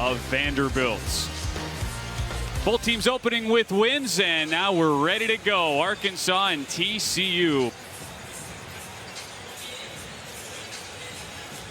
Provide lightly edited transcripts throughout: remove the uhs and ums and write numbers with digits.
of Vanderbilt. Both teams opening with wins, and now we're ready to go. Arkansas and TCU.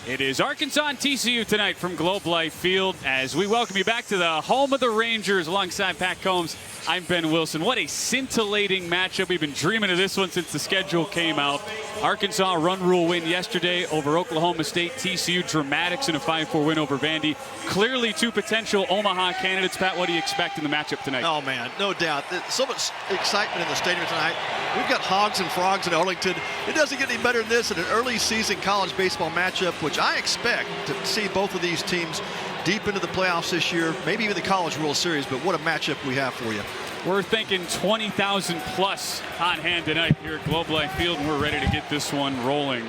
It is Arkansas and TCU tonight from Globe Life Field as we welcome you back to the home of the Rangers alongside Pat Combs. I'm Ben Wilson. What a scintillating matchup. We've been dreaming of this one since the schedule came out. Arkansas run rule win yesterday over Oklahoma State. TCU dramatics in a 5-4 win over Vandy. Clearly two potential Omaha candidates. Pat, what do you expect in the matchup tonight? Oh, man, no doubt. So much excitement in the stadium tonight. We've got Hogs and Frogs in Arlington. It doesn't get any better than this in an early season college baseball matchup, which I expect to see both of these teams deep into the playoffs this year, maybe even the College World Series, but what a matchup we have for you. We're thinking 20,000 plus on hand tonight here at Globe Life Field, and we're ready to get this one rolling.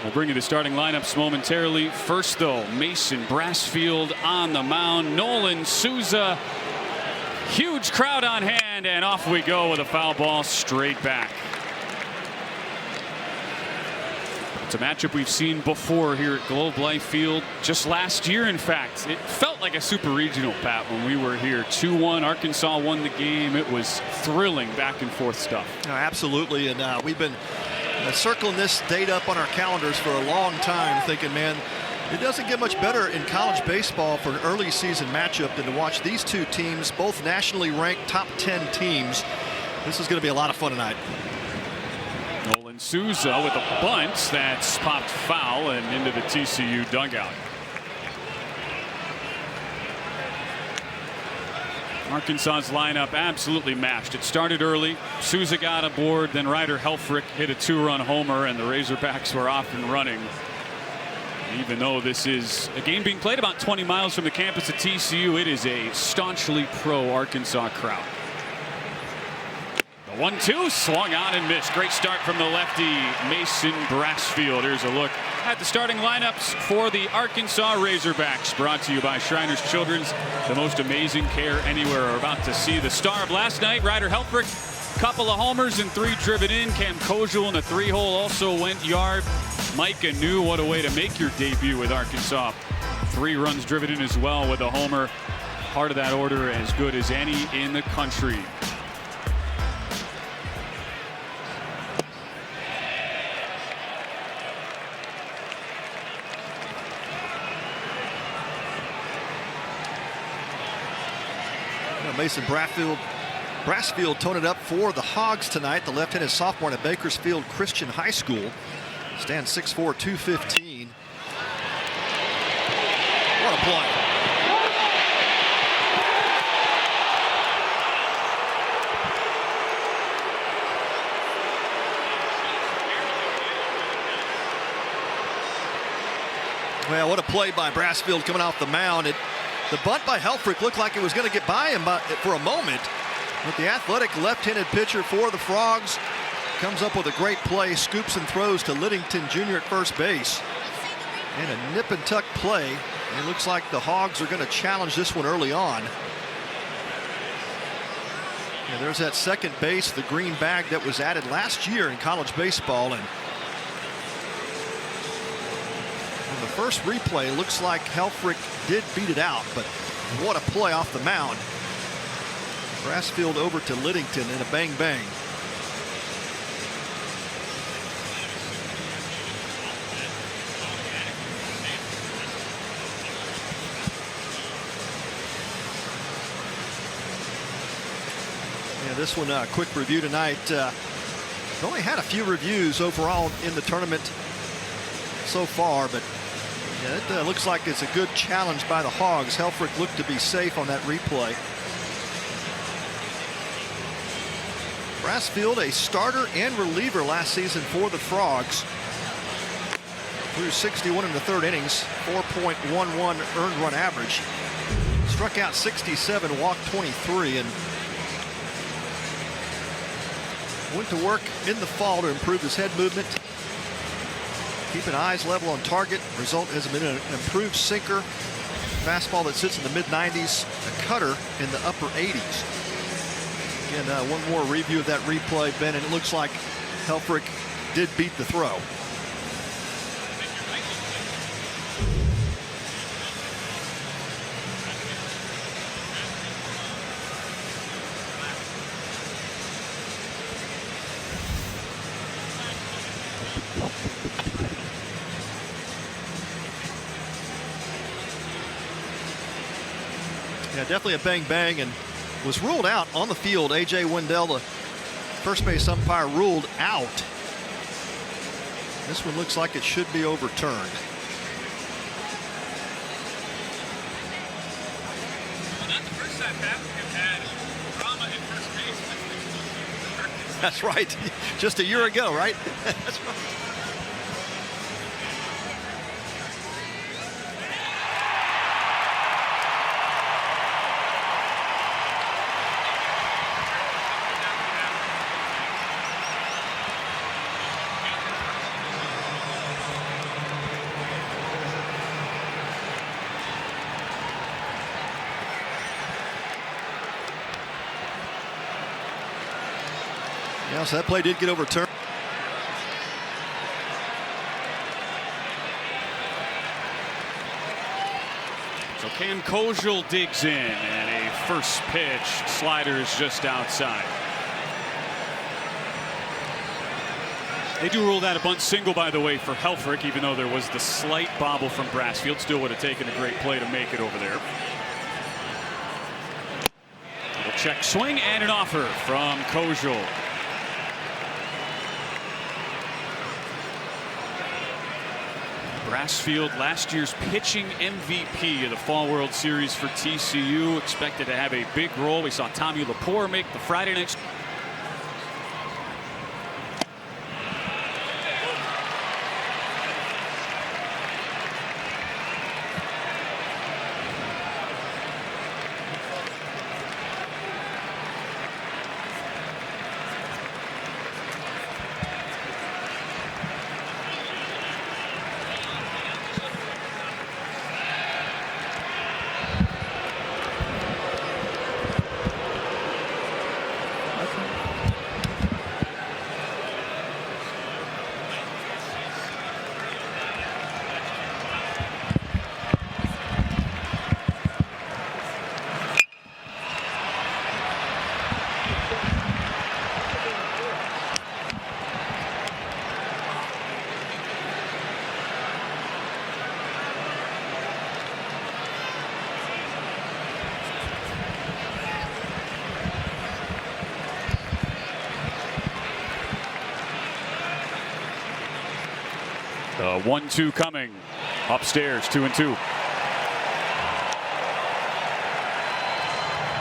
We'll bring you the starting lineups momentarily. First, though, Mason Brassfield on the mound. Nolan Souza, huge crowd on hand, and off we go with a foul ball straight back. It's a matchup we've seen before here at Globe Life Field. Just last year, in fact. It felt like a super regional, Pat, when we were here. 2-1, Arkansas won the game. It was thrilling back and forth stuff. Absolutely, and we've been circling this date up on our calendars for a long time, thinking, man, it doesn't get much better in college baseball for an early season matchup than to watch these two teams, both nationally ranked top 10 teams. This is going to be a lot of fun tonight. Nolan Souza with a bunt that's popped foul and into the TCU dugout. Arkansas's lineup absolutely mashed. It started early. Souza got aboard, then Ryder Helfrich hit a 2-run homer, and the Razorbacks were off and running. Even though this is a game being played about 20 miles from the campus of TCU, it is a staunchly pro Arkansas crowd. 1-2 swung on and missed. Great start from the lefty Mason Brassfield. Here's a look at the starting lineups for the Arkansas Razorbacks, brought to you by Shriners Children's. The most amazing care anywhere. We're about to see the star of last night, Ryder Helfrich. Couple of homers and 3 driven in. Cam Kozel in the 3-hole also went yard. Micah New, what a way to make your debut with Arkansas. 3 runs driven in as well with a homer. Part of that order as good as any in the country. Mason Brassfield toned it up for the Hogs tonight. The left-handed sophomore at Bakersfield Christian High School. Stands 6'4", 215. What a play. Well, what a play by Brassfield coming off the mound. The bunt by Helfrich looked like it was going to get by him for a moment. But the athletic left-handed pitcher for the Frogs comes up with a great play, scoops and throws to Liddington Jr. at first base. And a nip and tuck play. And it looks like the Hogs are going to challenge this one early on. And there's that second base, the green bag that was added last year in college baseball. And the first replay looks like Helfrich did beat it out, but what a play off the mound. Brassfield over to Liddington in a bang-bang. Yeah, this one, quick review tonight. We've only had a few reviews overall in the tournament so far, but yeah, it looks like it's a good challenge by the Hogs. Helfrich looked to be safe on that replay. Brassfield, a starter and reliever last season for the Frogs. Threw 61 in the 3rd innings, 4.11 earned run average. Struck out 67, walked 23, and went to work in the fall to improve his head movement. Keeping eyes level on target. Result has been an improved sinker, fastball that sits in the mid-90s, a cutter in the upper 80s. Again, one more review of that replay, Ben, and it looks like Helfrich did beat the throw. Yeah, definitely a bang-bang, and was ruled out on the field. A.J. Wendell, the first base umpire, ruled out. This one looks like it should be overturned. Well, not the first time Pat we've had drama at first base. That's right. Just a year ago, right? That's right. Yeah, so that play did get overturned. So Cam Kojal digs in, and a first pitch slider is just outside. They do rule that a bunt single, by the way, for Helfrich, even though there was the slight bobble from Brassfield. Still would have taken a great play to make it over there. Little check swing and an offer from Kojal. Brassfield, last year's pitching MVP of the Fall World Series for TCU, expected to have a big role. We saw Tommy Lepore make the Friday night. The 1-2 coming upstairs, 2-2.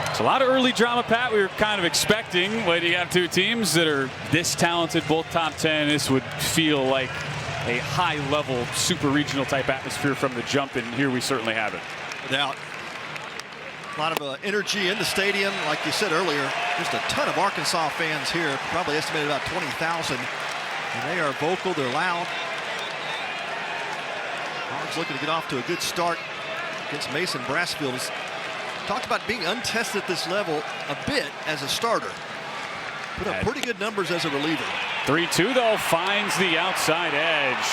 It's a lot of early drama, Pat. We were kind of expecting when you have two teams that are this talented, both top 10. This would feel like a high-level, super regional type atmosphere from the jump, and here we certainly have it. Without a lot of energy in the stadium, like you said earlier. Just a ton of Arkansas fans here, probably estimated about 20,000, and they are vocal. They're loud. Hogs looking to get off to a good start against Mason Brassfield. He's talked about being untested at this level a bit as a starter. Put up pretty good numbers as a reliever. 3-2 though, finds the outside edge.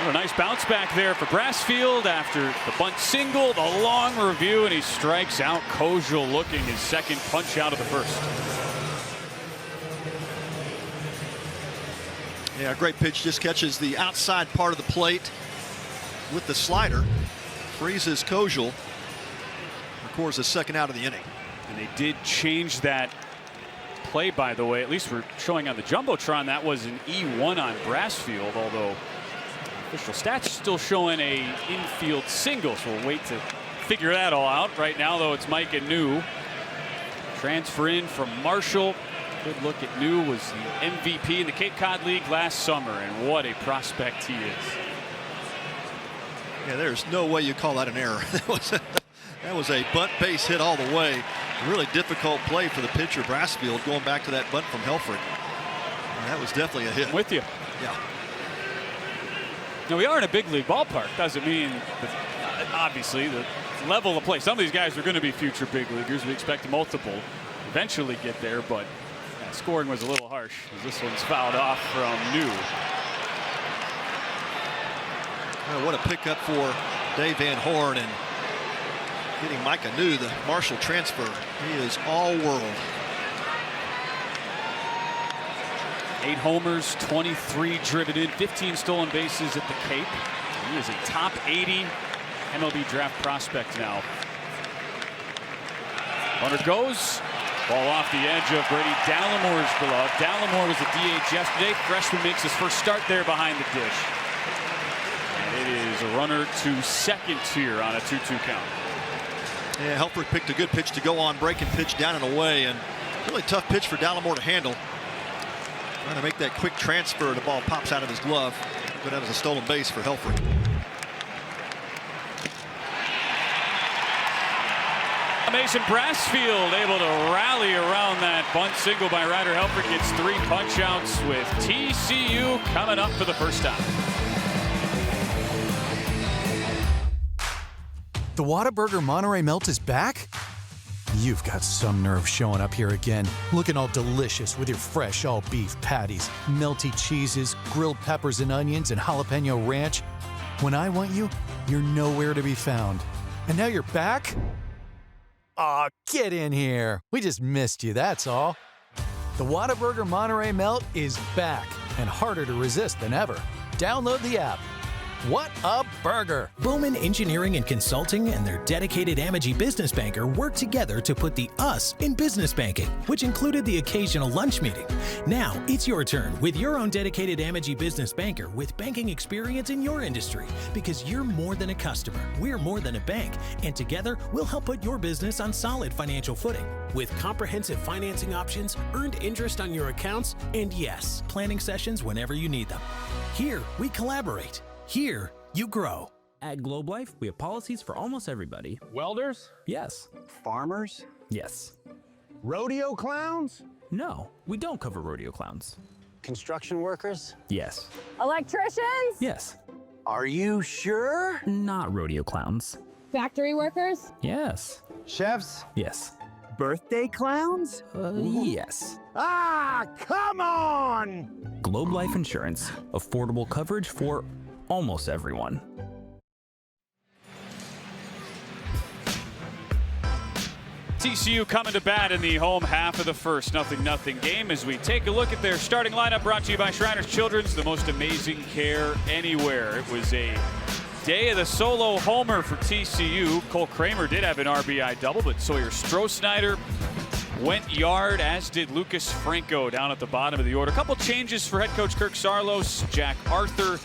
A nice bounce back there for Brassfield after the bunt single, the long review, and he strikes out Kojal, looking his second punch out of the first. Yeah, great pitch. Just catches the outside part of the plate with the slider. Freezes Kojal. Records his second out of the inning. And they did change that play, by the way. At least we're showing on the Jumbotron that was an E1 on Brassfield, although official stats still showing a infield single, so we'll wait to figure that all out. Right now, though, it's Mike and New. Transfer in from Marshall. Good look at New, was the MVP in the Cape Cod League last summer, and what a prospect he is. Yeah, there's no way you call that an error. That was a bunt base hit all the way. Really difficult play for the pitcher Brassfield, going back to that bunt from Helfrich. And that was definitely a hit. I'm with you. Yeah. Now, we are in a big league ballpark. Doesn't mean that, obviously, the level of play. Some of these guys are going to be future big leaguers. We expect multiple eventually get there, but scoring was a little harsh as this one's fouled off from New. Well, what a pickup for Dave Van Horn, and getting Micah New, the Marshall transfer. He is all world. 8 homers, 23 driven in, 15 stolen bases at the Cape. He is a top 80 MLB draft prospect now. Runner goes. Ball off the edge of Brady Dallamore's glove. Dallamore was a DH yesterday. Freshman makes his first start there behind the dish. And it is a runner to second here on a 2-2 count. Yeah, Helfrich picked a good pitch to go on, breaking pitch down and away, and really tough pitch for Dallamore to handle. Trying to make that quick transfer. The ball pops out of his glove. But that was a stolen base for Helfrich. Mason Brassfield able to rally around that bunt single by Ryder Helfrich. Gets 3 punch outs with TCU coming up for the first time. The Whataburger Monterey Melt is back? You've got some nerve showing up here again, looking all delicious with your fresh all-beef patties, melty cheeses, grilled peppers and onions, and jalapeno ranch. When I want you, you're nowhere to be found. And now you're back? Aw, get in here. We just missed you, that's all. The Whataburger Monterey Melt is back and harder to resist than ever. Download the app. What a burger! Bowman Engineering and Consulting and their dedicated Amagi business banker worked together to put the us in business banking, which included the occasional lunch meeting. Now it's your turn with your own dedicated Amagi business banker with banking experience in your industry, because you're more than a customer, we're more than a bank, and together we'll help put your business on solid financial footing. With comprehensive financing options, earned interest on your accounts, and yes, planning sessions whenever you need them. Here we collaborate. Here, you grow. At Globe Life, we have policies for almost everybody. Welders? Yes. Farmers? Yes. Rodeo clowns? No, we don't cover rodeo clowns. Construction workers? Yes. Electricians? Yes. Are you sure? Not rodeo clowns. Factory workers? Yes. Chefs? Yes. Birthday clowns? Yes. Ah, come on! Globe Life Insurance. Affordable coverage for almost everyone. TCU coming to bat in the home half of the first 0-0 game as we take a look at their starting lineup, brought to you by Shriners Children's, the most amazing care anywhere. It was a day of the solo homer for TCU. Cole Kramer did have an RBI double, but Sawyer Stroh-Snyder went yard, as did Lucas Franco down at the bottom of the order. A couple changes for head coach Kirk Saarloos. Jack Arthur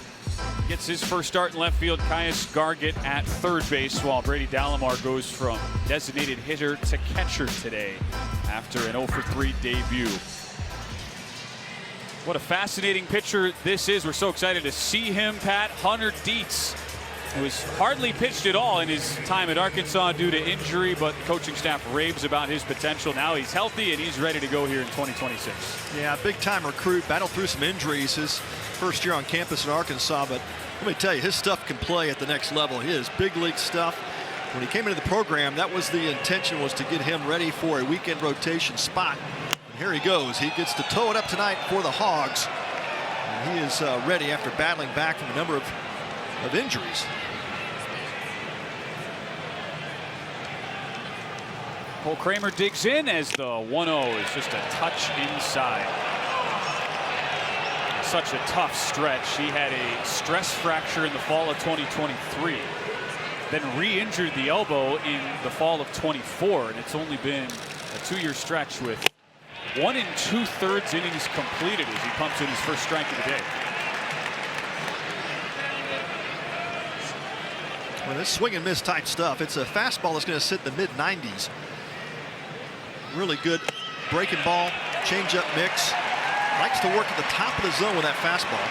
gets his first start in left field. Caius Gargett at third base, while Brady Dallamore goes from designated hitter to catcher today after an 0-for-3 debut. What a fascinating pitcher this is. We're so excited to see him, Pat. Hunter Dietz, who has hardly pitched at all in his time at Arkansas due to injury, but the coaching staff raves about his potential. Now he's healthy and he's ready to go here in 2026. Yeah, big-time recruit, battled through some injuries his first year on campus in Arkansas, but let me tell you, his stuff can play at the next level. He is big league stuff. When he came into the program, that was the intention, was to get him ready for a weekend rotation spot. And here he goes. He gets to toe it up tonight for the Hogs. And he is ready after battling back from a number of injuries. Cole Kramer digs in as the 1-0 is just a touch inside. Such a tough stretch. He had a stress fracture in the fall of 2023, then re-injured the elbow in the fall of 24, and it's only been a 2-year stretch with 1 2/3 innings completed as he pumps in his first strike of the day. Well, this swing and miss type stuff, it's a fastball that's going to sit in the mid-90s. Really good breaking ball, change-up mix. Likes to work at the top of the zone with that fastball.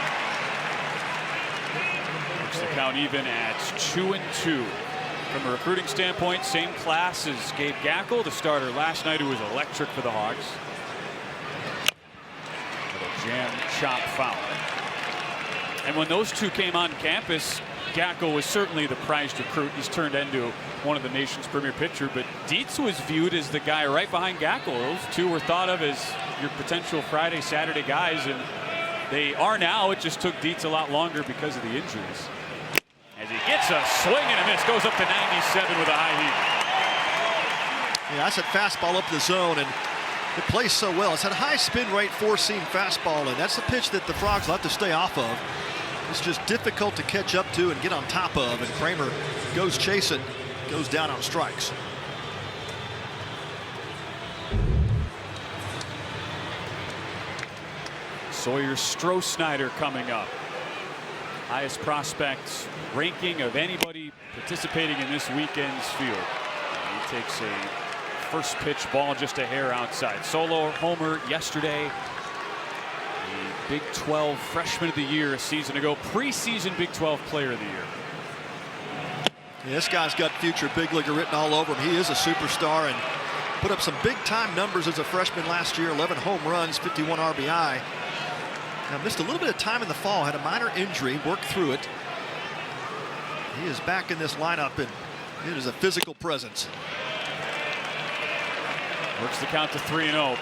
Makes the count even at 2-2. From a recruiting standpoint, same class as Gabe Gackel, the starter last night, who was electric for the Hogs. With a jam chop foul. And when those two came on campus, Gackel was certainly the prized recruit. He's turned into one of the nation's premier pitcher, but Dietz was viewed as the guy right behind Gackel. Those two were thought of as your potential Friday, Saturday guys, and they are now. It just took Dietz a lot longer because of the injuries. As he gets a swing and a miss, goes up to 97 with a high heat. Yeah, I said fastball up the zone, and It plays so well. It's had a high spin rate, 4-seam fastball, and that's the pitch that the Frogs will have to stay off of. It's just difficult to catch up to and get on top of, and Kramer goes chasing, goes down on strikes. Sawyer Stroh-Snyder coming up. Highest prospect ranking of anybody participating in this weekend's field. He takes a first pitch ball just a hair outside. Solo homer yesterday. The Big 12 Freshman of the Year a season ago. Preseason Big 12 Player of the Year. Yeah, this guy's got future big leaguer written all over him. He is a superstar and put up some big time numbers as a freshman last year. 11 home runs, 51 RBI. Now missed a little bit of time in the fall, had a minor injury, worked through it. He is back in this lineup, and it is a physical presence. Works the count to 3-0.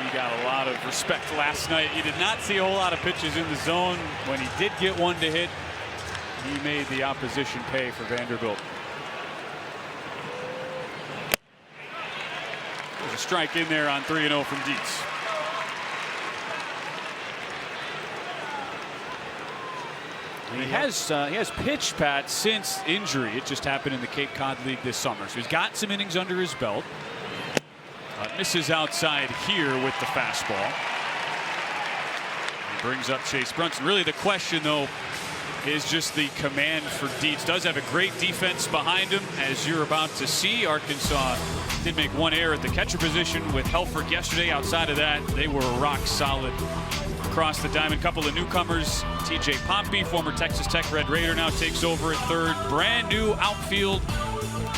He got a lot of respect last night. He did not see a whole lot of pitches in the zone. When he did get one to hit, he made the opposition pay for Vanderbilt. There's a strike in there on 3-0 from Dietz. He has pitched, Pat, since injury. It just happened in the Cape Cod League this summer. So he's got some innings under his belt. Misses outside here with the fastball. He brings up Chase Brunson. Really the question, though, is just the command for Dietz. Does have a great defense behind him, as you're about to see. Arkansas did make one error at the catcher position with Helfrich yesterday. Outside of that, they were rock solid across the diamond. Couple of newcomers. TJ Pompey, former Texas Tech Red Raider, now takes over at third. Brand new outfield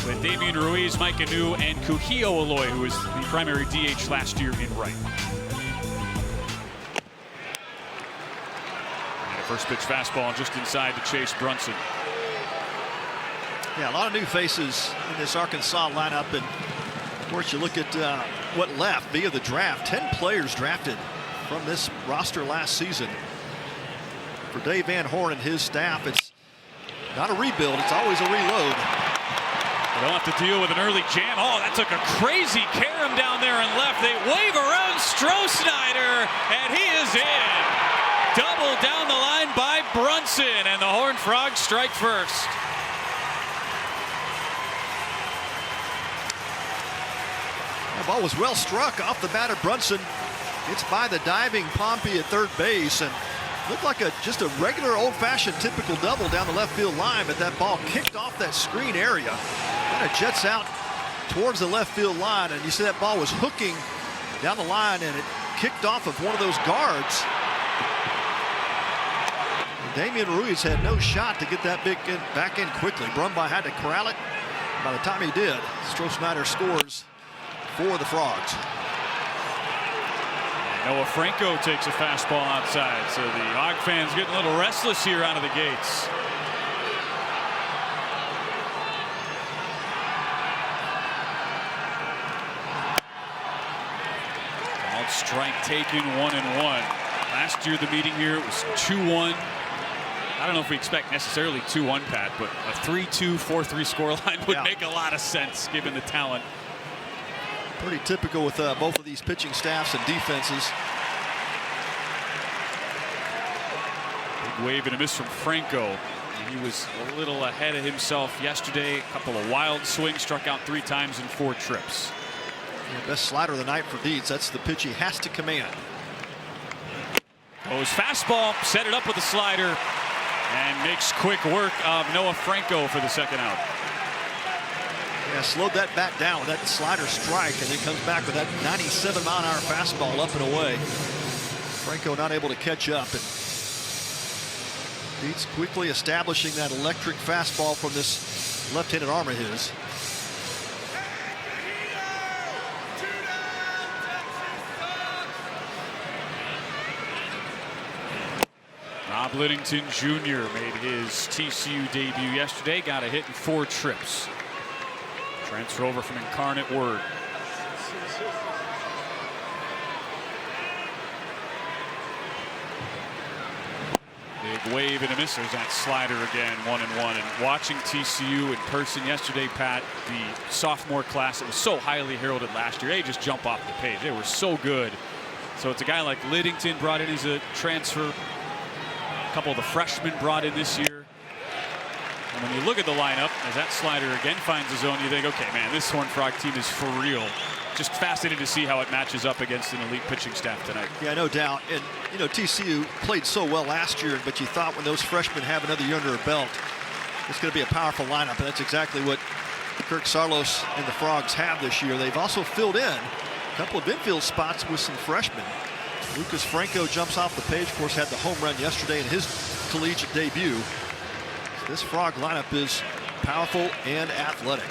with Damian Ruiz, Mike Anu, and Kuhio Aloy, who was the primary DH last year in right. And a first pitch fastball just inside to Chase Brunson. Yeah, a lot of new faces in this Arkansas lineup, and of course you look at what left via the draft. 10 players drafted from this roster last season. For Dave Van Horn and his staff, it's not a rebuild, it's always a reload. They'll have to deal with an early jam. Oh, that took a crazy carom down there and left. They wave around Stroh-Snyder, and he is in. Double down the line by Brunson, and the Horned Frogs strike first. The ball was well struck off the bat of Brunson. It's by the diving Pompey at third base, and looked like just a regular old-fashioned typical double down the left field line, but that ball kicked off that screen area. Kind of jets out towards the left field line, and you see that ball was hooking down the line, and it kicked off of one of those guards. And Damian Ruiz had no shot to get that back in quickly. Brumby had to corral it. By the time he did, Stroh-Snyder scores for the Frogs. Noah Franco takes a fastball outside, so the Hog fans getting a little restless here out of the gates. Called strike taken, 1-1. Last year the meeting here it was 2-1. I don't know if we expect necessarily 2-1, Pat, but a 3-2, 4-3 scoreline would make a lot of sense given the talent. Pretty typical with both of these pitching staffs and defenses. Big wave and a miss from Franco. He was a little ahead of himself yesterday. A couple of wild swings, struck out 3 times in 4 trips. Yeah, best slider of the night for Dietz. That's the pitch he has to command. Goes fastball, set it up with a slider, and makes quick work of Noah Franco for the second out. Yeah, slowed that bat down with that slider strike, and then comes back with that 97-mile-an-hour fastball up and away. Franco not able to catch up, and Dietz quickly establishing that electric fastball from this left-handed arm of his. Rob Liddington Jr. made his TCU debut yesterday, got a hit in 4 trips. Transfer over from Incarnate Word. Big wave and a miss. There's that slider again, 1-1. And watching TCU in person yesterday, Pat, the sophomore class that was so highly heralded last year, they just jump off the page. They were so good. So it's a guy like Liddington brought in as a transfer. A couple of the freshmen brought in this year. And when you look at the lineup, as that slider again finds the zone, you think, okay, man, this Horned Frog team is for real. Just fascinated to see how it matches up against an elite pitching staff tonight. Yeah, no doubt. And, you know, TCU played so well last year, but you thought when those freshmen have another year under their belt, it's going to be a powerful lineup. And that's exactly what Kirk Saarloos and the Frogs have this year. They've also filled in a couple of infield spots with some freshmen. Lucas Franco jumps off the page. Of course, had the home run yesterday in his collegiate debut. This Frog lineup is powerful and athletic.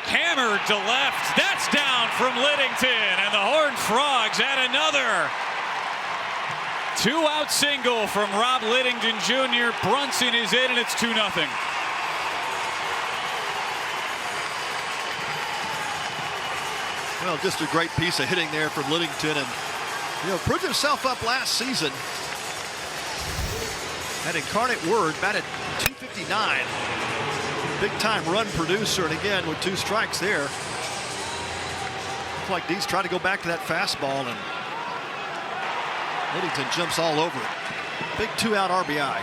Hammered to left. That's down from Liddington. And the Horned Frogs add another 2-out single from Rob Liddington Jr. Brunson is in, and it's 2-0. Well, just a great piece of hitting there from Liddington, and you know, proved himself up last season. That incarnate word, batted .259. Big time run producer, and again with 2 strikes there. Looks like Deeds tried to go back to that fastball, and Liddington jumps all over it. Big 2-out RBI.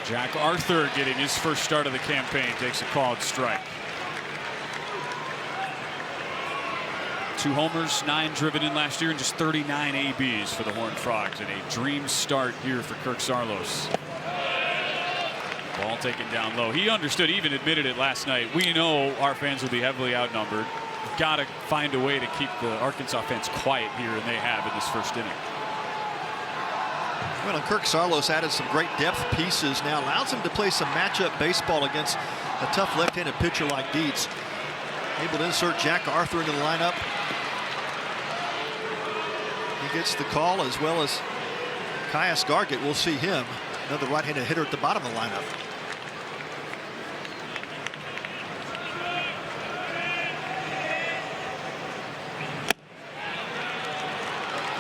Jack Arthur getting his first start of the campaign, takes a called strike. 2 homers, 9 driven in last year, and just 39 ABs for the Horned Frogs, and a dream start here for Kirk Saarloos. Ball taken down low. He understood, even admitted it last night. We know our fans will be heavily outnumbered. We've got to find a way to keep the Arkansas fans quiet here, and they have in this first inning. Well, and Kirk Saarloos added some great depth pieces now, allows him to play some matchup baseball against a tough left-handed pitcher like Dietz. Able to insert Jack Arthur into the lineup. He gets the call, as well as Caius Gargett. We'll see him, another right-handed hitter at the bottom of the lineup.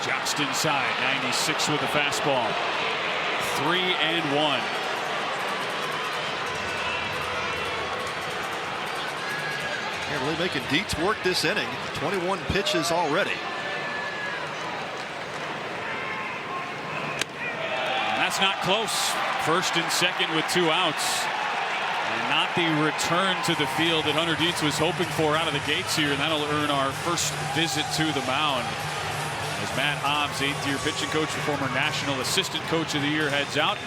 Just inside, 96 with a fastball. 3-1. Yeah, really making Dietz work this inning. 21 pitches already. And that's not close. First and second with 2 outs. And not the return to the field that Hunter Dietz was hoping for out of the gates here. And that'll earn our first visit to the mound. As Matt Hobbs, 8th-year pitching coach, and former National Assistant Coach of the Year, heads out.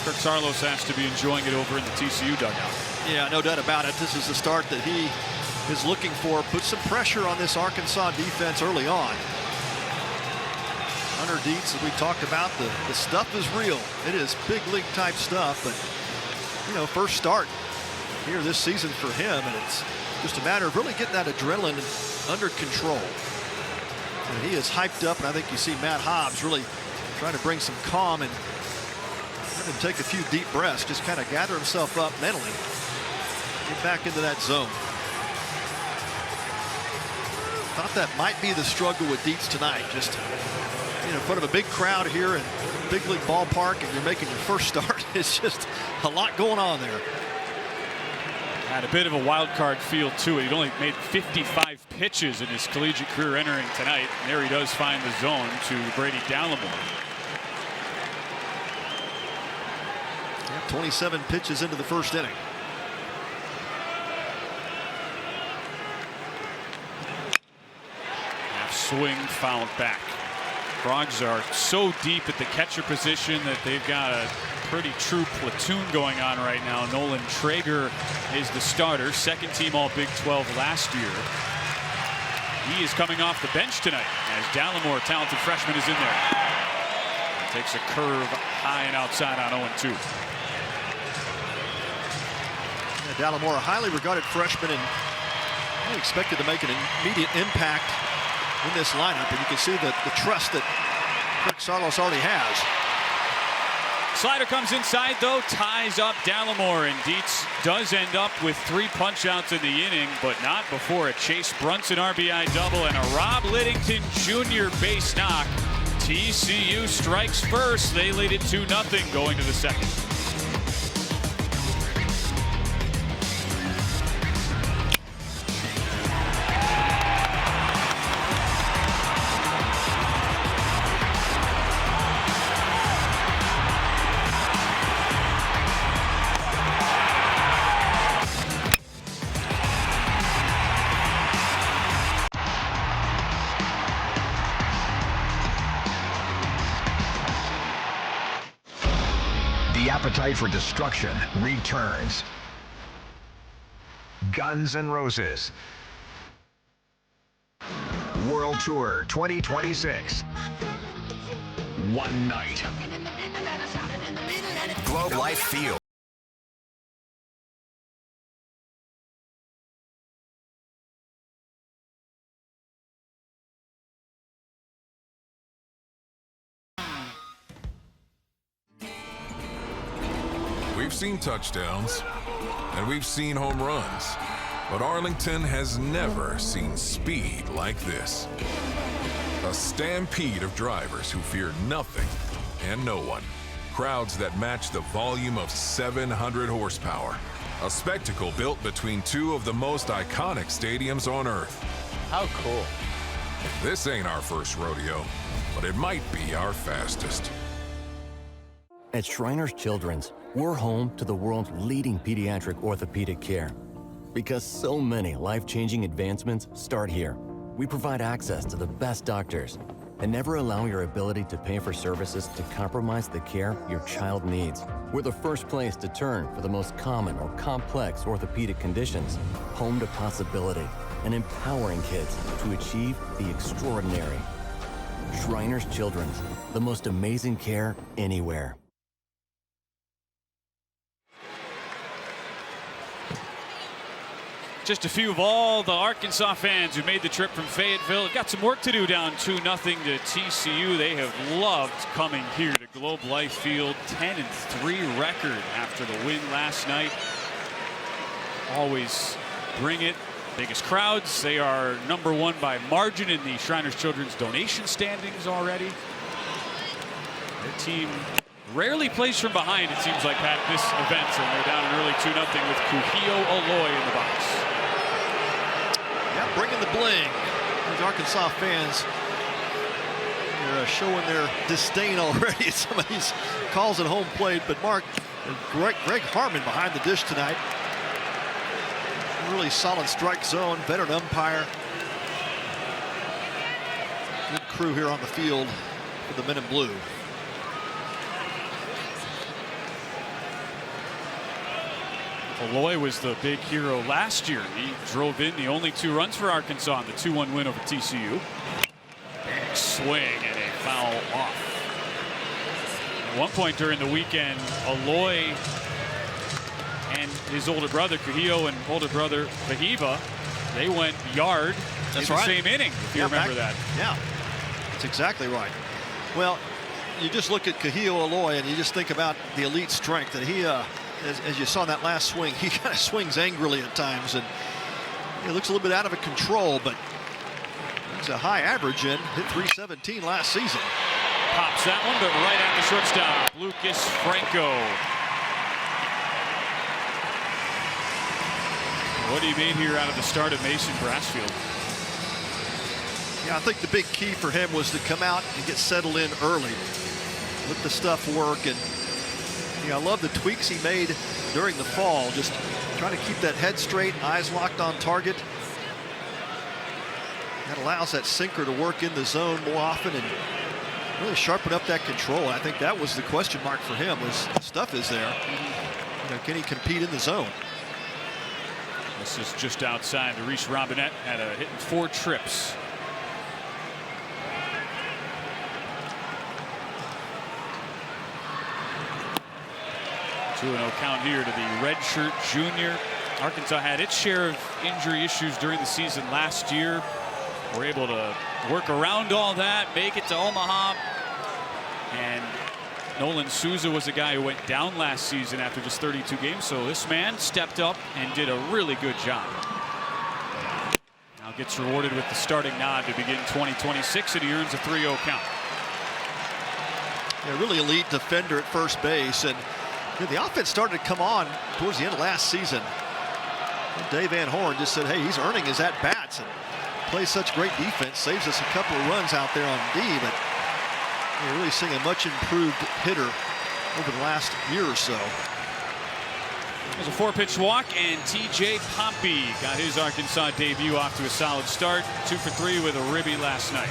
Kirk Saarloos has to be enjoying it over in the TCU dugout. Yeah, no doubt about it. This is the start that he is looking for. Put some pressure on this Arkansas defense early on. Hunter Dietz, as we talked about, the stuff is real. It is big league type stuff, but you know, first start here this season for him, and it's just a matter of really getting that adrenaline under control. And he is hyped up, and I think you see Matt Hobbs really trying to bring some calm and let him take a few deep breaths, just kind of gather himself up mentally, get back into that zone. Thought that might be the struggle with Dietz tonight. Just in front of a big crowd here in big league ballpark, and you're making your first start. It's just a lot going on there. Had a bit of a wild card feel to it. He'd only made 55 pitches in his collegiate career entering tonight. And there he does find the zone to Brady Dallimore. 27 pitches into the first inning. Half swing fouled back. Frogs are so deep at the catcher position that they've got a pretty true platoon going on right now. Nolan Traeger is the starter, second team all Big 12 last year. He is coming off the bench tonight as Dallimore, talented freshman, is in there. Takes a curve high and outside on 0-2. Yeah, Dallimore, a highly regarded freshman, and really expected to make an immediate impact in this lineup, and you can see the trust that Kirk Saarloos already has. Slider comes inside, though, ties up Dallimore, and Dietz does end up with 3 punch-outs in the inning, but not before a Chase Brunson RBI double and a Rob Liddington Jr. base knock. TCU strikes first. They lead it 2-0 going to the second. The appetite for destruction returns. Guns N' Roses World Tour 2026. One night. Globe Life Field. We've seen touchdowns, and we've seen home runs, but Arlington has never seen speed like this. A stampede of drivers who fear nothing and no one. Crowds that match the volume of 700 horsepower. A spectacle built between 2 of the most iconic stadiums on earth. How cool. This ain't our first rodeo, but it might be our fastest. At Shriners Children's, we're home to the world's leading pediatric orthopedic care. Because so many life-changing advancements start here. We provide access to the best doctors and never allow your ability to pay for services to compromise the care your child needs. We're the first place to turn for the most common or complex orthopedic conditions. Home to possibility and empowering kids to achieve the extraordinary. Shriners Children's, the most amazing care anywhere. Just a few of all the Arkansas fans who made the trip from Fayetteville have got some work to do down 2-0 to TCU. They have loved coming here to Globe Life Field. 10-3 record after the win last night. Always bring it. Biggest crowds. They are #1 by margin in the Shriners Children's donation standings already. Their team rarely plays from behind, it seems like, at this event, and they're down an early 2-0 with Kuhio Aloy in the box. Yeah, bringing the bling. These Arkansas fans are showing their disdain already at some of these calls at home plate. But Mark, Greg Harmon behind the dish tonight. Really solid strike zone, veteran umpire. Good crew here on the field for the men in blue. Aloy was the big hero last year. He drove in the only 2 runs for Arkansas in the 2-1 win over TCU. Big swing and a foul off. At one point during the weekend, Aloy and his older brother Kuhio and older brother Vahiva, they went yard in the same inning, if you remember that. Yeah, that's exactly right. Well, you just look at Kuhio Aloy and you just think about the elite strength that he as you saw in that last swing, he kind of swings angrily at times, and he looks a little bit out of control, but he's a high average in, hit .317 last season. Pops that one, but right at the shortstop, Lucas Franco. What he made here out of the start of Mason Brassfield. Yeah, I think the big key for him was to come out and get settled in early, let the stuff work, and I love the tweaks he made during the fall, just trying to keep that head straight, eyes locked on target. That allows that sinker to work in the zone more often and really sharpen up that control. I think that was the question mark for him, was the stuff is there. Can he compete in the zone? This is just outside. The Reese Robinette had a hitting 4 trips. 2-0 count here to the redshirt junior. Arkansas had its share of injury issues during the season last year. We're able to work around all that, make it to Omaha, and Nolan Souza was a guy who went down last season after just 32 games. So this man stepped up and did a really good job. Now gets rewarded with the starting nod to begin 2026, and he earns a 3-0 count. A really elite defender at first base, and the offense started to come on towards the end of last season. And Dave Van Horn just said, hey, he's earning his at-bats and plays such great defense, saves us a couple of runs out there on D, but you're really seeing a much improved hitter over the last year or so. There's a 4-pitch walk, and TJ Pompey got his Arkansas debut off to a solid start. 2 for 3 with a ribby last night.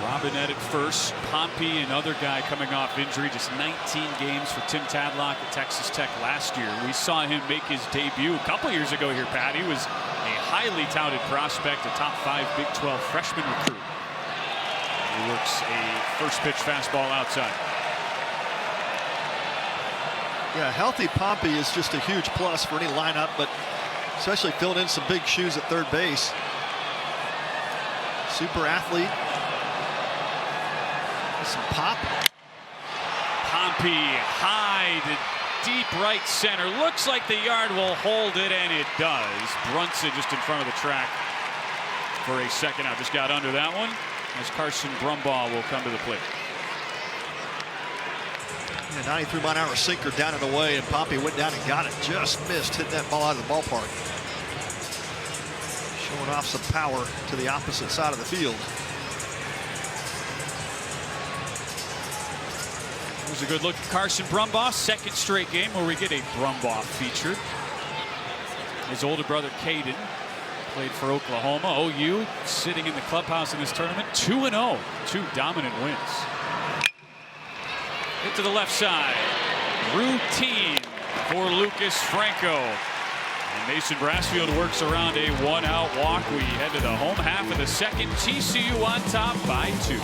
Robinette at first. Pompey, another guy coming off injury, just 19 games for Tim Tadlock at Texas Tech last year. We saw him make his debut a couple years ago here, Pat. He was a highly touted prospect, a top 5 Big 12 freshman recruit. He works a first pitch fastball outside. Yeah, healthy Pompey is just a huge plus for any lineup, but especially filling in some big shoes at third base. Super athlete. Some pop. Pompey high to deep right center. Looks like the yard will hold it, and it does. Brunson just in front of the track for a second out. Just got under that one as Carson Brumbaugh will come to the plate. Yeah, 93-mile-an-hour sinker down and away, and Pompey went down and got it. Just missed, hitting that ball out of the ballpark. Showing off some power to the opposite side of the field. It was a good look at Carson Brumbaugh. Second straight game where we get a Brumbaugh feature. His older brother Caden played for Oklahoma. OU sitting in the clubhouse in this tournament. 2-0. 2 dominant wins. Hit to the left side. Routine for Lucas Franco. And Mason Brassfield works around a 1-out walk. We head to the home half of the second. TCU on top by 2.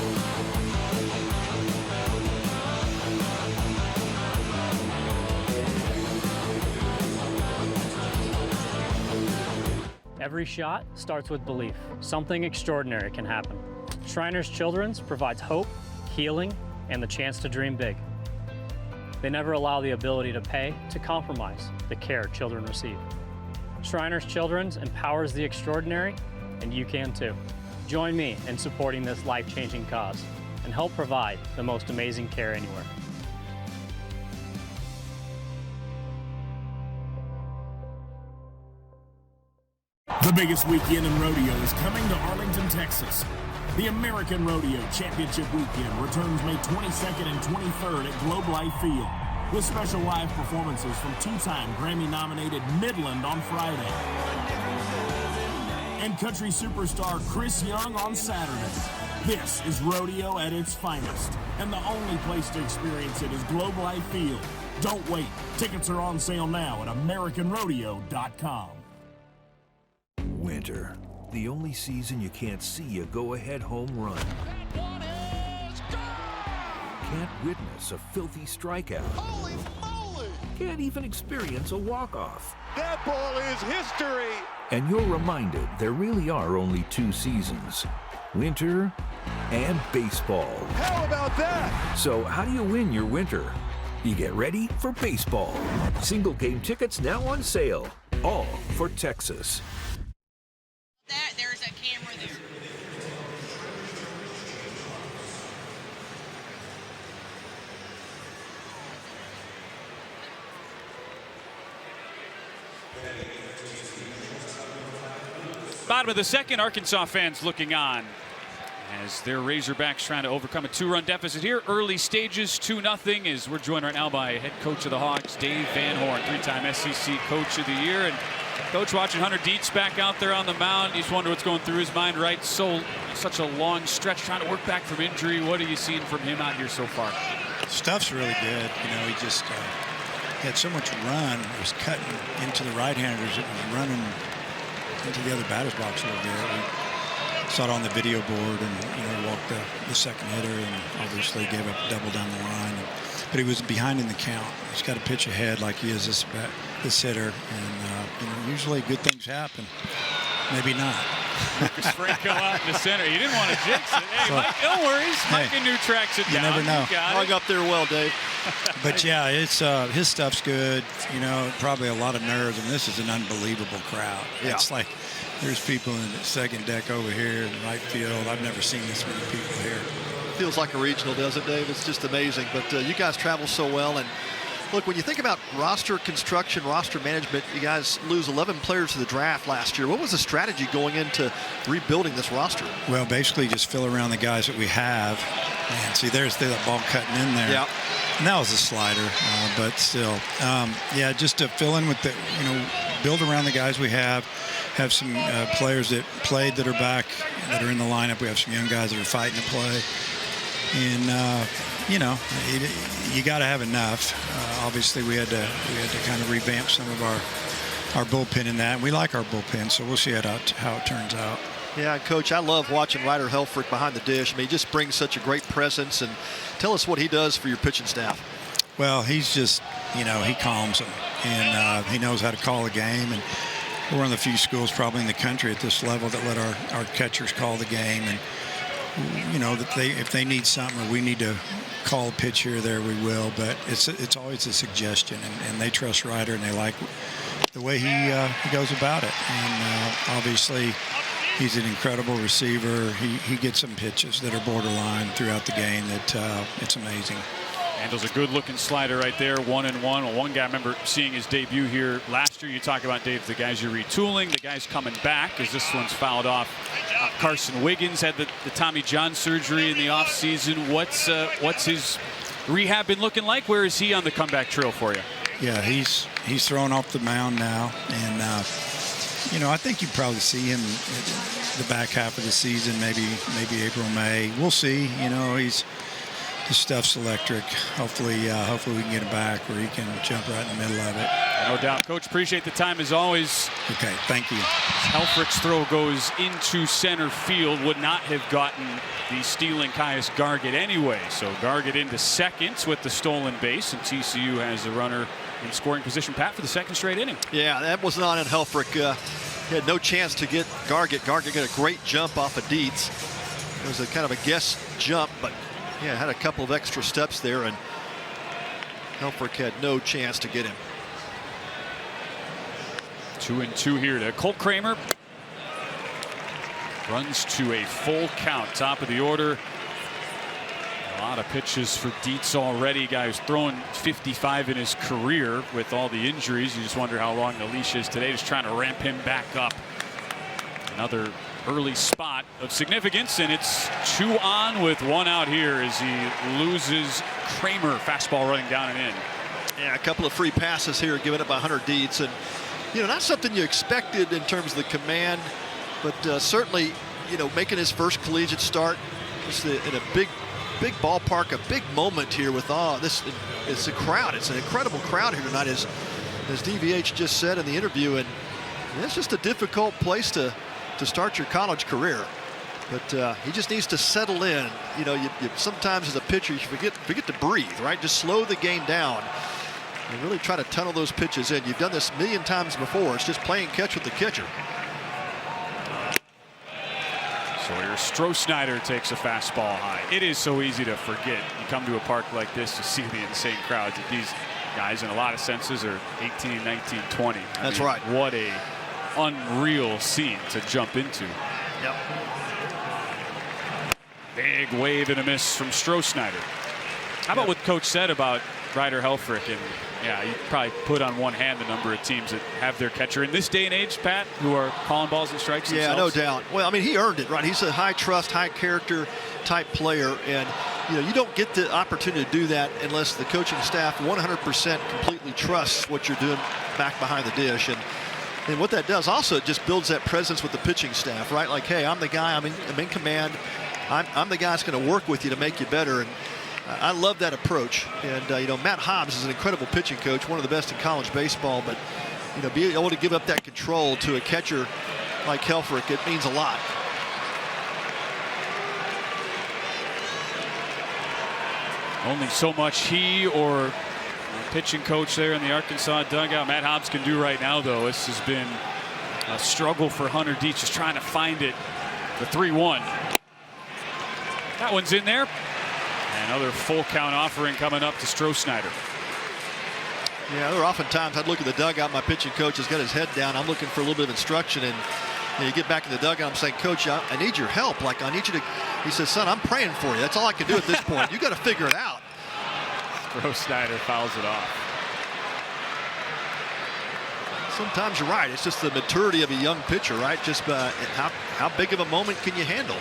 Every shot starts with belief. Something extraordinary can happen. Shriners Children's provides hope, healing, and the chance to dream big. They never allow the ability to pay to compromise the care children receive. Shriners Children's empowers the extraordinary, and you can too. Join me in supporting this life-changing cause and help provide the most amazing care anywhere. The biggest weekend in rodeo is coming to Arlington, Texas. The American Rodeo Championship Weekend returns May 22nd and 23rd at Globe Life Field, with special live performances from 2-time Grammy-nominated Midland on Friday and country superstar Chris Young on Saturday. This is rodeo at its finest, and the only place to experience it is Globe Life Field. Don't wait. Tickets are on sale now at AmericanRodeo.com. Winter, the only season you can't see a go-ahead home run. Can't witness a filthy strikeout. Holy moly! Can't even experience a walk-off. That ball is history! And you're reminded there really are only 2 seasons, winter and baseball. How about that? So how do you win your winter? You get ready for baseball. Single game tickets now on sale, all for Texas. There's a camera there. Bottom of the second, Arkansas fans looking on as their Razorbacks trying to overcome a 2-run deficit here. Early stages, 2-0, as we're joined right now by head coach of the Hawks, Dave Van Horn, 3-time SEC Coach of the Year. And Coach, watching Hunter Dietz back out there on the mound, you just wonder what's going through his mind, right? Such a long stretch, trying to work back from injury. What are you seeing from him out here so far? Stuff's really good. You know, he just had so much run. He was cutting into the right-handers. It was running into the other batter's box a little bit. We saw it on the video board, and walked the second hitter, and obviously gave up a double down the line. But he was behind in the count. He's got to pitch ahead like he is this hitter, and usually good things happen. Maybe not. Lucas Franco out in the center. He didn't want to jinx it. Hey, Mike, no worries. Mike and New tracks it you down. never know. Hung up there well, Dave. But yeah, it's his stuff's good. You know, probably a lot of nerves, and this is an unbelievable crowd. Yeah. It's like there's people in the second deck over here in the right field. I've never seen this many people here. Feels like a regional, doesn't it, Dave? It's just amazing. But you guys travel so well. And look, when you think about roster construction, roster management, you guys lose 11 players to the draft last year. What was the strategy going into rebuilding this roster? Well, basically just fill around the guys that we have. And see, there's the ball cutting in there. Yeah. And that was a slider, but still. Yeah, just to fill in with the, build around the guys we have some players that played that are back, that are in the lineup. We have some young guys that are fighting to play. And, you got to have enough. Obviously, we had to kind of revamp some of our bullpen in that. And we like our bullpen, so we'll see how it turns out. Yeah, Coach, I love watching Ryder Helfrich behind the dish. I mean, he just brings such a great presence. And tell us what he does for your pitching staff. Well, he's just, he calms them, and he knows how to call a game. And we're one of the few schools probably in the country at this level that let our catchers call the game. And that if they need something or we need to call a pitch here or there, we will. But it's always a suggestion, and they trust Ryder, and they like the way he goes about it. And obviously, he's an incredible receiver. He gets some pitches that are borderline throughout the game that it's amazing. Handles a good-looking slider right there, 1-1. Well, one guy, I remember seeing his debut here last year. You talk about, Dave, the guys you're retooling, the guys coming back, as this one's fouled off. Carson Wiggins had the Tommy John surgery in the offseason. What's his rehab been looking like? Where is he on the comeback trail for you? Yeah, he's thrown off the mound now, and I think you probably see him the back half of the season, maybe April, May. We'll see. His stuff's electric. Hopefully we can get him back where he can jump right in the middle of it. No doubt. Coach, appreciate the time as always. Okay, thank you. Helfrich's throw goes into center field. Would not have gotten the stealing Caius Gargett anyway. So Gargett into second with the stolen base, and TCU has the runner in scoring position, Pat, for the second straight inning. Yeah, that was not in Helfrich. He had no chance to get Gargett. Gargett got a great jump off of Dietz. It was a kind of a guess jump, but yeah, had a couple of extra steps there, and Helfrich had no chance to get him. 2-2 here to Colt Kramer. Runs to a full count, top of the order. A lot of pitches for Dietz already. Guy who's thrown 55 in his career with all the injuries. You just wonder how long the leash is today. Just trying to ramp him back up. Another early spot of significance, and it's 2 on with 1 out here as he loses Kramer. Fastball running down and in. Yeah, a couple of free passes here given up by Hunter Dietz, and not something you expected in terms of the command, but certainly making his first collegiate start just in a big ballpark, a big moment here with this. It's a crowd. It's an incredible crowd here tonight, as DVH just said in the interview, and it's just a difficult place to start your college career. But he just needs to settle in. You sometimes as a pitcher you forget to breathe, right? Just slow the game down and really try to tunnel those pitches in. You've done this a million times before. It's just playing catch with the catcher. Sawyer Stroh-Snyder takes a fastball high. It is so easy to forget. You come to a park like this to see the insane crowds. That these guys, in a lot of senses, are 18, 19, 20. That's right. What a unreal scene to jump into. Yep. Big wave and a miss from Stroh-Snyder. How about what Coach said about Ryder Helfrich? And yeah, you probably put on one hand the number of teams that have their catcher in this day and age, Pat, who are calling balls and strikes Yeah, themselves. no doubt. Well, I mean, he earned it, right? He's a high trust, high character type player, and you don't get the opportunity to do that unless the coaching staff 100% completely trusts what you're doing back behind the dish. And what that does also, it just builds that presence with the pitching staff, right? Like, hey, I'm the guy, I'm in command. I'm the guy that's going to work with you to make you better. And I love that approach. And, Matt Hobbs is an incredible pitching coach, one of the best in college baseball. But, being able to give up that control to a catcher like Helfrich, it means a lot. Only so much he or pitching coach there in the Arkansas dugout, Matt Hobbs, can do right now, though. This has been A struggle for Hunter Dietz, just trying to find it. The 3-1. That one's in there. Another full count offering coming up to Stroh-Snyder. Yeah, there are often times I'd look at the dugout. My pitching coach has got his head down. I'm looking for a little bit of instruction, and you get back in the dugout. I'm saying, Coach, I need your help. Like, I need you to. He says, son, I'm praying for you. That's all I can do at this point. You got to figure it out. Stroh-Snyder fouls it off. Sometimes you're right. It's just the maturity of a young pitcher, right? Just how big of a moment can you handle?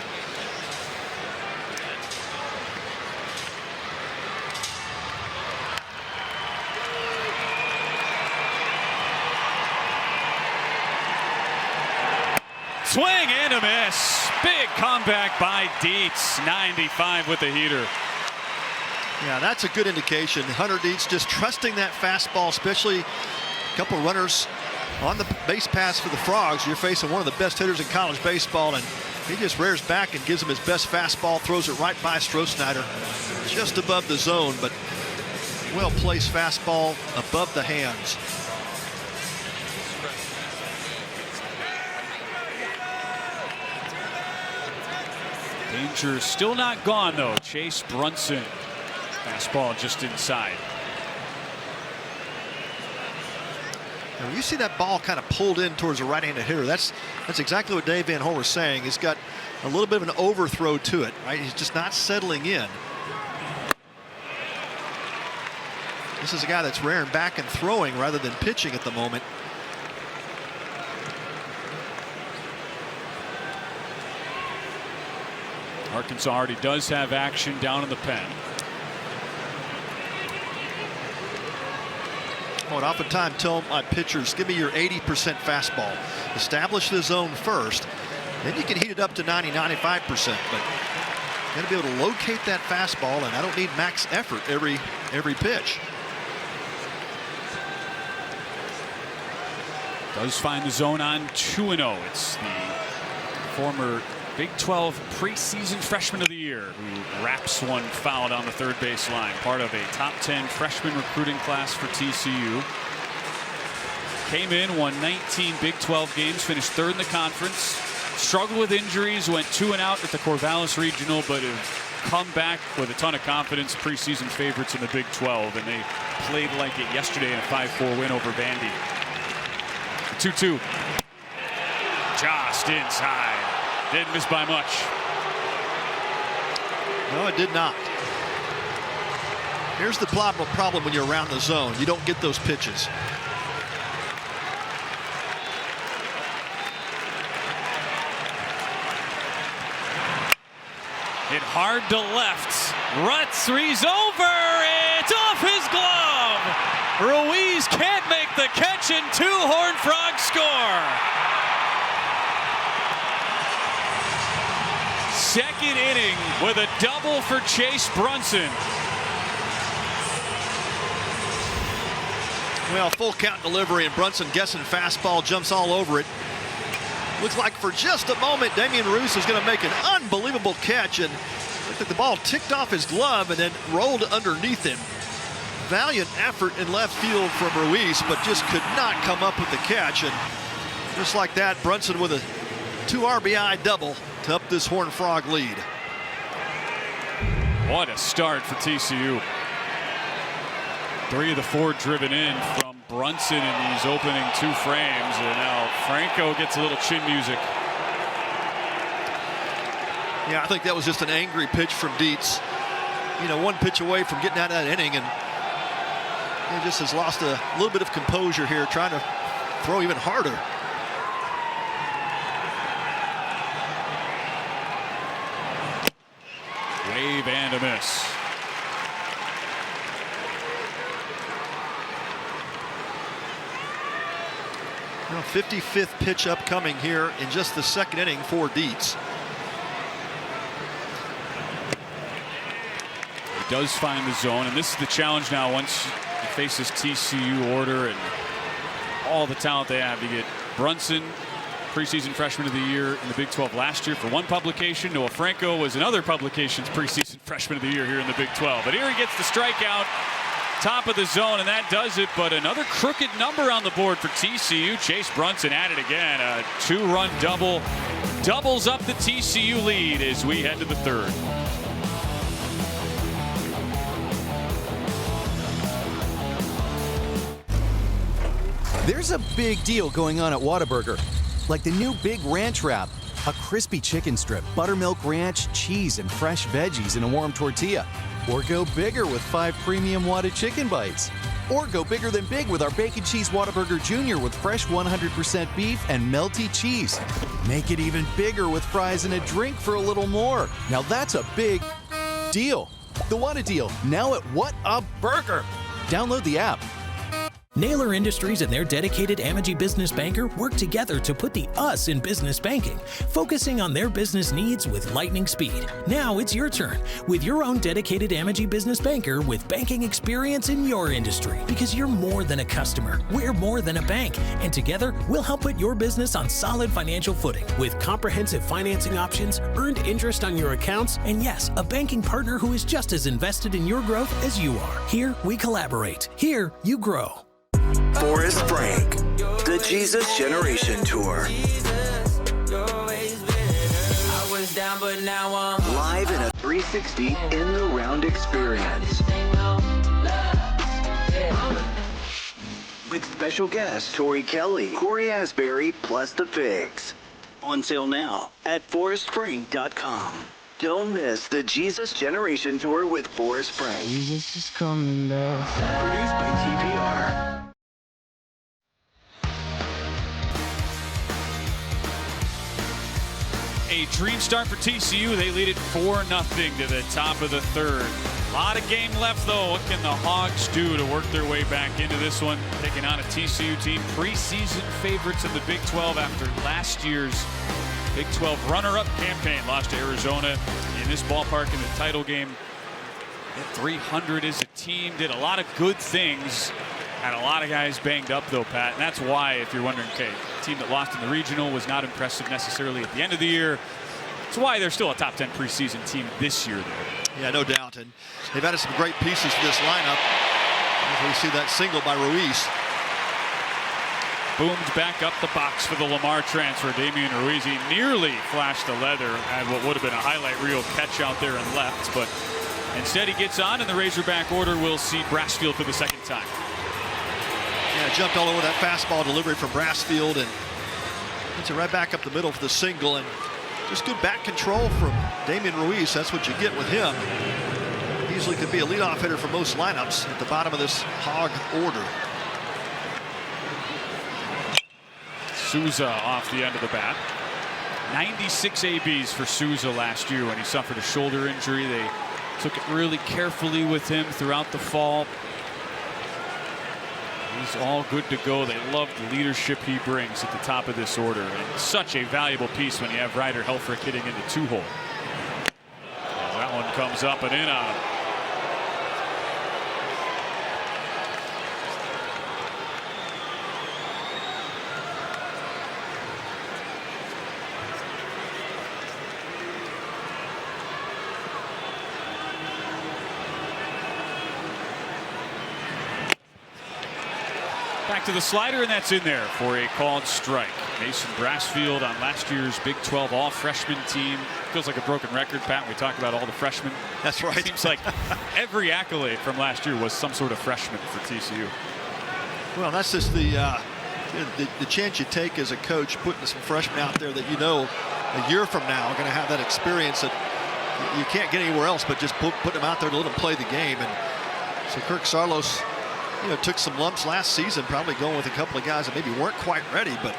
Swing and a miss. Big comeback by Dietz. 95 with the heater. Yeah, that's a good indication. Hunter Dietz just trusting that fastball, especially a couple of runners on the base pass for the Frogs. You're facing one of the best hitters in college baseball, and he just rears back and gives him his best fastball, throws it right by Stroh-Snyder, just above the zone, but well-placed fastball above the hands. Danger still not gone, though. Chase Brunson. Fastball just inside. Now, when you see that ball kind of pulled in towards a right-handed hitter, that's exactly what Dave Van Horn was saying. He's got a little bit of an overthrow to it, right? He's just not settling in. This is a guy that's rearing back and throwing rather than pitching at the moment. Arkansas already does have action down in the pen. I would oftentimes tell my pitchers, give me your 80% fastball. Establish the zone first, then you can heat it up to 90, 95%. But you got to be able to locate that fastball, and I don't need max effort every pitch. Does find the zone on 2-0. It's the former Big 12 preseason freshman of the year who wraps one foul down the third base line. Part of a top 10 freshman recruiting class for TCU. Came in, won 19 Big 12 games, finished third in the conference. Struggled with injuries, went 2 and out at the Corvallis Regional, but have come back with a ton of confidence. Preseason favorites in the Big 12, and they played like it yesterday in a 5-4 win over Vandy. 2-2. Just inside. Didn't miss by much. No, it did not. Here's the problem when you're around the zone. You don't get those pitches. Hit hard to left. Rutz three's over. It's off his glove. Ruiz can't make the catch, and 2 Horned Frogs score. Second inning with a double for Chase Brunson. Well, full count delivery, and Brunson guessing fastball, jumps all over it. Looks like for just a moment Damian Ruiz is going to make an unbelievable catch, and looked like the ball ticked off his glove and then rolled underneath him. Valiant effort in left field from Ruiz, but just could not come up with the catch. And just like that, Brunson with a 2 RBI double to up this Horned Frog lead. What a start for TCU. 3 of the 4 driven in from Brunson in these opening 2 frames, and now Franco gets a little chin music. Yeah, I think that was just an angry pitch from Dietz. You know, 1 pitch away from getting out of that inning, and he just has lost a little bit of composure here, trying to throw even harder. Wave and a miss. Well, 55th pitch upcoming here in just the second inning for Dietz. He does find the zone, and this is the challenge now once he faces TCU order and all the talent they have. You get Brunson, preseason freshman of the year in the Big 12 last year for one publication. Noah Franco was in other publications preseason freshman of the year here in the Big 12. But here he gets the strikeout. top of the zone, and that does it. But another crooked number on the board for TCU. Chase Brunson at it again. A 2-run double. Doubles up the TCU lead as we head to the third. There's a big deal going on at Whataburger. Like the new Big Ranch Wrap. A crispy chicken strip, buttermilk ranch, cheese, and fresh veggies in a warm tortilla. Or go bigger with 5 premium Whata chicken bites. Or go bigger than big with our Bacon Cheese Whataburger Jr. with fresh 100% beef and melty cheese. Make it even bigger with fries and a drink for a little more. Now that's a big deal. The Whata Deal, now at Whataburger. Download the app. Naylor Industries and their dedicated Amegy business banker work together to put the us in business banking, focusing on their business needs with lightning speed. Now it's your turn with your own dedicated Amegy business banker with banking experience in your industry. Because you're more than a customer, we're more than a bank, and together we'll help put your business on solid financial footing with comprehensive financing options, earned interest on your accounts, and yes, a banking partner who is just as invested in your growth as you are. Here we collaborate. Here you grow. Forrest Frank, the Jesus Generation Tour. Live in a 360 in the round experience. With special guests Tori Kelly, Corey Asbury, plus the Figs. On sale now at forrestfrank.com. Don't miss the Jesus Generation Tour with Forrest Frank. Jesus is coming back. Produced by TPR. A dream start for TCU. They lead it 4-0 to the top of the third. A lot of game left, though. What can the Hogs do to work their way back into this one? Taking on a TCU team, preseason favorites in the Big 12 after last year's Big 12 runner-up campaign. Lost to Arizona in this ballpark in the title game. Hit 300 as a team. Did a lot of good things. Had a lot of guys banged up, though, Pat. And that's why, if you're wondering, okay, the team that lost in the regional was not impressive necessarily at the end of the year. That's why they're still a top 10 preseason team this year, though. Yeah, no doubt. And they've added some great pieces to this lineup. As we see that single by Ruiz. Booms back up the box for the Lamar transfer. Damian Ruiz, he nearly flashed the leather at what would have been a highlight reel catch out there and left. But instead he gets on in the Razorback order. We'll see Brassfield for the second time. Yeah, jumped all over that fastball delivery from Brassfield and puts it right back up the middle for the single. And just good back control from Damian Ruiz. That's what you get with him. Easily could be a leadoff hitter for most lineups at the bottom of this Hog order. Souza off the end of the bat. 96 ABs for Souza last year when he suffered a shoulder injury. They took it really carefully with him throughout the fall. He's all good to go. They love the leadership he brings at the top of this order. And such a valuable piece when you have Ryder Helfrich hitting into 2-hole. That one comes up and in on him. Back to the slider, and that's in there for a called strike. Mason Brassfield on last year's Big 12 all-freshman team. Feels like a broken record, Pat. We talk about all the freshmen. That's right. Seems like every accolade from last year was some sort of freshman for TCU. Well, that's just the chance you take as a coach, putting some freshmen out there that you know a year from now are going to have that experience that you can't get anywhere else, but just put them out there to let them play the game. And so Kirk Saarloos, took some lumps last season, probably going with a couple of guys that maybe weren't quite ready, but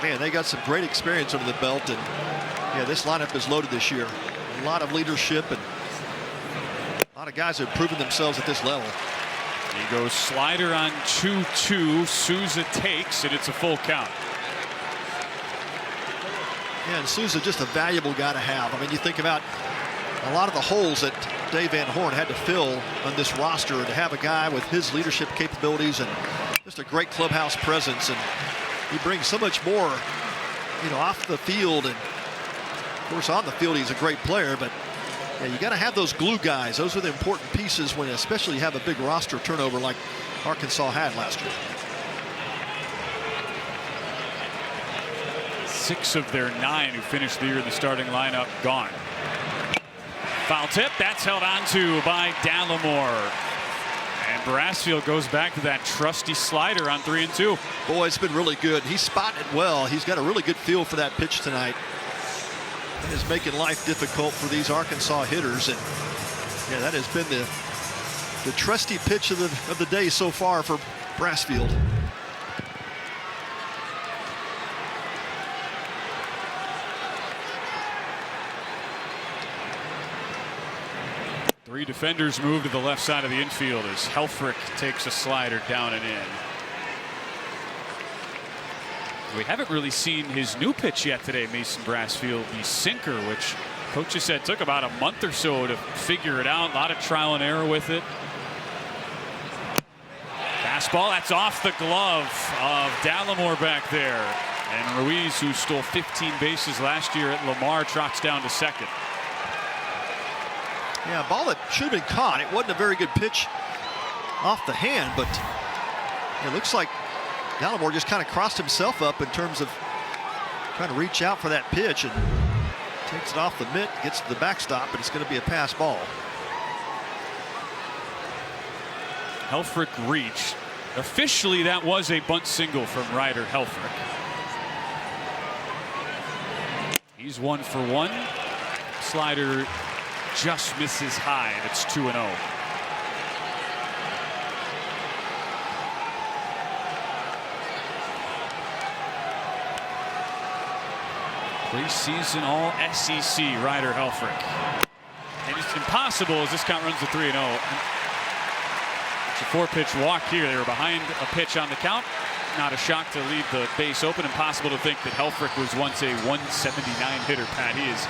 man, they got some great experience under the belt. And yeah, this lineup is loaded this year. A lot of leadership and a lot of guys who have proven themselves at this level. He goes slider on 2-2. Souza takes, and it's a full count. Yeah, and Souza just a valuable guy to have. I mean, you think about a lot of the holes that Dave Van Horn had to fill on this roster, to have a guy with his leadership capabilities and just a great clubhouse presence, and he brings so much more, off the field, and of course on the field he's a great player, but Yeah, you got to have those glue guys. Those are the important pieces when, especially, you have a big roster turnover like Arkansas had last year. 6 of their 9 who finished the year in the starting lineup gone. Foul tip. That's held on to by Dallimore. And Brassfield goes back to that trusty slider on 3-2. Boy, it's been really good. He's spotting it well. He's got a really good feel for that pitch tonight. That is making life difficult for these Arkansas hitters. And yeah, that has been the trusty pitch of the day so far for Brassfield. Three defenders move to the left side of the infield as Helfrich takes a slider down and in. We haven't really seen his new pitch yet today, Mason Brassfield, the sinker, which coaches said took about a month or so to figure it out. A lot of trial and error with it. Fastball, that's off the glove of Dallimore back there. And Ruiz, who stole 15 bases last year at Lamar, trots down to second. Yeah, a ball that should have been caught. It wasn't a very good pitch off the hand, but it looks like Dallimore just kind of crossed himself up in terms of trying to reach out for that pitch, and takes it off the mitt, gets to the backstop, and it's going to be a pass ball. Helfrich reached. Officially, that was a bunt single from Ryder Helfrich. He's 1 for 1. Slider just misses high, and it's 2-0. Preseason all SEC Ryder Helfrich. And it's impossible as this count runs to 3-0. It's a 4-pitch walk here. They were behind a pitch on the count. Not a shock to leave the base open. Impossible to think that Helfrich was once a 179 hitter, Pat. He is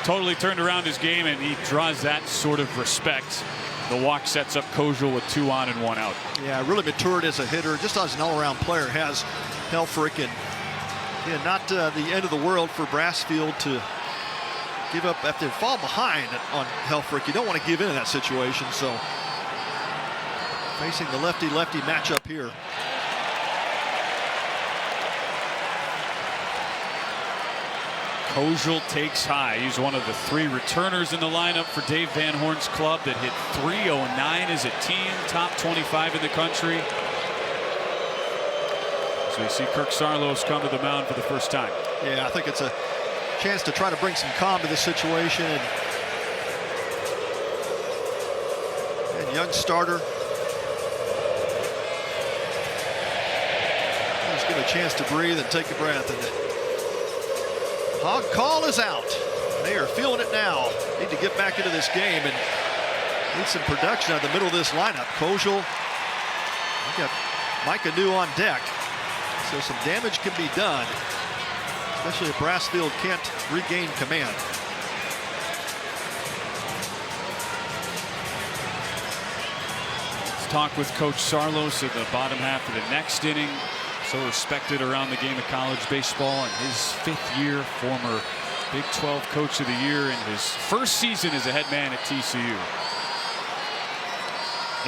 totally turned around his game, and he draws that sort of respect. The walk sets up Kojal with 2 on and 1 out. Yeah, really matured as a hitter, just as an all-around player has Helfrich. And yeah, not the end of the world for Brassfield to give up after fall behind on Helfrich. You don't want to give in that situation. So facing the lefty-lefty matchup here. Kojal takes high. He's one of the 3 returners in the lineup for Dave Van Horn's club that hit .309 as a team, top 25 in the country. So we see Kirk Saarloos come to the mound for the first time. Yeah, I think it's a chance to try to bring some calm to the situation. And young starter. Just give him a chance to breathe and take a breath. And hog call is out. They are feeling it now. Need to get back into this game and need some production out of the middle of this lineup. Kojal, we got Micah New on deck, so some damage can be done, especially if Brassfield can't regain command. Let's talk with Coach Saarloos at the bottom half of the next inning. So respected around the game of college baseball, and his 5th year, former Big 12 Coach of the Year in his first season as a head man at TCU.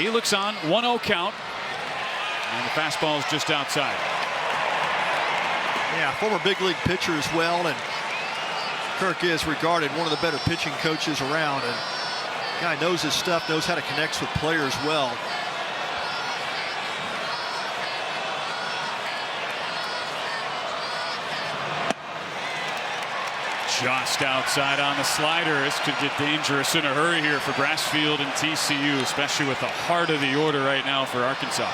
He looks on, 1-0 count, and the fastball is just outside. Yeah, former big league pitcher as well, and Kirk is regarded one of the better pitching coaches around, and the guy knows his stuff, knows how to connect with players well. Just outside on the slider. This could get dangerous in a hurry here for Brassfield and TCU, especially with the heart of the order right now for Arkansas.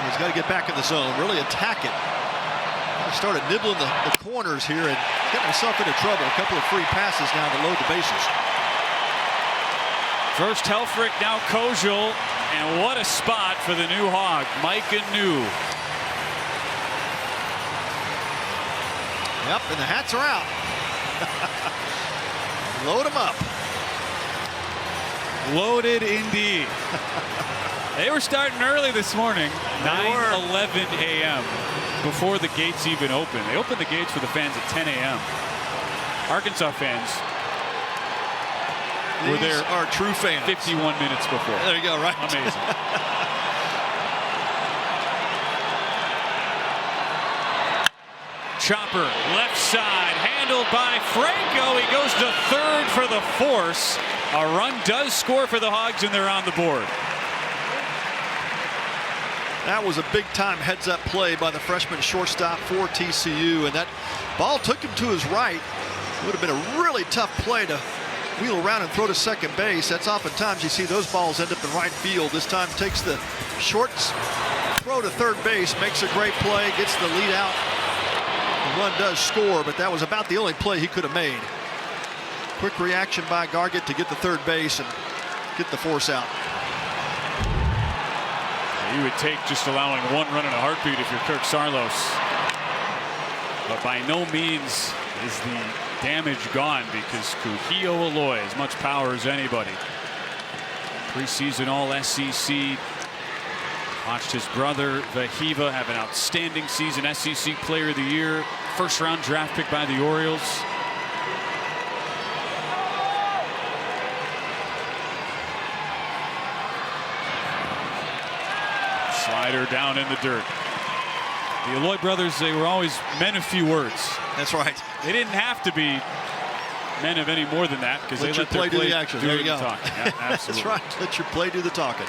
He's got to get back in the zone, really attack it. He started nibbling the corners here and getting himself into trouble. A couple of free passes now to load the bases. First Helfrich, now Kojal, and what a spot for the new Hog, Micah New. Yep, and the hats are out. Load them up. Loaded indeed. They were starting early this morning, 9:11 a.m. before the gates even opened. They opened the gates for the fans at 10 a.m. Arkansas fans were These there are true fans. 51 minutes before. There you go, right? Amazing. Chopper, left side, handled by Franco. He goes to third for the force. A run does score for the Hogs, and they're on the board. That was a big-time heads-up play by the freshman shortstop for TCU, and that ball took him to his right. It would have been a really tough play to wheel around and throw to second base. That's oftentimes you see those balls end up in right field. This time takes the short throw to third base, makes a great play, gets the lead out. The run does score, but that was about the only play he could have made. Quick reaction by Gargett to get the third base and get the force out. You would take just allowing one run in a heartbeat if you're Kirk Saarloos. But by no means is the damage gone, because Kuhio Aloy, as much power as anybody. Preseason All-SEC. Watched his brother Vahiva have an outstanding season, SEC Player of the Year, first-round draft pick by the Orioles. Slider down in the dirt. The Aloy brothers, they were always men of few words. That's right. They didn't have to be men of any more than that, because they let their play do the action. do There you the go. talking. Yeah, absolutely. That's right. Let your play do the talking.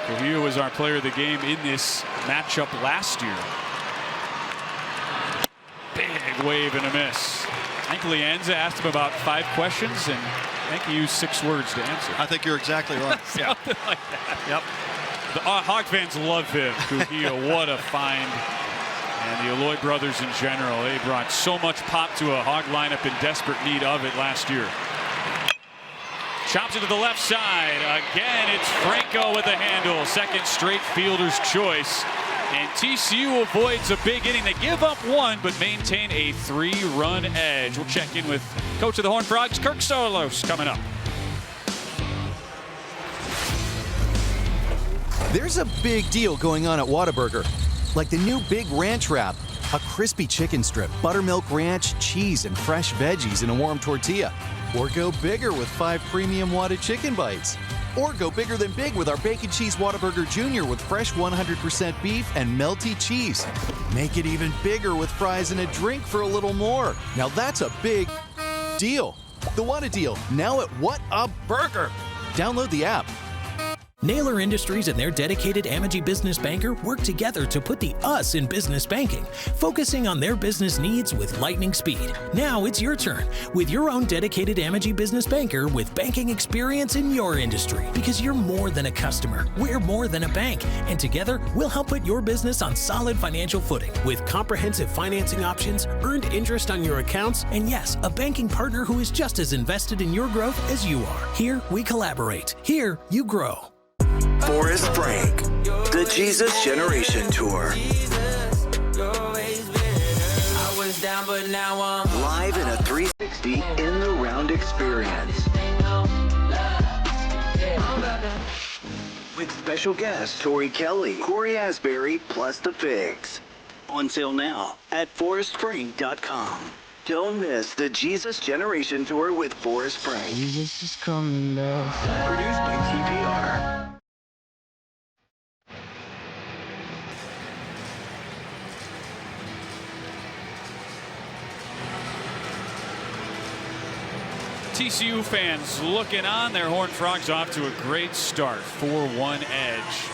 Kuhio was our player of the game in this matchup last year. Big wave and a miss. I think Lianza asked him about 5 questions, and I think he used 6 words to answer. I think you're exactly right. Yeah. Something like that. Yep. The Hog fans love him. Kuhio, what a find. And the Aloy brothers in general, they brought so much pop to a Hog lineup in desperate need of it last year. Chops it to the left side. Again, it's Franco with a handle. Second straight fielder's choice. And TCU avoids a big inning. They give up 1, but maintain a 3-run edge. We'll check in with coach of the Horned Frogs, Kirk Saarloos, coming up. There's a big deal going on at Whataburger. Like the new Big Ranch Wrap. A crispy chicken strip, buttermilk ranch, cheese, and fresh veggies in a warm tortilla. Or go bigger with 5 premium Whata chicken bites. Or go bigger than big with our Bacon Cheese Whataburger Jr. with fresh 100% beef and melty cheese. Make it even bigger with fries and a drink for a little more. Now that's a big deal. The Whata deal, now at What a Burger. Download the app. Naylor Industries and their dedicated Amegy business banker work together to put the us in business banking, focusing on their business needs with lightning speed. Now it's your turn with your own dedicated Amegy business banker with banking experience in your industry. Because you're more than a customer, we're more than a bank, and together we'll help put your business on solid financial footing with comprehensive financing options, earned interest on your accounts, and yes, a banking partner who is just as invested in your growth as you are. Here we collaborate. Here you grow. Forrest Frank, the Jesus Generation Tour. Live in a 360 in the round experience. With special guests Tori Kelly, Corey Asbury, plus the Figs. On sale now at forestfrank.com. Don't miss the Jesus Generation Tour with Forrest Frank. Jesus is coming back. Produced by TPR. TCU fans looking on. Their Horned Frogs off to a great start. 4-1 edge.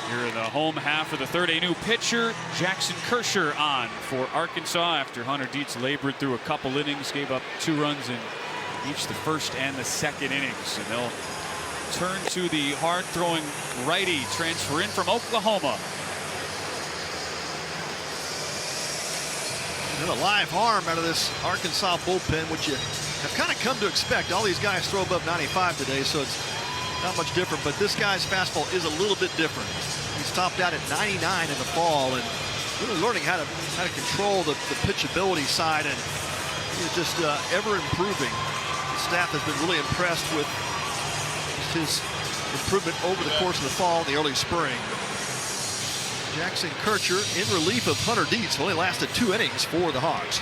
Here in the home half of the third. A new pitcher, Jackson Kersher, on for Arkansas after Hunter Dietz labored through a couple innings, gave up 2 runs in each the first and the second innings. And they'll turn to the hard-throwing righty, transfer in from Oklahoma. And a live arm out of this Arkansas bullpen, which you have kind of come to expect. All these guys throw above 95 today, so it's not much different. But this guy's fastball is a little bit different. He's topped out at 99 in the fall, and really learning how to control the pitchability side, and he's just ever improving. The staff has been really impressed with his improvement over the course of the fall and the early spring. Jackson Kersher in relief of Hunter Dietz only lasted 2 innings for the Hogs.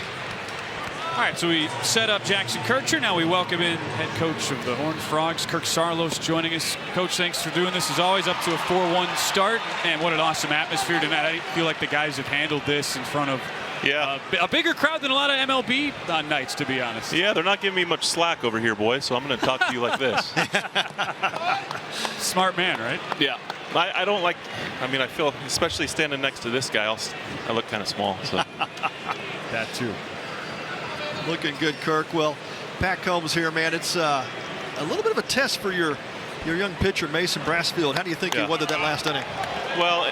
All right, so we set up Jackson Kircher. Now we welcome in head coach of the Horned Frogs, Kirk Sarlos, joining us. Coach, thanks for doing this. As always, up to a 4-1 start. And what an awesome atmosphere tonight. I feel like the guys have handled this in front of a bigger crowd than a lot of MLB nights, to be honest. Yeah, they're not giving me much slack over here, boys, so I'm going to talk to you like this. Smart man, right? Yeah. I don't like, I mean, I feel, especially standing next to this guy, I look kind of small. So. That too. Looking good, Kirk. Well, Pat Combs here, man. It's a little bit of a test for your young pitcher, Mason Brassfield. How do you think he weathered that last inning? Well,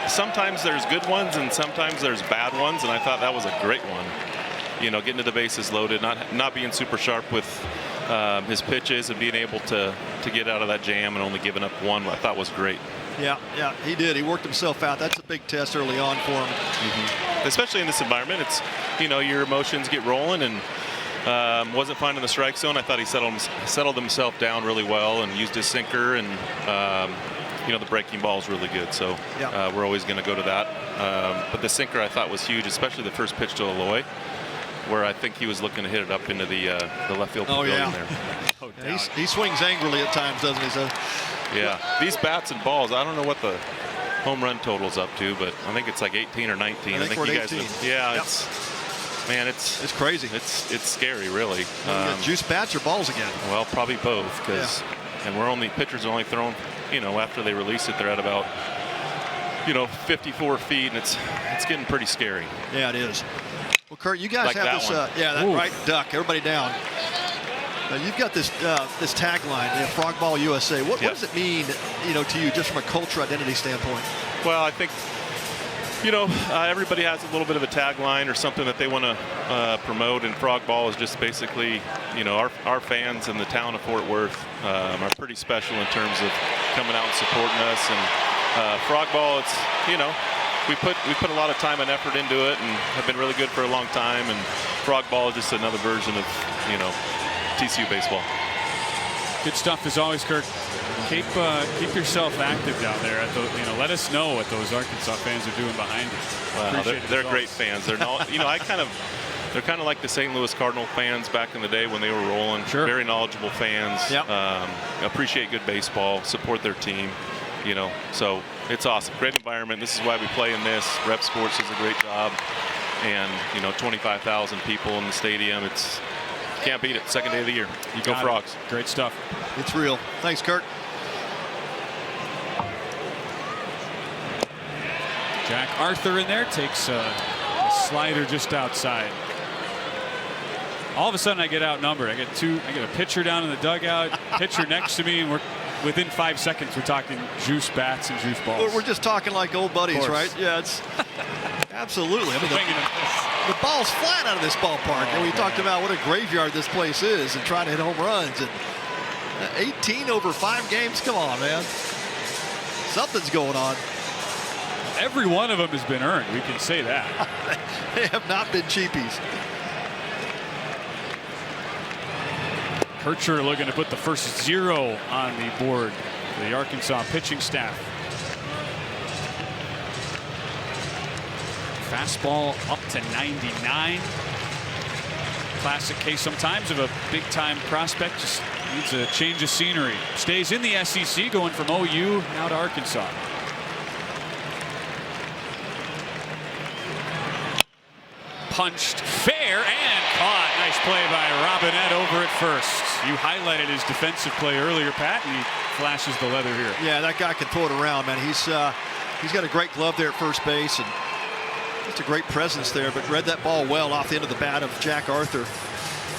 sometimes there's good ones and sometimes there's bad ones, and I thought that was a great one. You know, getting to the bases loaded, not being super sharp with his pitches, and being able to get out of that jam and only giving up one, I thought was great. Yeah, he did. He worked himself out. That's a big test early on for him. Especially in this environment, it's, you know, your emotions get rolling, and wasn't finding the strike zone. I thought he settled himself down really well and used his sinker, and you know, the breaking ball is really good, so we're always going to go to that. But the sinker I thought was huge, especially the first pitch to Aloy, where I think he was looking to hit it up into the left field pavilion there. He swings angrily at times, doesn't he? So. Yeah, these bats and balls, I don't know what the home run total's up to, but I think it's like 18 or 19. I think we're you at 18. It's crazy. It's scary, really. Juice bats or balls again? Well, probably both, because and pitchers are only throwing, you know, after they release it, they're at about, you know, 54 feet, and it's getting pretty scary. Yeah, it is. Well, Kurt, you guys like have this, that right duck, everybody down. You've got this tagline, Frog Ball USA. What does it mean, you know, to you, just from a culture identity standpoint? Well, I think, you know, everybody has a little bit of a tagline or something that they want to promote, and Frog Ball is just basically, you know, our fans in the town of Fort Worth are pretty special in terms of coming out and supporting us. And Frog Ball, it's, you know, we put a lot of time and effort into it, and have been really good for a long time. And Frog Ball is just another version of, you know, TCU baseball. Good stuff as always, Kirk. Keep yourself active down there. Let us know what those Arkansas fans are doing behind you. Well, they're great fans. They're not, you know, they're kind of like the St. Louis Cardinal fans back in the day when they were rolling. Sure. Very knowledgeable fans. Appreciate good baseball. Support their team. You know, so it's awesome. Great environment. This is why we play in this. Rep Sports does a great job, and you know, 25,000 people in the stadium. It's can't beat it. Second day of the year. You go Frogs. Great stuff. It's real. Thanks, Kirk. Jack Arthur in there takes a slider just outside. All of a sudden I get outnumbered. I get a pitcher down in the dugout, pitcher next to me, and we're within 5 seconds we're talking juice bats and juice balls. We're just talking like old buddies, right? Yeah, it's absolutely. I mean, the ball's flying out of this ballpark. And we talked about what a graveyard this place is and trying to hit home runs. And 18 over 5 games. Come on, man. Something's going on. Every one of them has been earned. We can say that. They have not been cheapies. Kircher looking to put the first 0 on the board for the Arkansas pitching staff. Fastball up to 99. Classic case sometimes of a big-time prospect just needs a change of scenery. Stays in the SEC, going from OU now to Arkansas. Punched fair and caught. Nice play by Robinette over at first. You highlighted his defensive play earlier, Pat, and he flashes the leather here. Yeah, that guy can throw it around, man. He's got a great glove there at first base, and just a great presence there, but read that ball well off the end of the bat of Jack Arthur.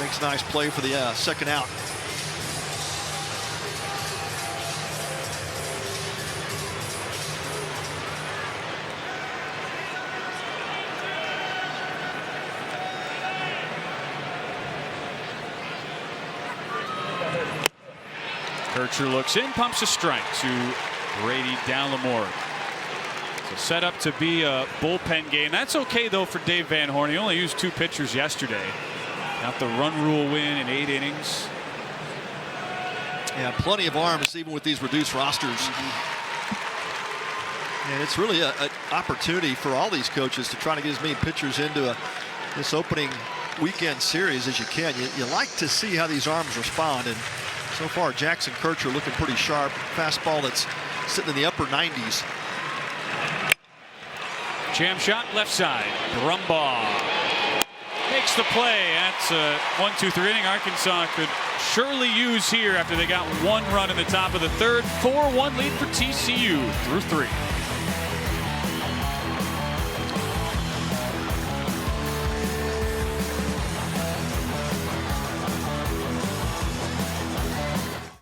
Makes a nice play for the second out. Kircher looks in, pumps a strike to Brady Dallimore. So set up to be a bullpen game. That's okay, though, for Dave Van Horn. He only used 2 pitchers yesterday. Got the run rule win in 8 innings. Yeah, plenty of arms, even with these reduced rosters. And it's really an opportunity for all these coaches to try to get as many pitchers into this opening weekend series as you can. You like to see how these arms respond, and so far Jackson Kircher looking pretty sharp. Fastball that's sitting in the upper 90s. Jam shot left side. Brumbaugh makes the play. That's a 1-2-3 inning. Arkansas could surely use here after they got 1 run in the top of the 3rd. 4-1 lead for TCU through 3.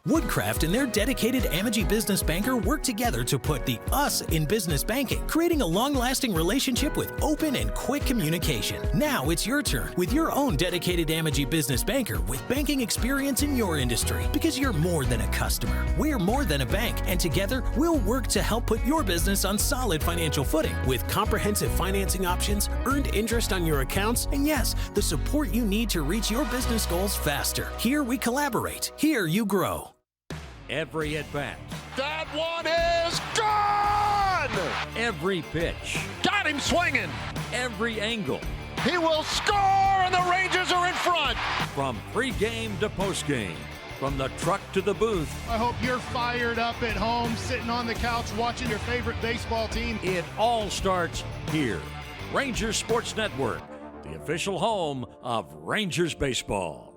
Woodcraft and their dedicated Amagi business banker work together to put the us in business banking, creating a long-lasting relationship with open and quick communication. Now it's your turn with your own dedicated Amagi business banker with banking experience in your industry. Because you're more than a customer. We're more than a bank, and together we'll work to help put your business on solid financial footing with comprehensive financing options, earned interest on your accounts, and yes, the support you need to reach your business goals faster. Here we collaborate. Here you grow. Every at-bat. That one is gone! Every pitch. Got him swinging. Every angle. He will score, and the Rangers are in front. From pregame to postgame. From the truck to the booth. I hope you're fired up at home, sitting on the couch watching your favorite baseball team. It all starts here. Rangers Sports Network, the official home of Rangers baseball.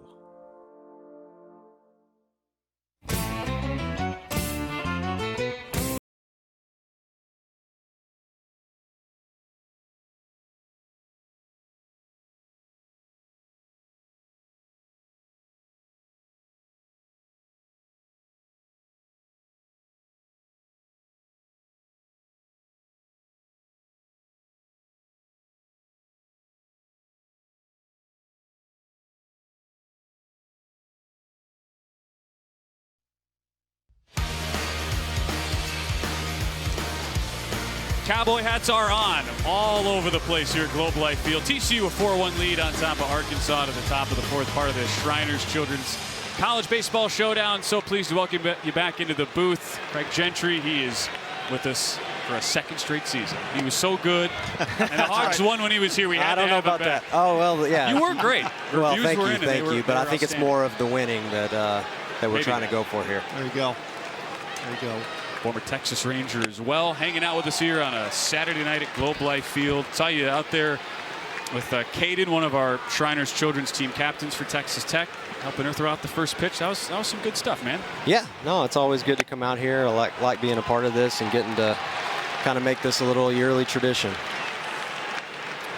Cowboy hats are on all over the place here at Globe Life Field. TCU a 4-1 lead on top of Arkansas to the top of the 4th part of the Shriners Children's College Baseball Showdown. So pleased to welcome you back into the booth. Craig Gentry, he is with us for a 2nd straight season. He was so good. And the Hawks won when he was here. We had I don't to know have him about back. that. Oh, well, yeah. You were great. Well, Reviews thank were you, in, and thank they you. But were I think it's outstanding. more of the winning that we're Maybe. trying to go for here. There you go. There you go. Former Texas Ranger as well, hanging out with us here on a Saturday night at Globe Life Field. Saw you out there with Caden, one of our Shriners Children's team captains for Texas Tech, helping her throw out the first pitch. That was some good stuff, man. Yeah, no, it's always good to come out here. I like being a part of this and getting to kind of make this a little yearly tradition.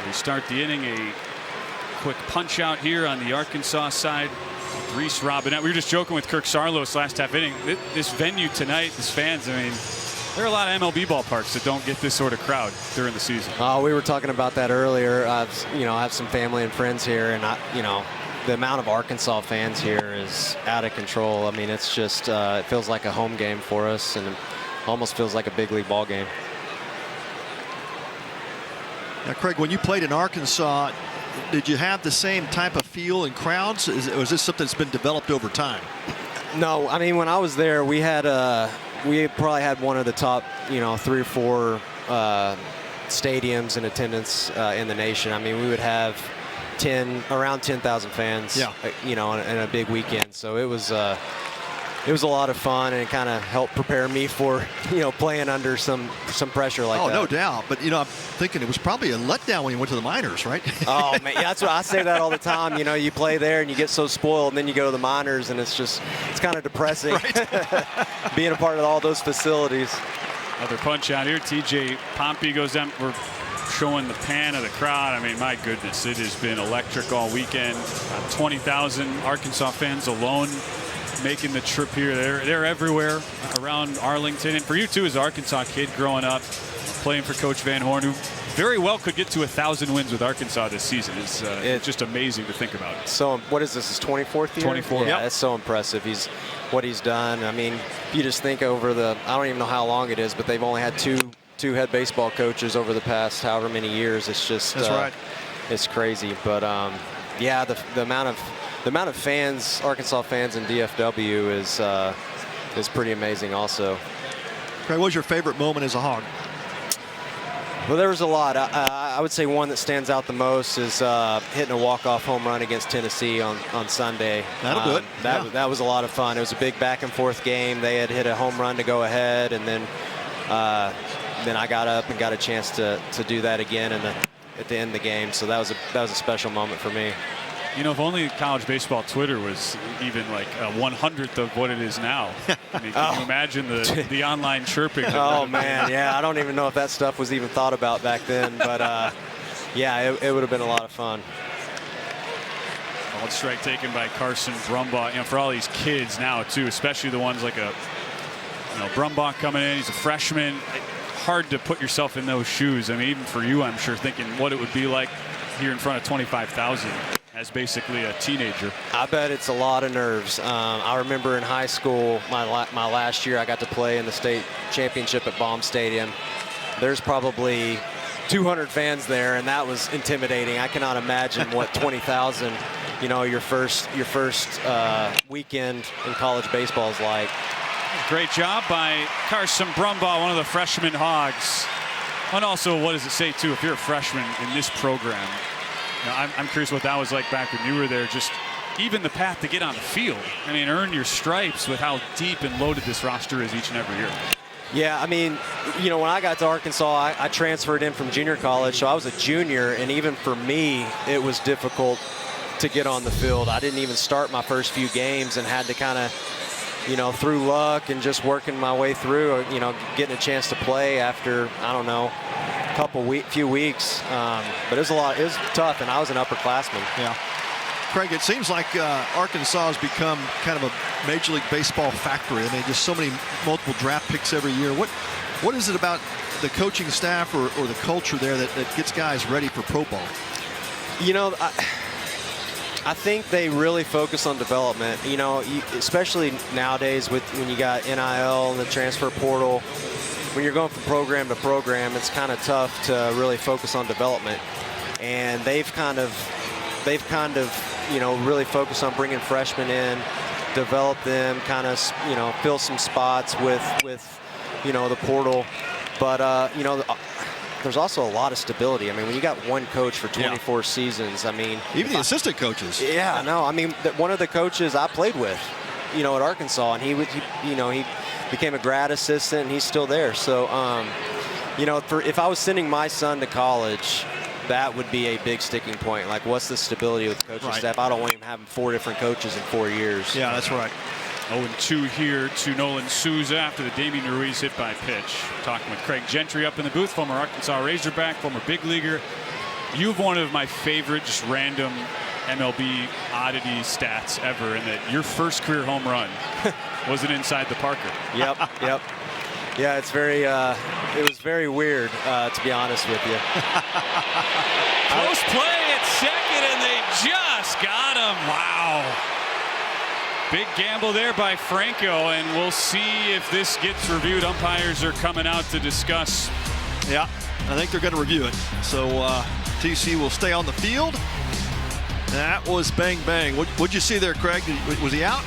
We start the inning, a quick punch out here on the Arkansas side. Reese Robinette. We were just joking with Kirk Sarlos last half inning. This venue tonight, these fans, I mean, there are a lot of MLB ballparks that don't get this sort of crowd during the season. We were talking about that earlier. I have some family and friends here, and the amount of Arkansas fans here is out of control. I mean, it's just it feels like a home game for us, and it almost feels like a big league ball game. Now, Craig, when you played in Arkansas, did you have the same type of feel in crowds? Or is this something that's been developed over time? No, I mean, when I was there, we probably had one of the top, 3 or 4 stadiums in attendance in the nation. I mean, we would have around 10,000 fans, in a big weekend. So it was a lot of fun, and it kind of helped prepare me for, playing under some pressure like that. Oh, no doubt. But, I'm thinking it was probably a letdown when you went to the minors, right? Oh, man, yeah, that's what I say that all the time. You play there and you get so spoiled, and then you go to the minors, and it's kind of depressing being a part of all those facilities. Another punch out here. TJ Pompey goes down. We're showing the pan of the crowd. I mean, my goodness, it has been electric all weekend. 20,000 Arkansas fans alone making the trip here. They're everywhere around Arlington. And for you, too, as an Arkansas kid growing up, playing for Coach Van Horn, who very well could get to 1,000 wins with Arkansas this season. It's just amazing to think about. So what is this, his 24th year? 24. Yeah, that's so impressive. What he's done. I mean, if you just think over I don't even know how long it is, but they've only had two head baseball coaches over the past however many years. It's just that's right. It's crazy. But yeah, the amount of fans, Arkansas fans in DFW is pretty amazing also. Craig, what was your favorite moment as a Hog? Well, there was a lot. I would say one that stands out the most is hitting a walk-off home run against Tennessee on Sunday. That'll do it. That was a lot of fun. It was a big back-and-forth game. They had hit a home run to go ahead, and then I got up and got a chance to do that again at the end of the game. So that was a special moment for me. You know, if only college baseball Twitter was even like a 100th of what it is now. I mean, can you imagine the online chirping? Oh, man, yeah. I don't even know if that stuff was even thought about back then. But, yeah, it would have been a lot of fun. One strike taken by Carson Brumbaugh. You know, for all these kids now, too, especially the ones like Brumbaugh coming in. He's a freshman. Hard to put yourself in those shoes. I mean, even for you, I'm sure, thinking what it would be like here in front of 25,000. As basically a teenager. I bet it's a lot of nerves. I remember in high school, my last year, I got to play in the state championship at Baum Stadium. There's probably 200 fans there, and that was intimidating. I cannot imagine what 20,000, you know, your first weekend in college baseball is like. Great job by Carson Brumbaugh, one of the freshman Hogs. And also, what does it say, too, if you're a freshman in this program? Now, I'm curious what that was like back when you were there. Just even the path to get on the field. I mean, earn your stripes with how deep and loaded this roster is each and every year. Yeah, I mean, you know, when I got to Arkansas, I transferred in from junior college, so I was a junior, and even for me, it was difficult to get on the field. I didn't even start my first few games and had to kind of, you know, through luck and just working my way through, you know, getting a chance to play after, I don't know, few weeks, but it was tough, and I was an upperclassman. Yeah. Craig, it seems like Arkansas has become kind of a Major League Baseball factory. I mean, just so many multiple draft picks every year. What is it about the coaching staff or the culture there that gets guys ready for pro ball? You know, I think they really focus on development. You know, especially nowadays when you got NIL and the transfer portal. When you're going from program to program, it's kind of tough to really focus on development. And they've kind of, you know, really focused on bringing freshmen in, develop them, kind of, you know, fill some spots with, you know, the portal. But, you know, there's also a lot of stability. I mean, when you got one coach for 24 seasons, I mean. Even the assistant coaches. Yeah, no, I mean, one of the coaches I played with, you know, at Arkansas, and he became a grad assistant, and he's still there. So, you know, if I was sending my son to college, that would be a big sticking point. Like, what's the stability with the coaching staff? I don't want him having 4 different coaches in 4 years. Yeah, that's right. 0-2 here to Nolan Souza after the Damien Ruiz hit by pitch. Talking with Craig Gentry up in the booth, former Arkansas Razorback, former big leaguer. You have one of my favorite just random MLB oddity stats ever, in that your first career home run was it inside the Parker. Yep. Yeah, it's very. It was very weird, to be honest with you. Close play at second, and they just got him. Wow. Big gamble there by Franco, and we'll see if this gets reviewed. Umpires are coming out to discuss. Yeah, I think they're going to review it. So TC will stay on the field. That was bang bang. What'd you see there, Craig? Was he out?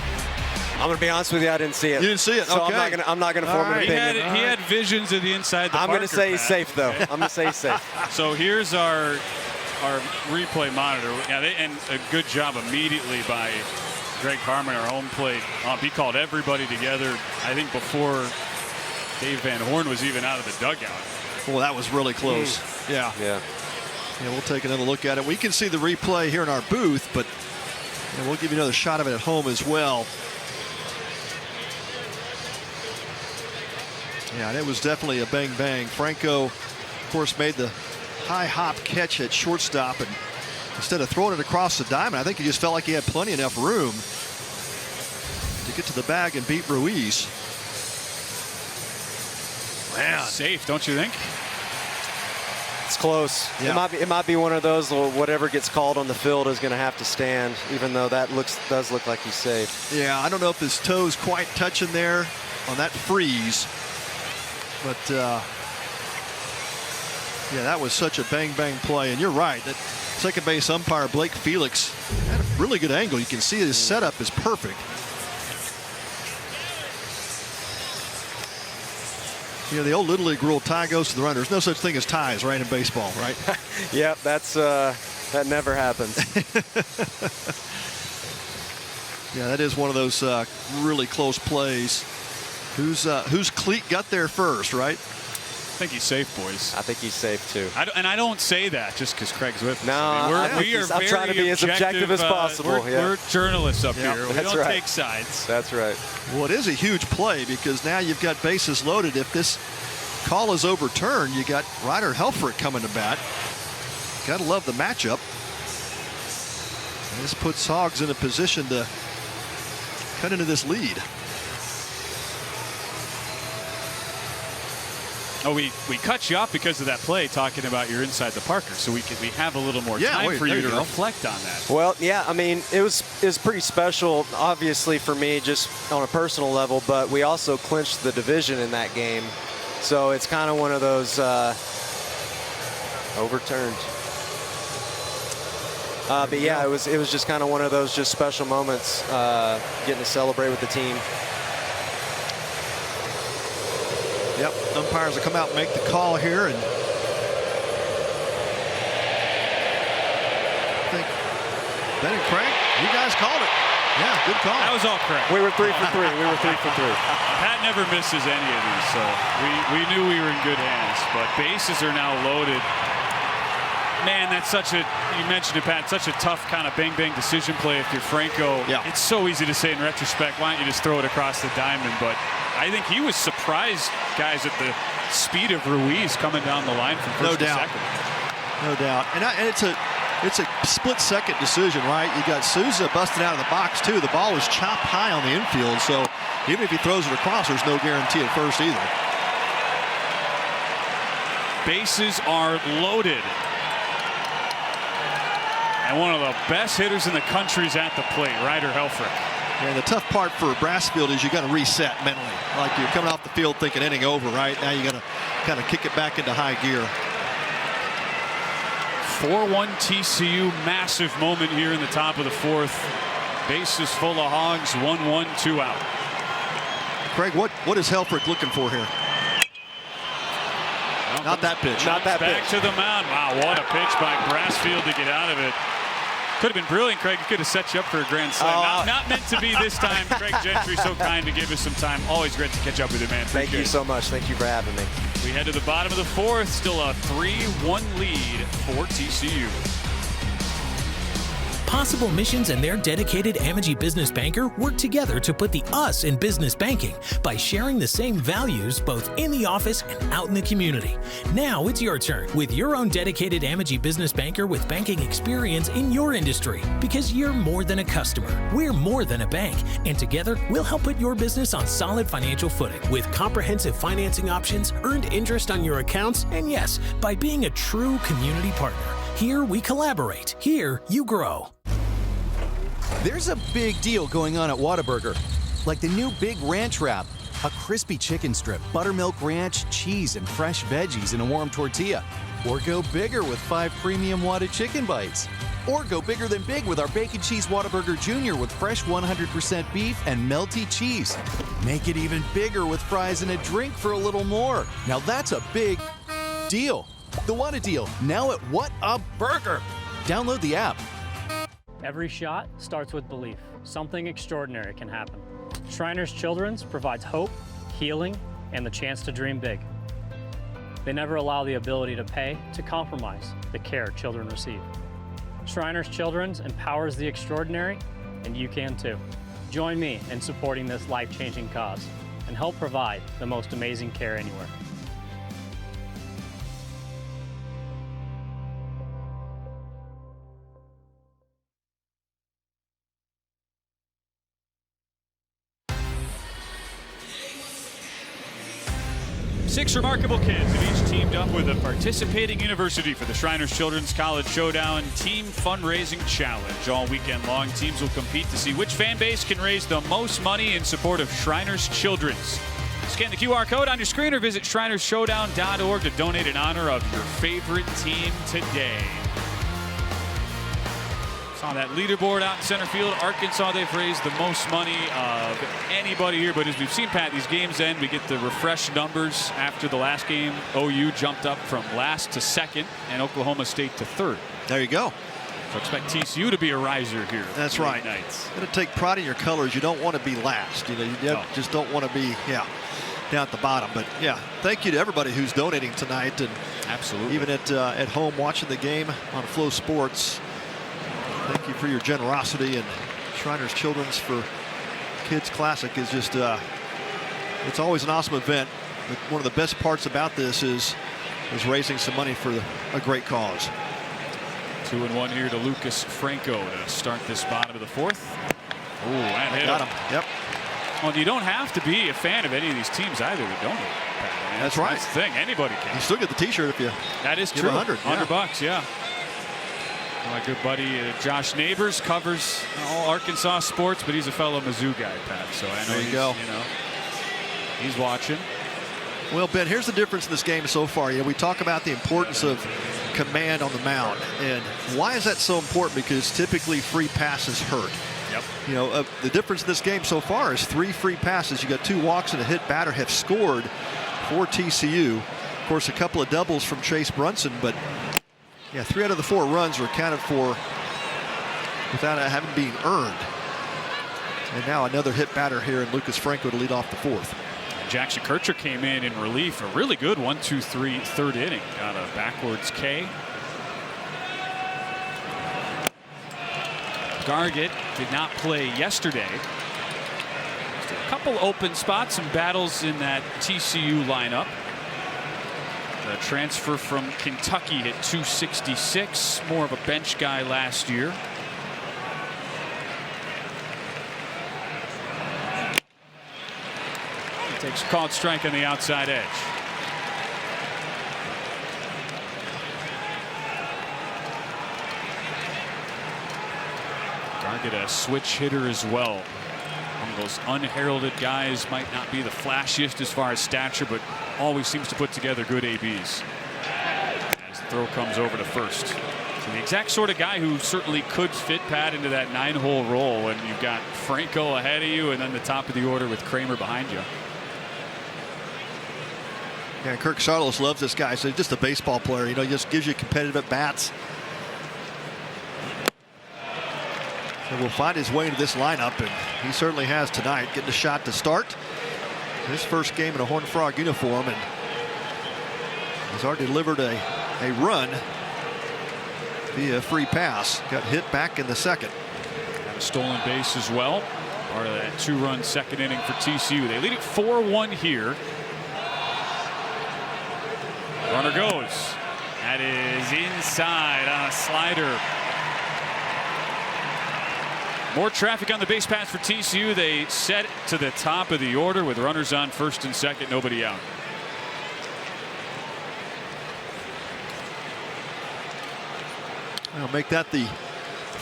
I'm going to be honest with you, I didn't see it. You didn't see it? So okay. I'm not going to form an opinion. He had visions of the inside the I'm Parker going to say he's path. safe, though. I'm going to say he's safe. So here's our replay monitor. Yeah, and a good job immediately by Greg Harmon, our home plate. He called everybody together, I think, before Dave Van Horn was even out of the dugout. Well, that was really close. Yeah, we'll take another look at it. We can see the replay here in our booth, but we'll give you another shot of it at home as well. Yeah, and it was definitely a bang bang. Franco, of course, made the high hop catch at shortstop, and instead of throwing it across the diamond, I think he just felt like he had plenty enough room to get to the bag and beat Ruiz. Man, safe, don't you think? It's close. Yeah. It might be one of those, whatever gets called on the field is going to have to stand, even though that does look like he's safe. Yeah, I don't know if his toes quite touching there on that freeze, but yeah, that was such a bang bang play. And you're right, that second base umpire Blake Felix had a really good angle. You can see his setup is perfect. You know, the old Little League rule, tie goes to the runner. There's no such thing as ties, right, in baseball, right? Yep, that never happens. Yeah, that is one of those really close plays. Whose cleat got there first, right? I think he's safe, boys. I think he's safe, too. I don't say that just because Craig's with us. No, I mean, I'm trying to be as objective as possible. We're journalists up here. We don't right. take sides. That's right. Well, it is a huge play because now you've got bases loaded. If this call is overturned, you got Ryder Helfrich coming to bat. Got to love the matchup. And this puts Hogs in a position to cut into this lead. Oh, we cut you off because of that play, talking about you're inside the Parker, so we have a little more time for you to reflect on that. Well, yeah, I mean, it was pretty special, obviously, for me, just on a personal level, but we also clinched the division in that game. So it's kind of one of those overturned. But yeah, it was just kind of one of those just special moments, getting to celebrate with the team. Yep, umpires will come out and make the call here, and I think Ben and Craig, you guys called it. Yeah, good call. That was all correct. We were 3 for 3. We were 3 for 3. Pat never misses any of these, so we knew we were in good hands. But bases are now loaded. Man, that's you mentioned it, Pat, such a tough kind of bang-bang decision play if you're Franco. Yeah. It's so easy to say in retrospect, why don't you just throw it across the diamond? But I think he was surprised, guys, at the speed of Ruiz coming down the line from first to second. No doubt. And it's a split-second decision, right? You got Souza busting out of the box, too. The ball was chopped high on the infield, so even if he throws it across, there's no guarantee at first either. Bases are loaded. And one of the best hitters in the country is at the plate, Ryder Helfrich. And the tough part for Brassfield is you got to reset mentally. Like you're coming off the field thinking inning over, right? Now you got to kind of kick it back into high gear. 4-1 TCU, massive moment here in the top of the fourth. Bases full of Hogs, 1-1, 2 out. Craig, what is Helfrich looking for here? Not that pitch. Not that back pitch. to the mound. Wow, what a pitch by Brassfield to get out of it. Could have been brilliant, Craig. It could have set you up for a grand slam. Not meant to be this time. Craig Gentry, so kind to give us some time. Always great to catch up with you, man. Thank you so much. Thank you for having me. We head to the bottom of the fourth. Still a 3-1 lead for TCU. Possible Missions and their dedicated Amegy business banker work together to put the us in business banking by sharing the same values both in the office and out in the community. Now it's your turn with your own dedicated Amegy business banker with banking experience in your industry. Because you're more than a customer, we're more than a bank, and together we'll help put your business on solid financial footing with comprehensive financing options, earned interest on your accounts, and yes, by being a true community partner. Here we collaborate. Here you grow. There's a big deal going on at Whataburger, like the new Big Ranch Wrap, a crispy chicken strip, buttermilk ranch, cheese, and fresh veggies in a warm tortilla. Or go bigger with 5 premium Whata chicken bites. Or go bigger than big with our Bacon Cheese Whataburger Jr. with fresh 100% beef and melty cheese. Make it even bigger with fries and a drink for a little more. Now that's a big deal. The Whata deal, now at What a Burger. Download the app. Every shot starts with belief. Something extraordinary can happen. Shriners Children's provides hope, healing, and the chance to dream big. They never allow the ability to pay to compromise the care children receive. Shriners Children's empowers the extraordinary, and you can too. Join me in supporting this life-changing cause and help provide the most amazing care anywhere. Six remarkable kids have each teamed up with a participating university for the Shriners Children's College Showdown Team Fundraising Challenge. All weekend long, teams will compete to see which fan base can raise the most money in support of Shriners Children's. Scan the QR code on your screen or visit shrinersshowdown.org to donate in honor of your favorite team today. Saw that leaderboard out in center field. Arkansas, they've raised the most money of anybody here. But as we've seen, Pat, these games end. We get the refreshed numbers after the last game. OU jumped up from last to second, and Oklahoma State to third. There you go. So expect TCU to be a riser here. That's right. Nights. Got to take pride in your colors. You don't want to be last. You just don't want to be down at the bottom. But yeah, thank you to everybody who's donating tonight, and absolutely even at home watching the game on Flow Sports. Thank you for your generosity, and Shriners Children's for Kids Classic is just it's always an awesome event. But one of the best parts about this is raising some money for a great cause. 2-1 here to Lucas Franco to start this bottom of the fourth. Oh, that hit got him. Yep. Well, you don't have to be a fan of any of these teams either to donate. That's right. That's the thing. Anybody can. You still get the T-shirt if you. That is give true. $100. Yeah. My good buddy Josh Neighbors covers all Arkansas sports, but he's a fellow Mizzou guy, Pat. So I know he's watching. Well, Ben, here's the difference in this game so far. We talk about the importance of command on the mound, and why is that so important? Because typically free passes hurt. Yep. The difference in this game so far is 3 free passes. You got 2 walks and a hit batter have scored for TCU. Of course, a couple of doubles from Chase Brunson, but 3 out of the 4 runs were accounted for without having been earned. And now another hit batter here in Lucas Franco to lead off the 4th. Jackson Kircher came in relief. A really good 1-2-3 third inning. Got a backwards K. Gargett did not play yesterday. Just a couple open spots and battles in that TCU lineup. The transfer from Kentucky hit .266, more of a bench guy last year. He takes a called strike on the outside edge. Gargett a switch hitter as well. One of those unheralded guys, might not be the flashiest as far as stature, but always seems to put together good ABs. As the throw comes over to first. So the exact sort of guy who certainly could fit Pat into that 9-hole role when you've got Franco ahead of you and then the top of the order with Kramer behind you. Yeah, Kirk Saarloos loves this guy. So he's just a baseball player. He just gives you competitive at bats. So will find his way into this lineup, and he certainly has tonight, getting a shot to start his first game in a Horned Frog uniform, and he's already delivered a run via free pass. Got hit back in the second. Got a stolen base as well. Part of that 2-run second inning for TCU. They lead it 4-1 here. Runner goes. That is inside on a slider. More traffic on the base paths for TCU. They set it to the top of the order with runners on first and second, nobody out. I'll make that the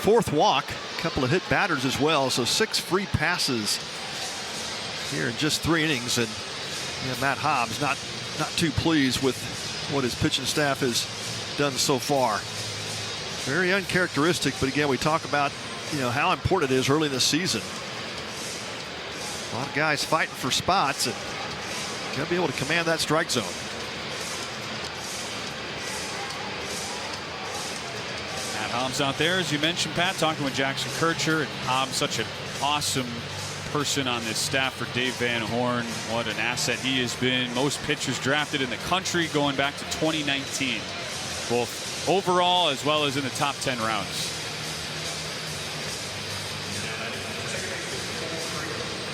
4th walk. A couple of hit batters as well. So 6 free passes here in just 3 innings. And Matt Hobbs not too pleased with what his pitching staff has done so far. Very uncharacteristic, but again, we talk about how important it is early in the season. A lot of guys fighting for spots, and got to be able to command that strike zone. Matt Hobbs out there, as you mentioned, Pat, talking with Jackson Kircher. And Hobbs, such an awesome person on this staff for Dave Van Horn. What an asset he has been. Most pitchers drafted in the country going back to 2019, both overall as well as in the top 10 rounds.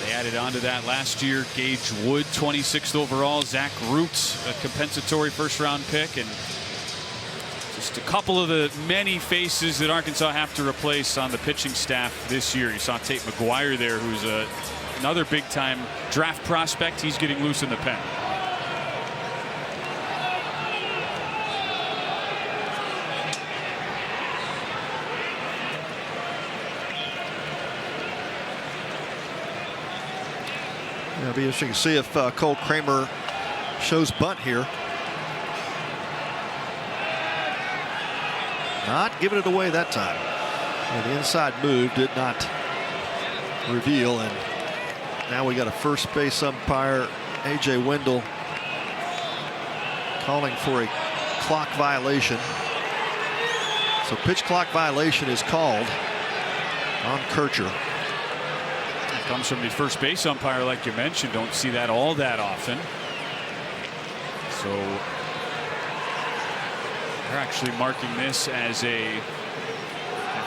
They added on to that last year Gage Wood, 26th overall, Zach Root, a compensatory first-round pick, and just a couple of the many faces that Arkansas have to replace on the pitching staff this year. You saw Tate McGuire there, who's another big-time draft prospect. He's getting loose in the pen. It'll be interesting to see if Cole Kramer shows bunt here. Not giving it away that time. The inside move did not reveal, and now we got a first base umpire, A.J. Wendell, calling for a clock violation. So pitch clock violation is called on Kircher. It comes from the first base umpire, like you mentioned. Don't see that all that often. So they're actually marking this as a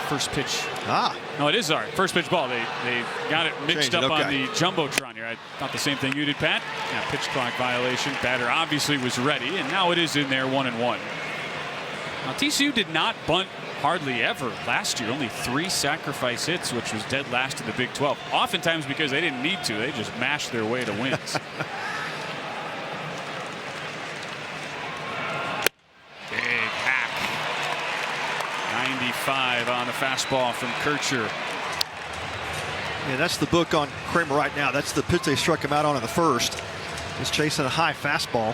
first pitch. No, it is our first pitch ball. They got it mixed up on the jumbotron here. I thought the same thing you did, Pat. Yeah, pitch clock violation. Batter obviously was ready, and now it is in there, 1-1. Now TCU did not bunt hardly ever last year. Only 3 sacrifice hits, which was dead last in the Big 12. Oftentimes because they didn't need to. They just mashed their way to wins. Big hack. 95 on the fastball from Kircher. Yeah, that's the book on Kramer right now. That's the pitch they struck him out on in the first. He's chasing a high fastball.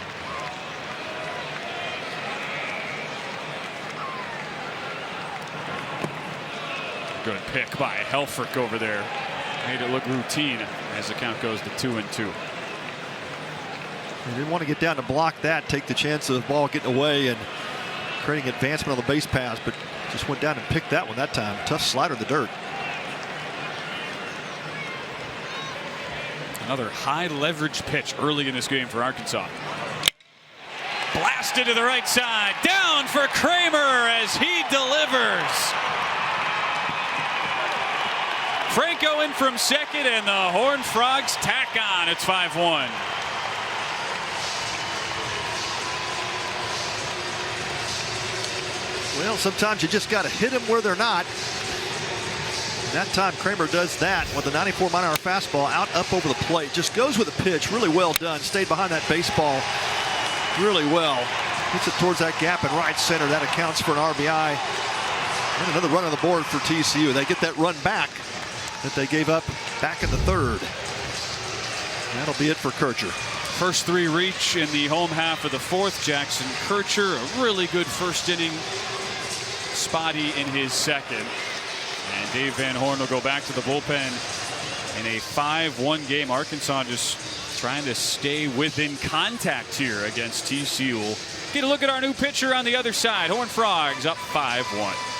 Good pick by Helfrich over there. Made it look routine as the count goes to 2-2. They didn't want to get down to block that, take the chance of the ball getting away and creating advancement on the base pass, but just went down and picked that one that time. Tough slider in the dirt. Another high leverage pitch early in this game for Arkansas. Blasted to the right side. Down for Kramer as he delivers. Franco in from second, and the Horned Frogs tack on. It's 5-1. Well, sometimes you just got to hit them where they're not. And that time Kramer does that with a 94-mile-an-hour fastball out up over the plate. Just goes with a pitch. Really well done. Stayed behind that baseball really well. Hits it towards that gap in right center. That accounts for an RBI. And another run on the board for TCU. They get that run back that they gave up back in the third. That'll be it for Kircher. First 3 reach in the home half of the fourth. Jackson Kircher, a really good first inning. Spotty in his second. And Dave Van Horn will go back to the bullpen in a 5-1 game. Arkansas just trying to stay within contact here against TCU. We'll get a look at our new pitcher on the other side. Horned Frogs up 5-1.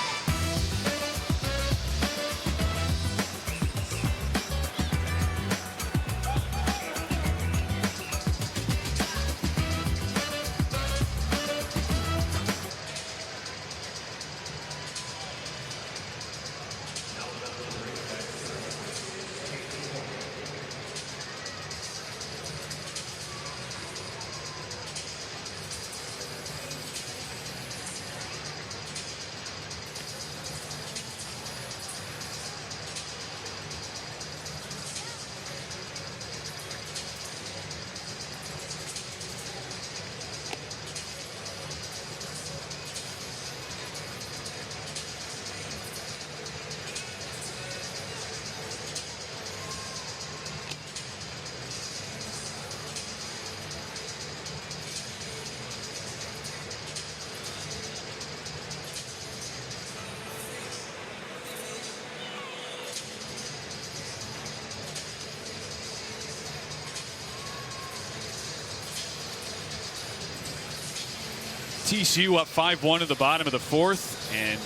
TCU up 5-1 at the bottom of the fourth and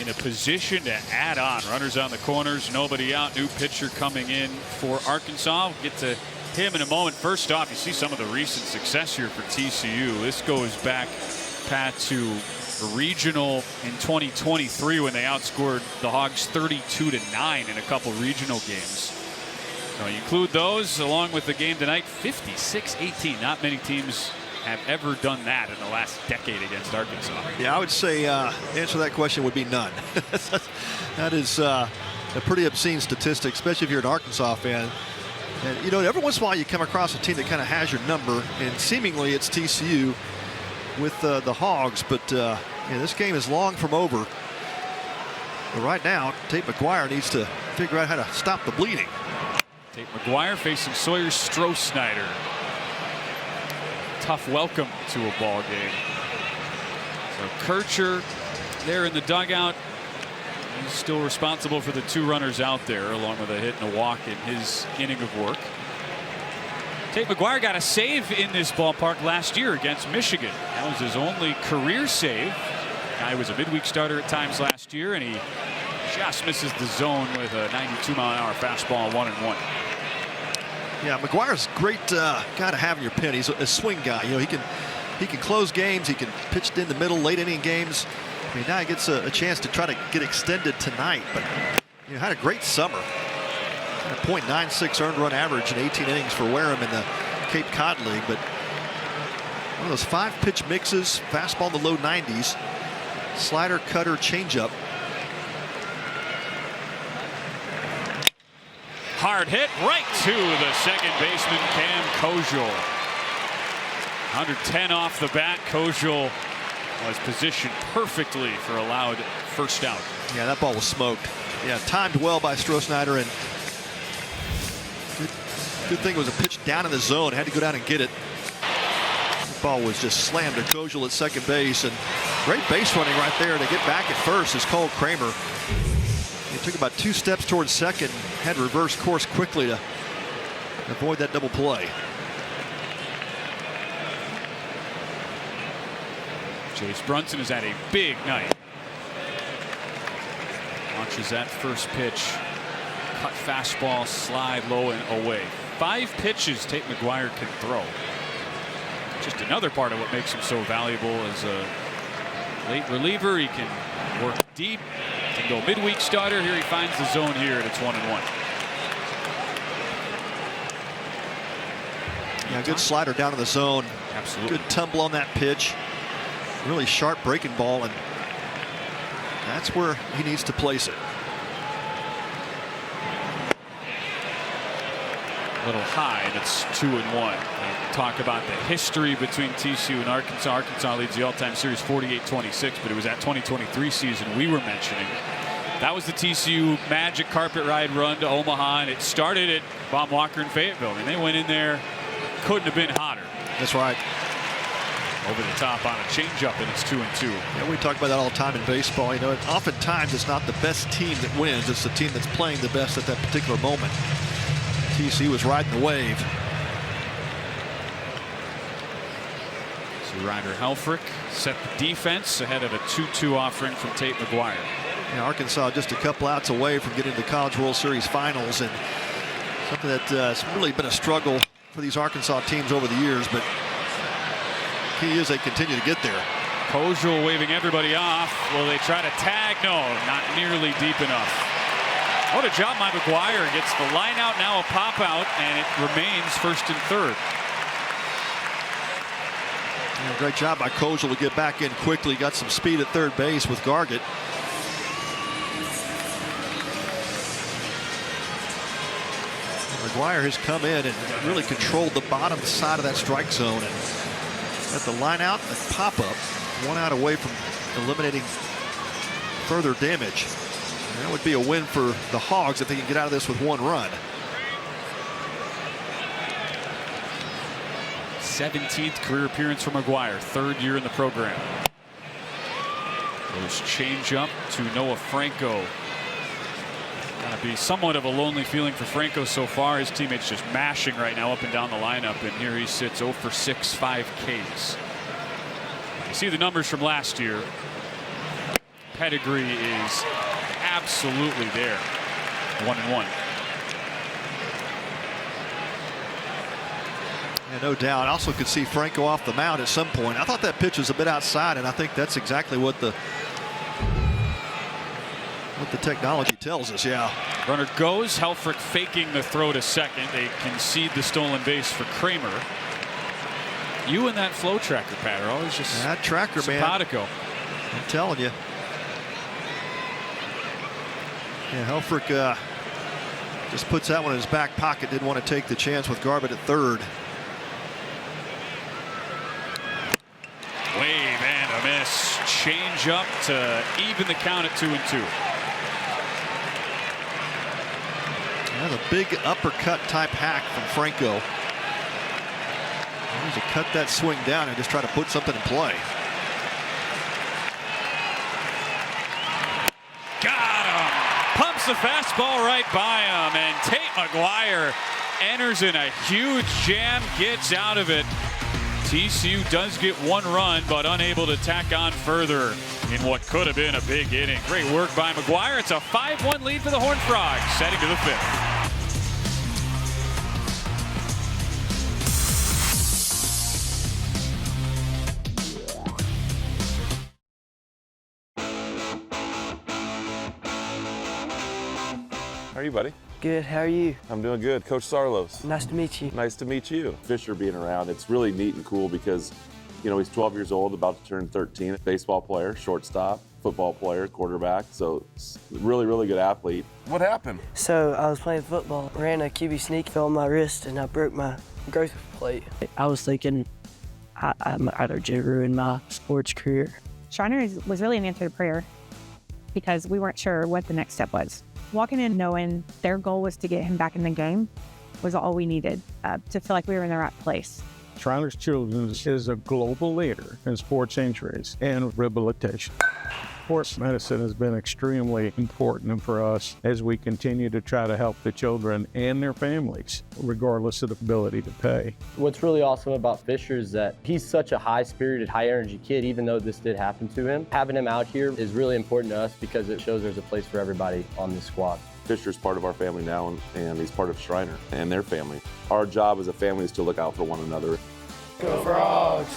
in a position to add on. Runners on the corners, nobody out. New pitcher coming in for Arkansas. We'll get to him in a moment. First off, you see some of the recent success here for TCU. This goes back, Pat, to a regional in 2023 when they outscored the Hogs 32-9 in a couple regional games. So you include those along with the game tonight, 56-18. Not many teams have ever done that in the last decade against Arkansas. Yeah, I would say answer to that question would be none. That is a pretty obscene statistic, especially if you're an Arkansas fan. And, you know, every once in a while you come across a team that kind of has your number, and seemingly it's TCU with the Hogs. But yeah, this game is long from over. But right now, Tate McGuire needs to figure out how to stop the bleeding. Tate McGuire facing Sawyer Stroh-Snyder. Tough welcome to a ball game. So Kircher there in the dugout. He's still responsible for the 2 runners out there, along with a hit and a walk in his inning of work. Tate McGuire got a save in this ballpark last year against Michigan. That was his only career save. Guy was a midweek starter at times last year, and he just misses the zone with a 92-mile-an-hour fastball, 1-1. Yeah, McGuire's a great guy to have in your pen. He's a swing guy. You know, he can close games. He can pitch in the middle, late inning games. I mean, now he gets a chance to try to get extended tonight. But you know, had a great summer. Had a .96 earned run average in 18 innings for Wareham in the Cape Cod League. But one of those 5-pitch mixes, fastball in the low 90s, slider, cutter, changeup. Hard hit right to the second baseman, Cam Kojal. 110 off the bat. Kojal was positioned perfectly for a loud first out. Yeah, that ball was smoked. Yeah, timed well by Stroh-Snyder, and good thing it was a pitch down in the zone. Had to go down and get it. The ball was just slammed to Kojal at second base, and great base running right there to get back at first is Cole Kramer. He took about 2 steps towards second, had to reverse course quickly to avoid that double play. Chase Brunson has had a big night. Launches that first pitch. Cut fastball, slide low and away. 5 pitches Tate McGuire can throw. Just another part of what makes him so valuable as a late reliever. He can work deep, can go midweek starter. Here he finds the zone here, and it's 1-1. Yeah, good slider down in the zone. Absolutely. Good tumble on that pitch. Really sharp breaking ball, and that's where he needs to place it. A little high, and it's 2-1. Talk about the history between TCU and Arkansas. Arkansas leads the all-time series 48-26, but it was that 2023 season we were mentioning. That was the TCU Magic carpet ride run to Omaha, and it started at Bob Walker in Fayetteville. I mean, they went in there, couldn't have been hotter. That's right. Over the top on a changeup, and it's 2-2. Yeah, we talk about that all the time in baseball. You know, oftentimes it's not the best team that wins; it's the team that's playing the best at that particular moment. TCU was riding the wave. So Ryder Helfrich set the defense ahead of a 2-2 offering from Tate McGuire. Yeah, Arkansas just a couple outs away from getting to the College World Series finals, and something that's really been a struggle for these Arkansas teams over the years, but key is they continue to get there. Kojal waving everybody off. Will they try to tag? No, not nearly deep enough. What a job by McGuire. Gets the line out, now a pop out, and it remains first and third. Yeah, great job by Kojal to get back in quickly. Got some speed at third base with Gargett. McGuire has come in and really controlled the bottom side of that strike zone. And at the line out, a pop up, 1 out away from eliminating further damage. And that would be a win for the Hogs if they can get out of this with 1 run. 17th career appearance for McGuire, 3rd year in the program. Goes change up to Noah Franco. Gotta be somewhat of a lonely feeling for Franco so far. His teammates just mashing right now up and down the lineup, and here he sits 0 for 6, 5 Ks. You see the numbers from last year. Pedigree is absolutely there. 1-1. Yeah, no doubt. I also could see Franco off the mound at some point. I thought that pitch was a bit outside, and I think that's exactly what the technology tells us. Yeah. Runner goes. Helfrich faking the throw to second. They concede the stolen base for Kramer. You and that flow tracker, Pat, are always just that tracker, simpatico. Man. I'm telling you. Yeah, Helfrich just puts that one in his back pocket. Didn't want to take the chance with Garbutt at third. Wave and a miss. Change up to even the count at 2-2. That's a big uppercut type hack from Franco. He needs to cut that swing down and just try to put something in play. Got him. Pops the fastball right by him, and Tate McGuire enters in a huge jam, gets out of it. TCU does get one run, but unable to tack on further in what could have been a big inning. Great work by McGuire. It's a 5-1 lead for the Horned Frogs, heading to the fifth. How are you, buddy? Good, how are you? I'm doing good. Coach Sarlos. Nice to meet you. Nice to meet you. Fisher being around, it's really neat and cool because, you know, he's 12 years old, about to turn 13. Baseball player, shortstop, football player, quarterback. So really, really good athlete. What happened? So I was playing football, ran a QB sneak, fell on my wrist, and I broke my growth plate. I was thinking I might have ruined my sports career. Shriners was really an answer to prayer because we weren't sure what the next step was. Walking in knowing their goal was to get him back in the game was all we needed to feel like we were in the right place. Shriners Children's is a global leader in sports injuries and rehabilitation. Sports medicine has been extremely important for us as we continue to try to help the children and their families, regardless of the ability to pay. What's really awesome about Fisher is that he's such a high-spirited, high-energy kid, even though this did happen to him. Having him out here is really important to us because it shows there's a place for everybody on this squad. Fisher's part of our family now, and he's part of Shriner and their family. Our job as a family is to look out for one another. Go Frogs!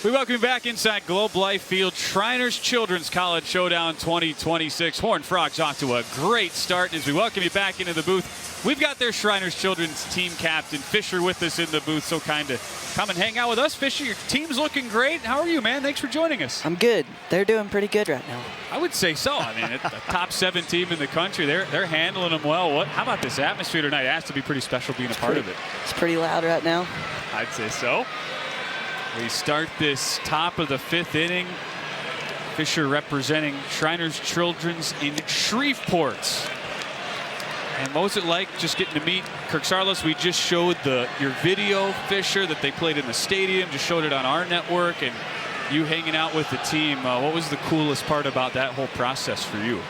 We welcome you back inside Globe Life Field. Shriners Children's College Showdown 2026. Horned Frogs off to a great start. And as we welcome you back into the booth, we've got their Shriners Children's team captain, Fisher, with us in the booth. So kind to come and hang out with us. Fisher, your team's looking great. How are you, man? Thanks for joining us. I'm good. They're doing pretty good right now. I would say so. I mean, it's the top 7 team in the country. They're handling them well. How about this atmosphere tonight? It has to be pretty special being a part of it. It's pretty loud right now. I'd say so. We start this top of the 5th inning. Fisher representing Shriners Children's in Shreveport. And what was it like just getting to meet Kirk Sarlos? We just showed your video, Fisher, that they played in the stadium, just showed it on our network, and you hanging out with the team. What was the coolest part about that whole process for you?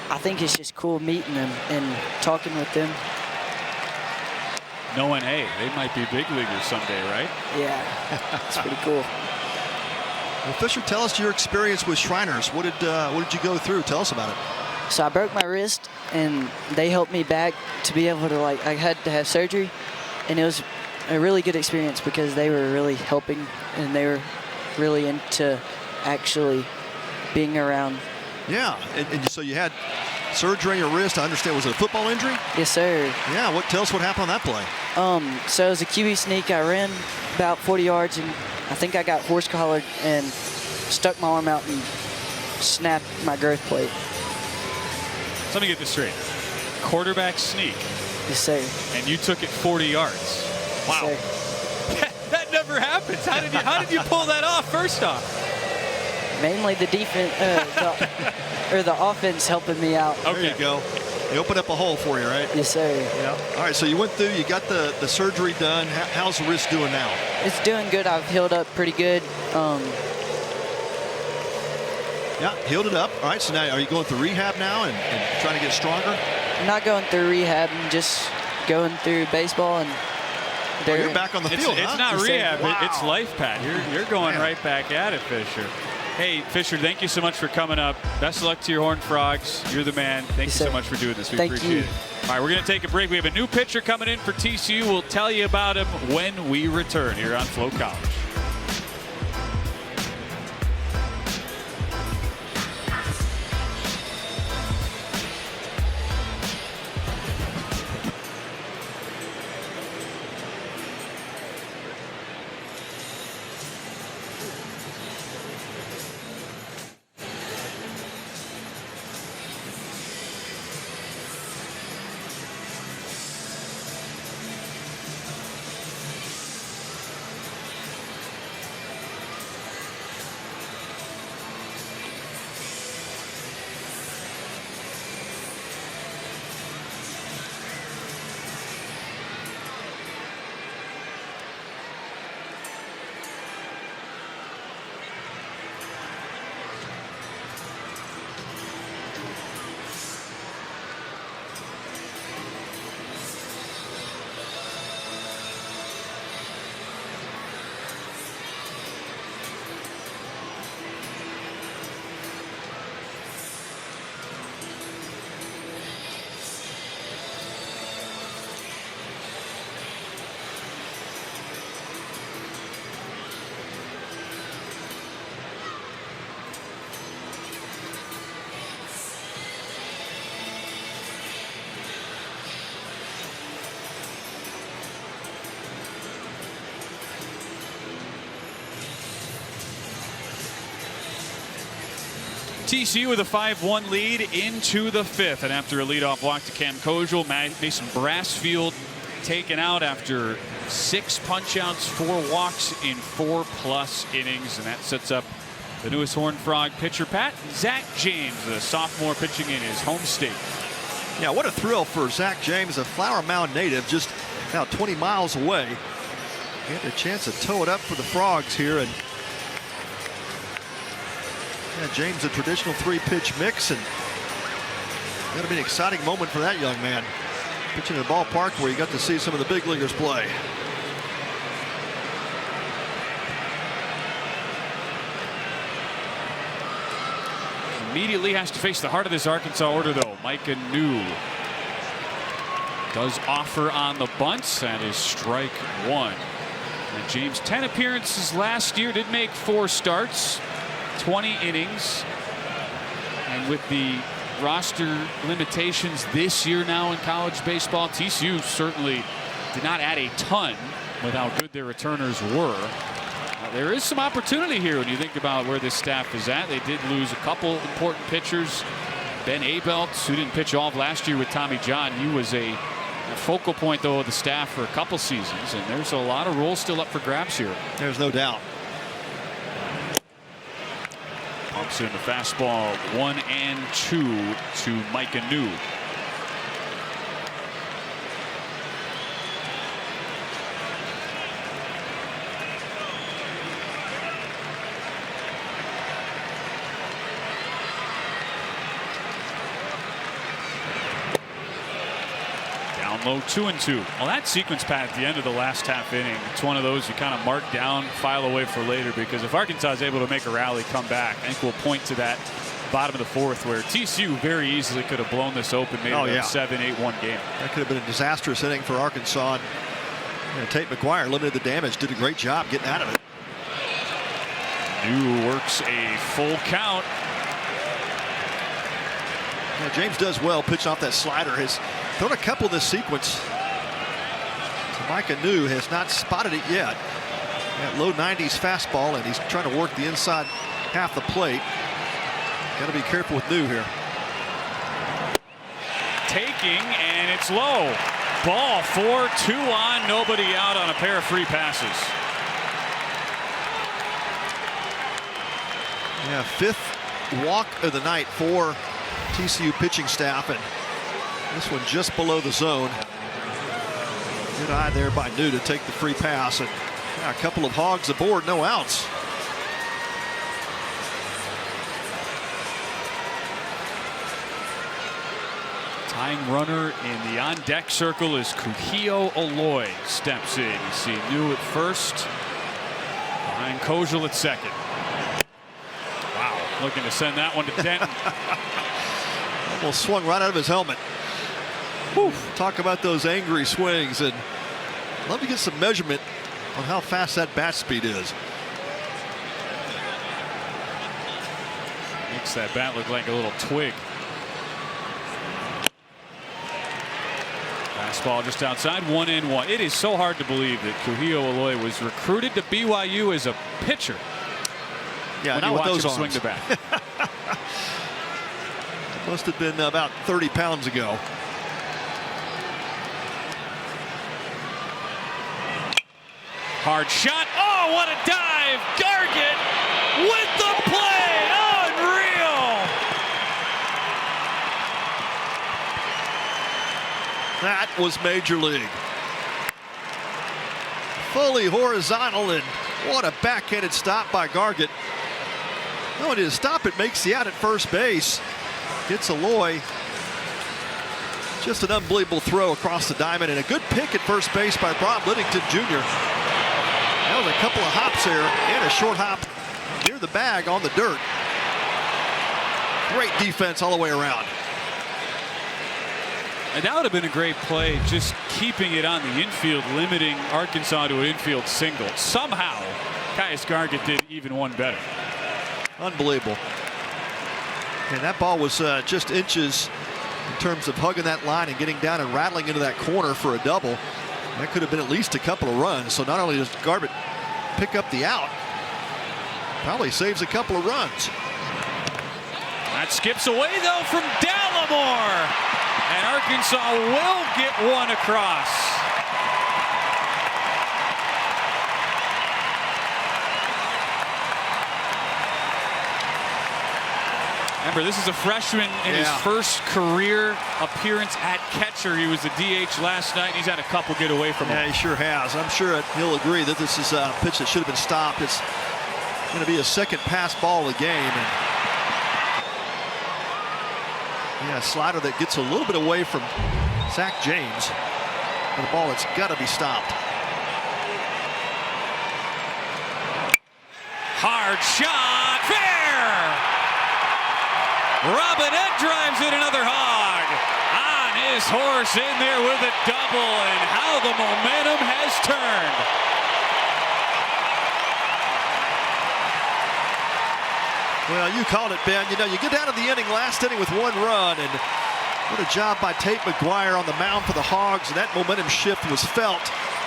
I think it's just cool meeting them and talking with them. Knowing, hey, they might be big leaguers someday, right? Yeah, it's pretty cool. Well, Fisher, tell us your experience with Shriners. What did you go through? Tell us about it. So I broke my wrist, and they helped me back to be able to, I had to have surgery, and it was a really good experience because they were really helping, and they were really into actually being around. Yeah, and so you had surgery on your wrist. I understand. Was it a football injury? Yes, sir. Yeah. Tell us what happened on that play. So it was a QB sneak. I ran about 40 yards, and I think I got horse collared and stuck my arm out and snapped my growth plate. So let me get this straight. Quarterback sneak. Yes, sir. And you took it 40 yards. Wow. Yes, that never happens. How did you pull that off? First off. Mainly the defense, the offense helping me out. Okay. There you go. They opened up a hole for you, right? Yes, sir. Yeah. All right, so you went through, you got the surgery done. How's the wrist doing now? It's doing good. I've healed up pretty good. Yeah, healed it up. All right, so now are you going through rehab now and trying to get stronger? I'm not going through rehab. I'm just going through baseball and you're back on the field, It's not rehab. Wow. It's life, Pat. You're going right back at it, Fisher. Hey, Fisher, thank you so much for coming up. Best of luck to your Horned Frogs. You're the man. Thank you so much for doing this. We appreciate it. All right, we're going to take a break. We have a new pitcher coming in for TCU. We'll tell you about him when we return here on Flow College. TCU with a 5-1 lead into the 5th, and after a leadoff walk to Cam Kojal, Mason Brassfield taken out after 6 punch-outs, 4 walks in 4+ innings, and that sets up the newest Horned Frog pitcher, Pat. Zach James, the sophomore, pitching in his home state. Yeah, what a thrill for Zach James, a Flower Mound native, just now 20 miles away. He had a chance to tow it up for the Frogs here, and yeah, James, a traditional 3-pitch mix, and got to be an exciting moment for that young man. Pitching in the ballpark where you got to see some of the big leaguers play. Immediately has to face the heart of this Arkansas order, though. Micah New does offer on the bunts. That is strike 1. And James, 10 appearances last year, did make 4 starts, 20 innings. And with the roster limitations this year now in college baseball, TCU certainly did not add a ton with how good their returners were. There is some opportunity here when you think about where this staff is at. They did lose a couple important pitchers. Ben Abeltz, who didn't pitch all of last year with Tommy John, he was a focal point, though, of the staff for a couple seasons, and there's a lot of roles still up for grabs here. There's no doubt. Pumps in the fastball, 1-2 to Micah New. Low 2-2. Well, that sequence, Pat, at the end of the last half inning, it's one of those you kind of mark down, file away for later, because if Arkansas is able to make a rally, come back, I think we'll point to that bottom of the 4th where TCU very easily could have blown this open, made it a 7-8-1 game. That could have been a disastrous inning for Arkansas. And Tate McGuire limited the damage, did a great job getting out of it. New works a full count. Yeah, James does well pitching off that slider. His thrown a couple this sequence. So Micah New has not spotted it yet. That low 90s fastball, and he's trying to work the inside half the plate. Got to be careful with New here. Taking, and it's low. Ball 4, 2 on, nobody out on a pair of free passes. Yeah, 5th walk of the night for TCU pitching staff, and this one just below the zone. Good eye there by New to take the free pass, and a couple of hogs aboard, no outs. Tying runner in the on-deck circle is Kuhio Aloy. Steps in. You see New at first, behind Kojal at second. Wow, looking to send that one to Denton. Almost swung right out of his helmet. Whew. Talk about those angry swings, and love to get some measurement on how fast that bat speed is. Makes that bat look like a little twig. Fastball just outside, 1-1. It is so hard to believe that Kuhio Aloy was recruited to BYU as a pitcher. Yeah, when not you with watch those him arms. swing the bat. Must have been about 30 pounds ago. Hard shot. Oh, what a dive. Gargett with the play. Unreal. That was Major League. Fully horizontal, and what a backhanded stop by Gargett. No, it is stop. It makes the out at first base. Gets Aloy. Just an unbelievable throw across the diamond, and a good pick at first base by Bob Liddington Jr. That was a couple of hops there, and a short hop near the bag on the dirt. Great defense all the way around. And that would have been a great play, just keeping it on the infield, limiting Arkansas to an infield single. Somehow, Caius Gargett did even one better. Unbelievable. And that ball was just inches in terms of hugging that line and getting down and rattling into that corner for a double. That could have been at least a couple of runs. So not only does Gargett pick up the out, probably saves a couple of runs. It skips away, though, from Dallimore. And Arkansas will get one across. Remember, this is a freshman in his first career appearance at catcher. He was the DH last night, and he's had a couple get away from him. Yeah, he sure has. I'm sure he'll agree that this is a pitch that should have been stopped. It's going to be a second pass ball of the game. And yeah, a slider that gets a little bit away from Zach James. But a ball that's got to be stopped. Hard shot, fair! Robinette drives in another hog. On his horse in there with a double, and how the momentum has turned. Well, you called it, Ben. You know, you get down to the last inning with one run, and what a job by Tate McGuire on the mound for the Hogs, and that momentum shift was felt,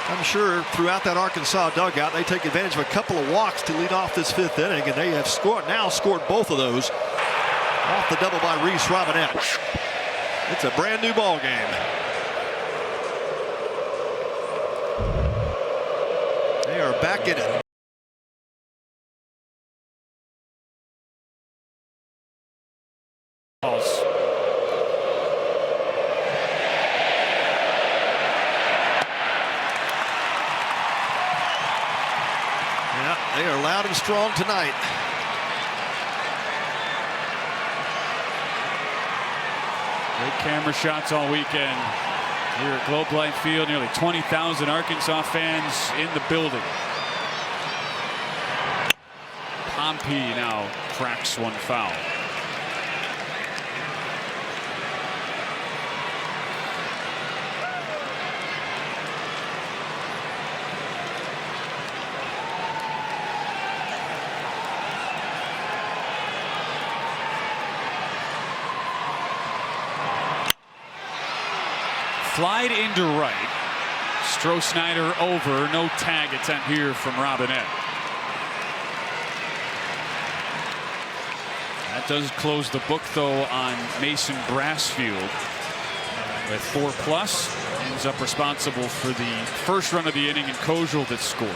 I'm sure, throughout that Arkansas dugout. They take advantage of a couple of walks to lead off this fifth inning, and they have scored both of those off the double by Reese Robinette. It's a brand new ball game. They are back in it. Yeah, they are loud and strong tonight. Great camera shots all weekend here at Globe Life Field. Nearly 20,000 Arkansas fans in the building. Pompey now cracks one foul. Flied into right. Stroh-Snyder over. No tag attempt here from Robinette. That does close the book, though, on Mason Brassfield with 4+. Ends up responsible for the first run of the inning, and Kojal that scored.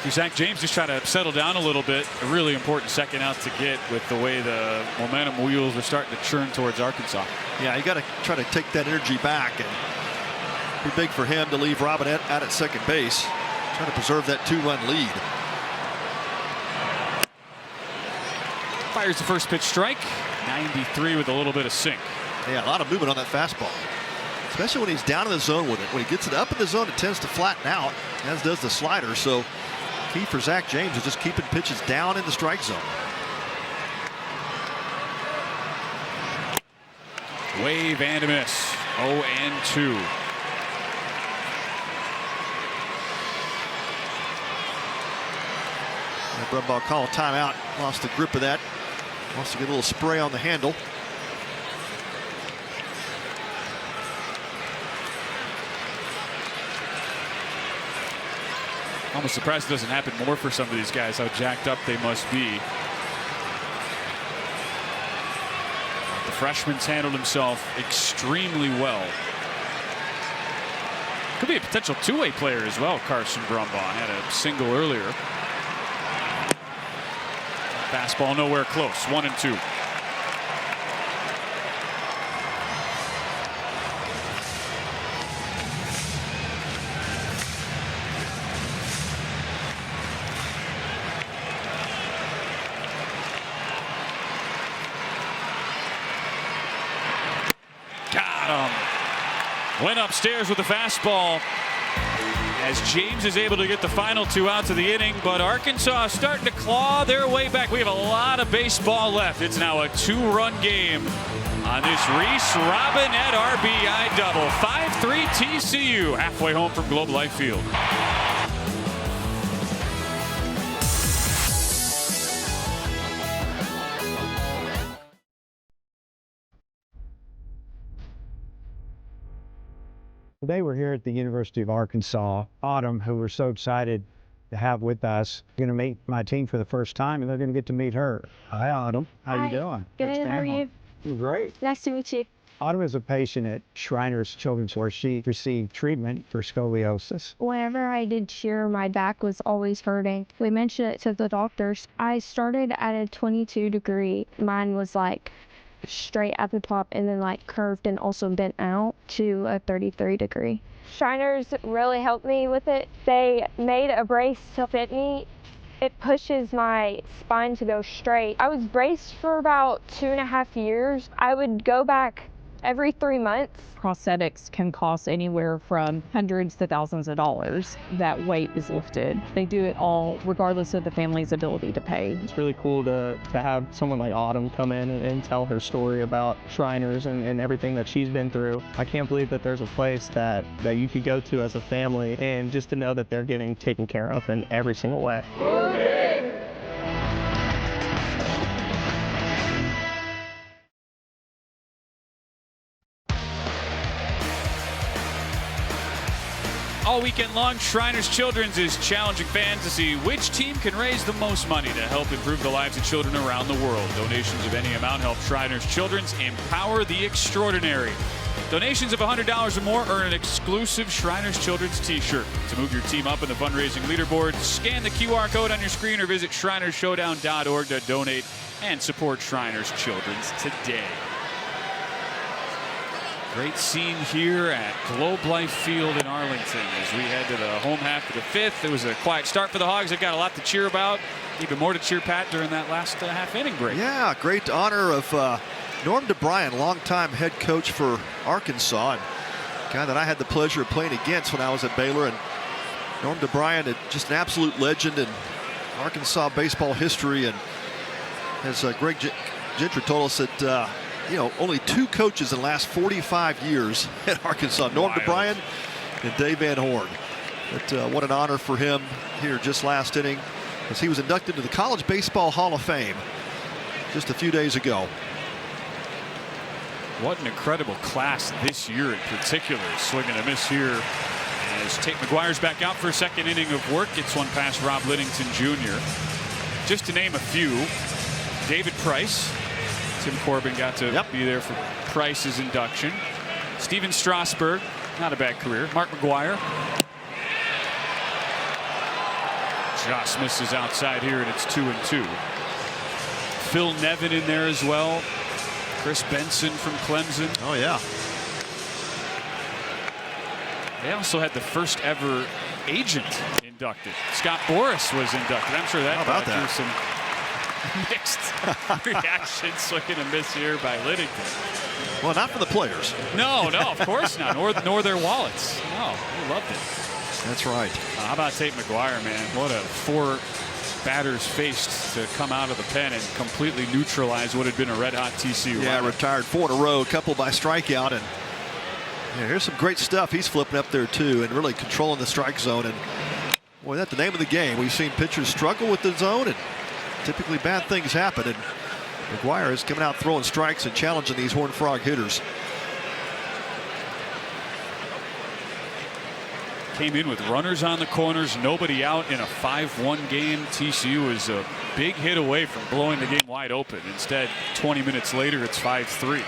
Zach James just trying to settle down a little bit. A really important second out to get with the way the momentum wheels are starting to churn towards Arkansas. Yeah, you got to try to take that energy back, and be big for him to leave Robinette out at second base, trying to preserve that 2-run lead. Fires the first pitch strike. 93 with a little bit of sink. Yeah, a lot of movement on that fastball, especially when he's down in the zone with it. When he gets it up in the zone, it tends to flatten out, as does the slider. So key for Zach James is just keeping pitches down in the strike zone. Wave and a miss. 0-2. Brumbaugh call timeout. Lost the grip of that. Wants to get a little spray on the handle. Almost surprised it doesn't happen more for some of these guys, how jacked up they must be. The freshman's handled himself extremely well. Could be a potential two-way player as well. Carson Brumbaugh had a single earlier. Fastball nowhere close. 1-2. Went upstairs with the fastball as James is able to get the final 2 outs of the inning, but Arkansas starting to claw their way back. We have a lot of baseball left. It's now a 2-run game on this Reese Robinette RBI double. 5-3 TCU halfway home from Globe Life Field. Today we're here at the University of Arkansas. Autumn, who we're so excited to have with us, going to meet my team for the first time, and they're going to get to meet her. Hi, Autumn. How you doing? Good. How are you? Great. Nice to meet you. Autumn is a patient at Shriners Children's where she received treatment for scoliosis. Whenever I did cheer, my back was always hurting. We mentioned it to the doctors. I started at a 22 degree. Mine was like straight at the top and then like curved and also bent out to a 33 degree. Shriners really helped me with it. They made a brace to fit me. It pushes my spine to go straight. I was braced for about 2.5 years. I would go back every 3 months. Prosthetics can cost anywhere from hundreds to thousands of dollars. That weight is lifted. They do it all regardless of the family's ability to pay. It's really cool to have someone like Autumn come in and tell her story about Shriners and everything that she's been through. I can't believe that there's a place that you could go to as a family and just to know that they're getting taken care of in every single way. All weekend long, Shriners Children's is challenging fans to see which team can raise the most money to help improve the lives of children around the world. Donations of any amount help Shriners Children's empower the extraordinary. Donations of $100 or more earn an exclusive Shriners Children's t-shirt. To move your team up in the fundraising leaderboard, scan the QR code on your screen or visit shrinersshowdown.org to donate and support Shriners Children's today. Great scene here at Globe Life Field in Arlington as we head to the home half of the fifth. It was a quiet start for the Hogs. They've got a lot to cheer about. Even more to cheer, Pat, during that last half inning break. Yeah, great honor of Norm DeBryan, longtime head coach for Arkansas, and a guy that I had the pleasure of playing against when I was at Baylor. And Norm DeBryan, just an absolute legend in Arkansas baseball history. And as Greg Gentry told us that only 2 coaches in the last 45 years at Arkansas, Norm DeBryan and Dave Van Horn. But what an honor for him here just last inning as he was inducted into the College Baseball Hall of Fame just a few days ago. What an incredible class this year in particular. Swing and a miss here as Tate McGuire's back out for a second inning of work. Gets one past Rob Liddington Jr. Just to name a few, David Price. Tim Corbin got to be there for Price's induction. Steven Strasburg, not a bad career. Mark McGuire. Just misses outside here, and it's 2-2. Phil Nevin in there as well. Chris Benson from Clemson. Oh, yeah. They also had the first ever agent inducted. Scott Boras was inducted. I'm sure that drew some mixed reactions. Swing and a miss here by Liddington. Well, not for the players. No, of course not. Nor their wallets. No, they loved it. That's right. How about Tate McGuire, man? What a 4 batters faced to come out of the pen and completely neutralize what had been a red-hot TCU. Yeah, retired 4 in a row, a couple by strikeout. And here's some great stuff he's flipping up there, too, and really controlling the strike zone. And, boy, that's the name of the game. We've seen pitchers struggle with the zone, and typically bad things happen, and McGuire is coming out throwing strikes and challenging these Horned Frog hitters. Came in with runners on the corners, nobody out in a 5-1 game. TCU is a big hit away from blowing the game wide open. Instead, 20 minutes later, it's 5-3.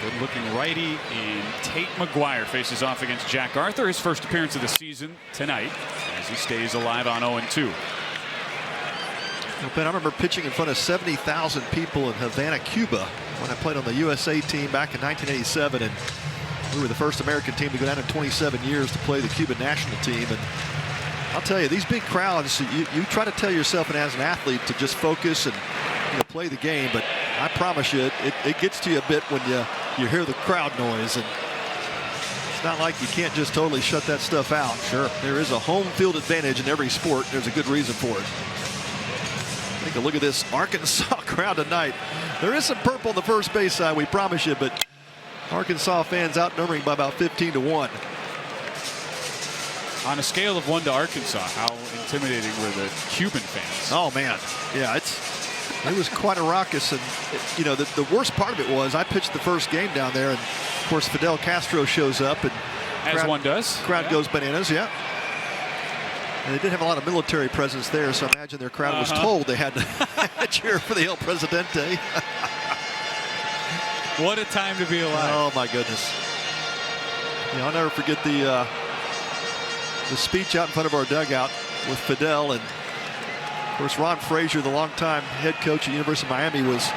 Good-looking righty in Tate McGuire faces off against Jack Arthur. His first appearance of the season tonight as he stays alive on 0-2. Ben, I remember pitching in front of 70,000 people in Havana, Cuba when I played on the USA team back in 1987. And we were the first American team to go down in 27 years to play the Cuban national team. And I'll tell you, these big crowds, you try to tell yourself and as an athlete to just focus and play the game, but I promise you it gets to you a bit when you hear the crowd noise, and it's not like you can't just totally shut that stuff out. Sure, there is a home field advantage in every sport. There's a good reason for it. Take a look at this Arkansas crowd tonight. There is some purple on the first base side, we promise you, but Arkansas fans outnumbering by about 15-1. On a scale of 1 to Arkansas, how intimidating were the Cuban fans? Oh man, yeah, it was quite a raucous, and you know the worst part of it was I pitched the first game down there, and of course Fidel Castro shows up, and as one does, crowd goes bananas, yeah. And they did have a lot of military presence there, so I imagine their crowd was told they had to cheer for the El Presidente. What a time to be alive! Oh my goodness! Yeah, I'll never forget the speech out in front of our dugout with Fidel, and of course Ron Frazier, the longtime head coach at University of Miami, was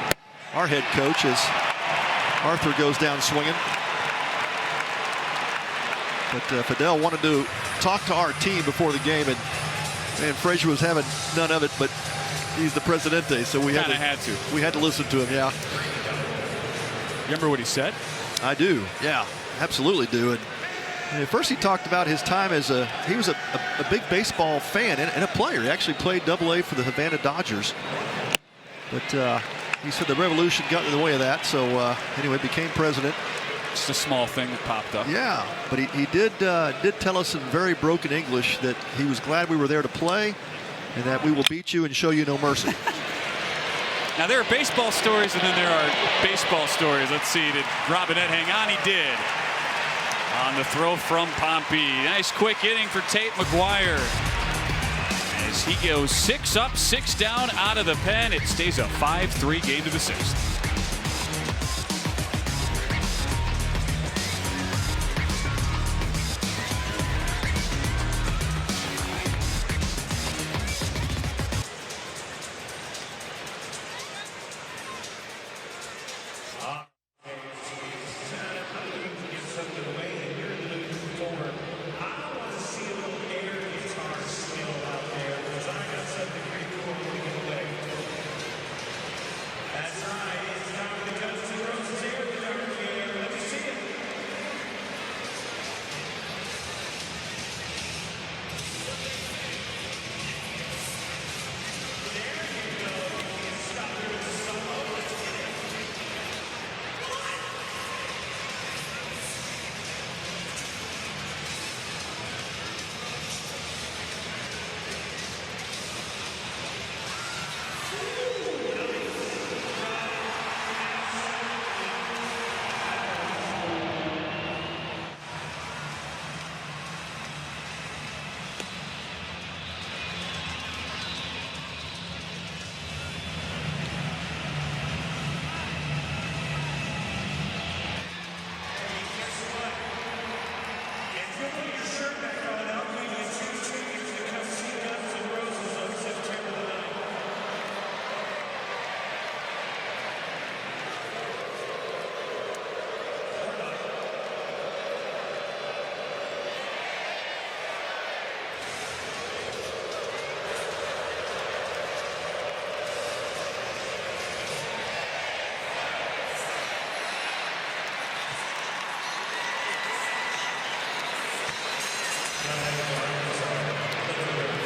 our head coach as Arthur goes down swinging. But Fidel wanted to talk to our team before the game, and Frazier was having none of it, but he's the Presidente, so we had to listen to him. Yeah. Remember what he said? I do. Yeah, absolutely do. And at first he talked about his time as he was a big baseball fan and a player. He actually played Double-A for the Havana Dodgers. But he said the revolution got in the way of that, so anyway, became president. Just a small thing that popped up. Yeah, but he did tell us in very broken English that he was glad we were there to play and that we will beat you and show you no mercy. Now there are baseball stories and then there are baseball stories. Let's see, did Robinette hang on? He did. On the throw from Pompey. Nice quick inning for Tate McGuire. As he goes 6 up, 6 down out of the pen. It stays a 5-3 game to the 6th.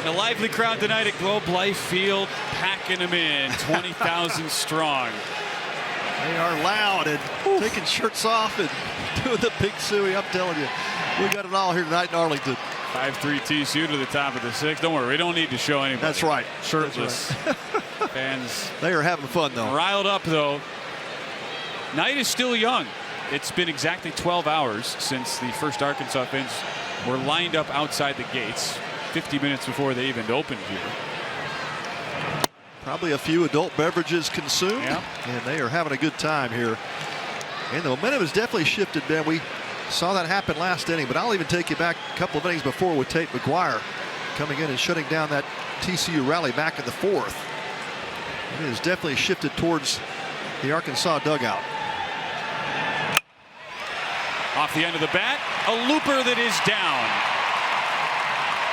A lively crowd tonight at Globe Life Field, packing them in, 20,000 strong. They are loud and taking shirts off and doing the big suey. I'm telling you, we got it all here tonight in Arlington. 5-3 TCU to the top of the 6th. Don't worry, we don't need to show anybody. That's right. Shirtless. That's right. Fans. They are having fun, though. Riled up, though. Night is still young. It's been exactly 12 hours since the first Arkansas fans were lined up outside the gates, 50 minutes before they even opened here. Probably a few adult beverages consumed, yep. And they are having a good time here. And the momentum has definitely shifted, Ben. We saw that happen last inning, but I'll even take you back a couple of innings before with Tate McGuire coming in and shutting down that TCU rally back in the 4th. It has definitely shifted towards the Arkansas dugout. Off the end of the bat, a looper that is down.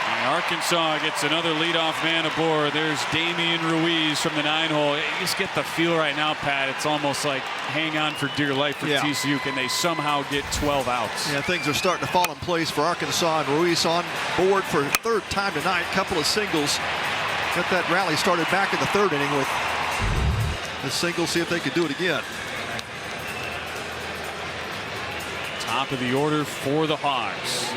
And Arkansas gets another leadoff man aboard. There's Damian Ruiz from the 9-hole. You just get the feel right now, Pat. It's almost like hang on for dear life for TCU. Can they somehow get 12 outs? Yeah, things are starting to fall in place for Arkansas, and Ruiz on board for the 3rd time tonight. Couple of singles. Got that rally started back in the 3rd inning with the single. See if they could do it again. Top of the order for the Hawks.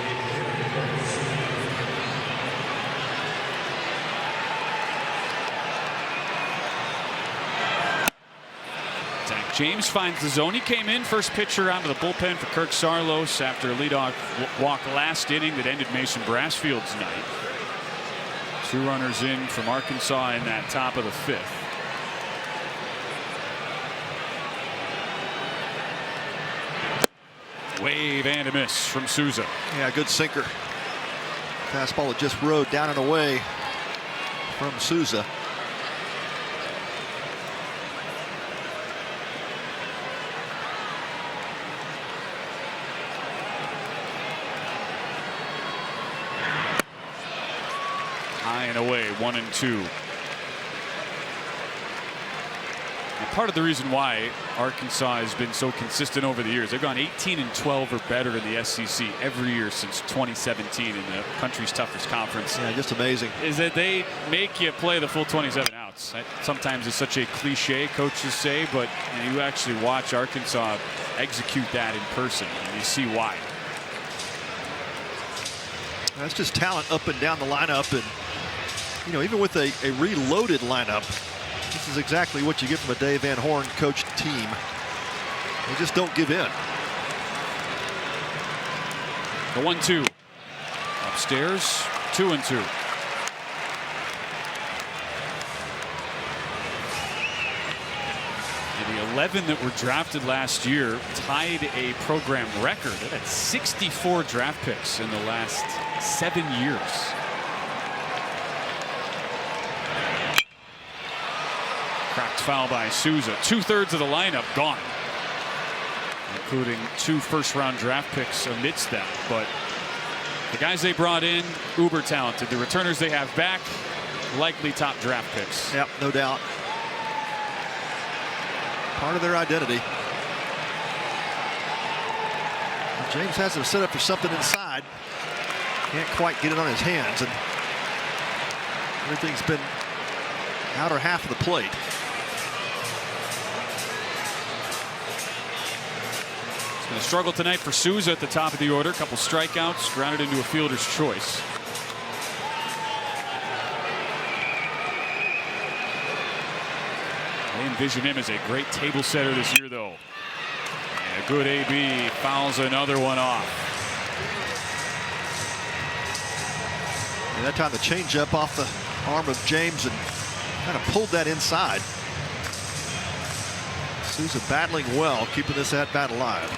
contact. James finds the zone. He came in first pitcher out of the bullpen for Kirk Saarloos after a leadoff walk last inning that ended Mason Brassfield's night. 2 runners in from Arkansas in that top of the 5th. Wave and a miss from Souza. Yeah, good sinker. Fastball that just rode down and away from Souza. High and away, 1-2. And part of the reason why Arkansas has been so consistent over the years, they've gone 18-12 or better in the SEC every year since 2017 in the country's toughest conference. Yeah, just amazing. Is that they make you play the full 27 outs. That sometimes is such a cliche, coaches say, but you actually watch Arkansas execute that in person, and you see why. That's just talent up and down the lineup, and even with a reloaded lineup, this is exactly what you get from a Dave Van Horn coached team. They just don't give in. The 1-2 upstairs, 2-2. And the 11 that were drafted last year tied a program record. They had 64 draft picks in the last 7 years. Cracked foul by Souza. 2/3 of the lineup gone, including 2 first-round draft picks amidst them. But the guys they brought in, uber talented. The returners they have back, likely top draft picks. Yep, no doubt. Part of their identity. James has him set up for something inside. Can't quite get it on his hands, and everything's been outer half of the plate. It's been a struggle tonight for Souza at the top of the order. A couple strikeouts, grounded into a fielder's choice. They envision him as a great table setter this year, though. And a good AB fouls another one off. And that time the changeup off the arm of James and kind of pulled that inside. Souza battling well, keeping this at bat alive.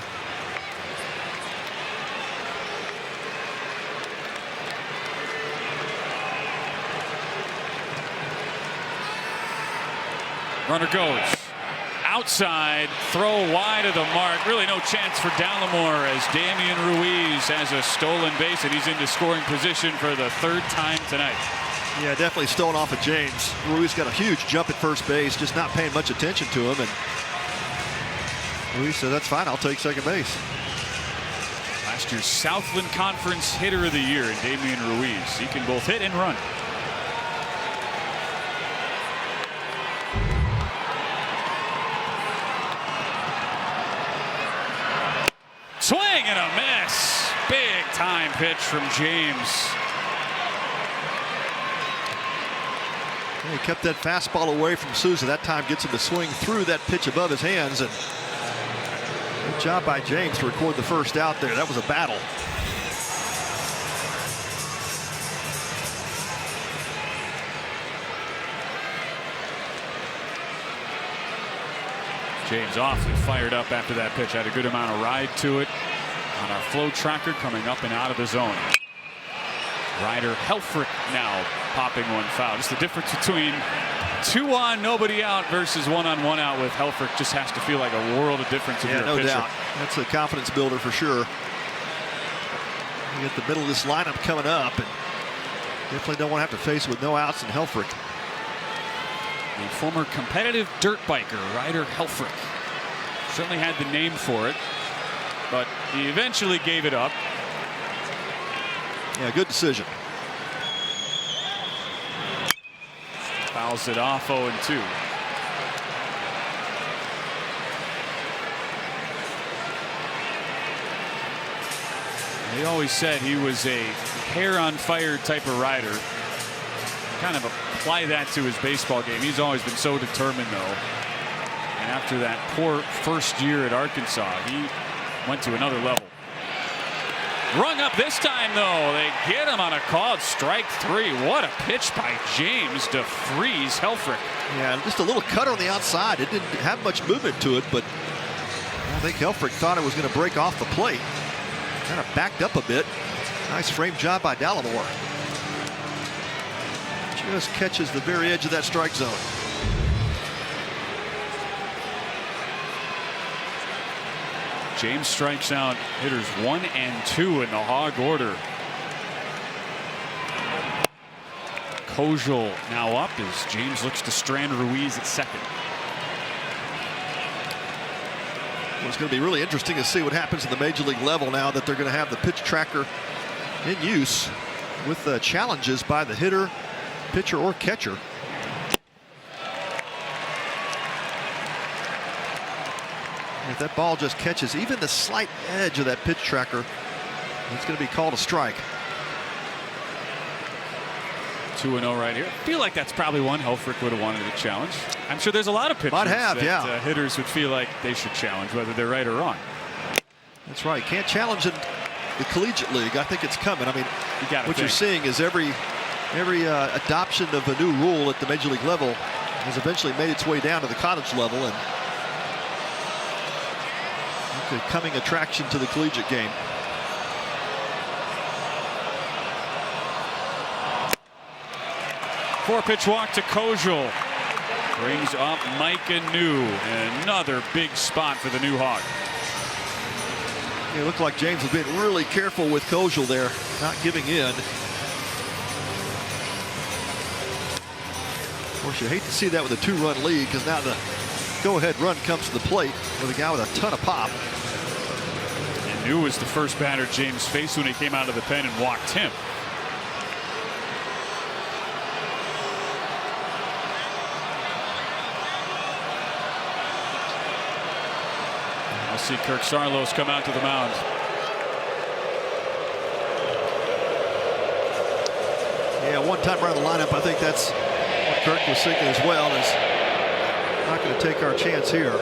Runner goes outside, throw wide of the mark. Really no chance for Dallimore as Damian Ruiz has a stolen base, and he's into scoring position for the 3rd time tonight. Yeah, definitely stolen off of James. Ruiz got a huge jump at first base, just not paying much attention to him, and Ruiz said, "That's fine, I'll take second base." Last year's Southland Conference Hitter of the Year in Damian Ruiz. He can both hit and run. Swing and a miss. Big time pitch from James. He kept that fastball away from Souza. That time gets him to swing through that pitch above his hands, and good job by James to record the first out there. That was a battle. James awfully fired up after that pitch. Had a good amount of ride to it on our flow tracker coming up and out of the zone. Ryder Helfrich now popping one foul. Just the difference between 2 on, nobody out versus 1 on, 1 out with Helfrich just has to feel like a world of difference if you're a no pitcher. doubt. That's a confidence builder for sure. You get the middle of this lineup coming up, and definitely don't want to have to face with no outs and Helfrich. The former competitive dirt biker, Ryder Helfrich. Certainly had the name for it, but he eventually gave it up. Yeah, good decision. Fouls it off, 0-2. They always said he was a hair on fire type of rider. Kind of apply that to his baseball game. He's always been so determined, though. And after that poor first year at Arkansas, he went to another level. Rung up this time, though. They get him on a called strike 3. What a pitch by James to freeze Helfrich. Yeah, just a little cut on the outside. It didn't have much movement to it, but I think Helfrich thought it was going to break off the plate. Kind of backed up a bit. Nice frame job by Dallimore. Just catches the very edge of that strike zone. James strikes out hitters 1 and 2 in the Hog order. Kojal now up as James looks to strand Ruiz at second. Well, it's going to be really interesting to see what happens at the major league level now that they're going to have the pitch tracker in use with the challenges by the hitter, pitcher, or catcher. If that ball just catches even the slight edge of that pitch tracker, it's going to be called a strike. 2-0 right here. I feel like that's probably one Helfrich would have wanted to challenge. I'm sure there's a lot of pitchers that hitters would feel like they should challenge, whether they're right or wrong. That's right. Can't challenge in the collegiate league. I think it's coming. I mean, what you're seeing is every adoption of a new rule at the major league level has eventually made its way down to the college level, and it's a coming attraction to the collegiate game. Four-pitch walk to Kojal. Brings up Micah New. Another big spot for the new Hog. It looked like James was being really careful with Kojal there, not giving in. Of course, you hate to see that with a 2-run lead, because now the go-ahead run comes to the plate with a guy with a ton of pop. And New was the first batter James faced when he came out of the pen and walked him. I'll see Kirk Sarlos come out to the mound. Yeah, one time around the lineup, I think that's what Kirk was thinking as well, is not going to take our chance here.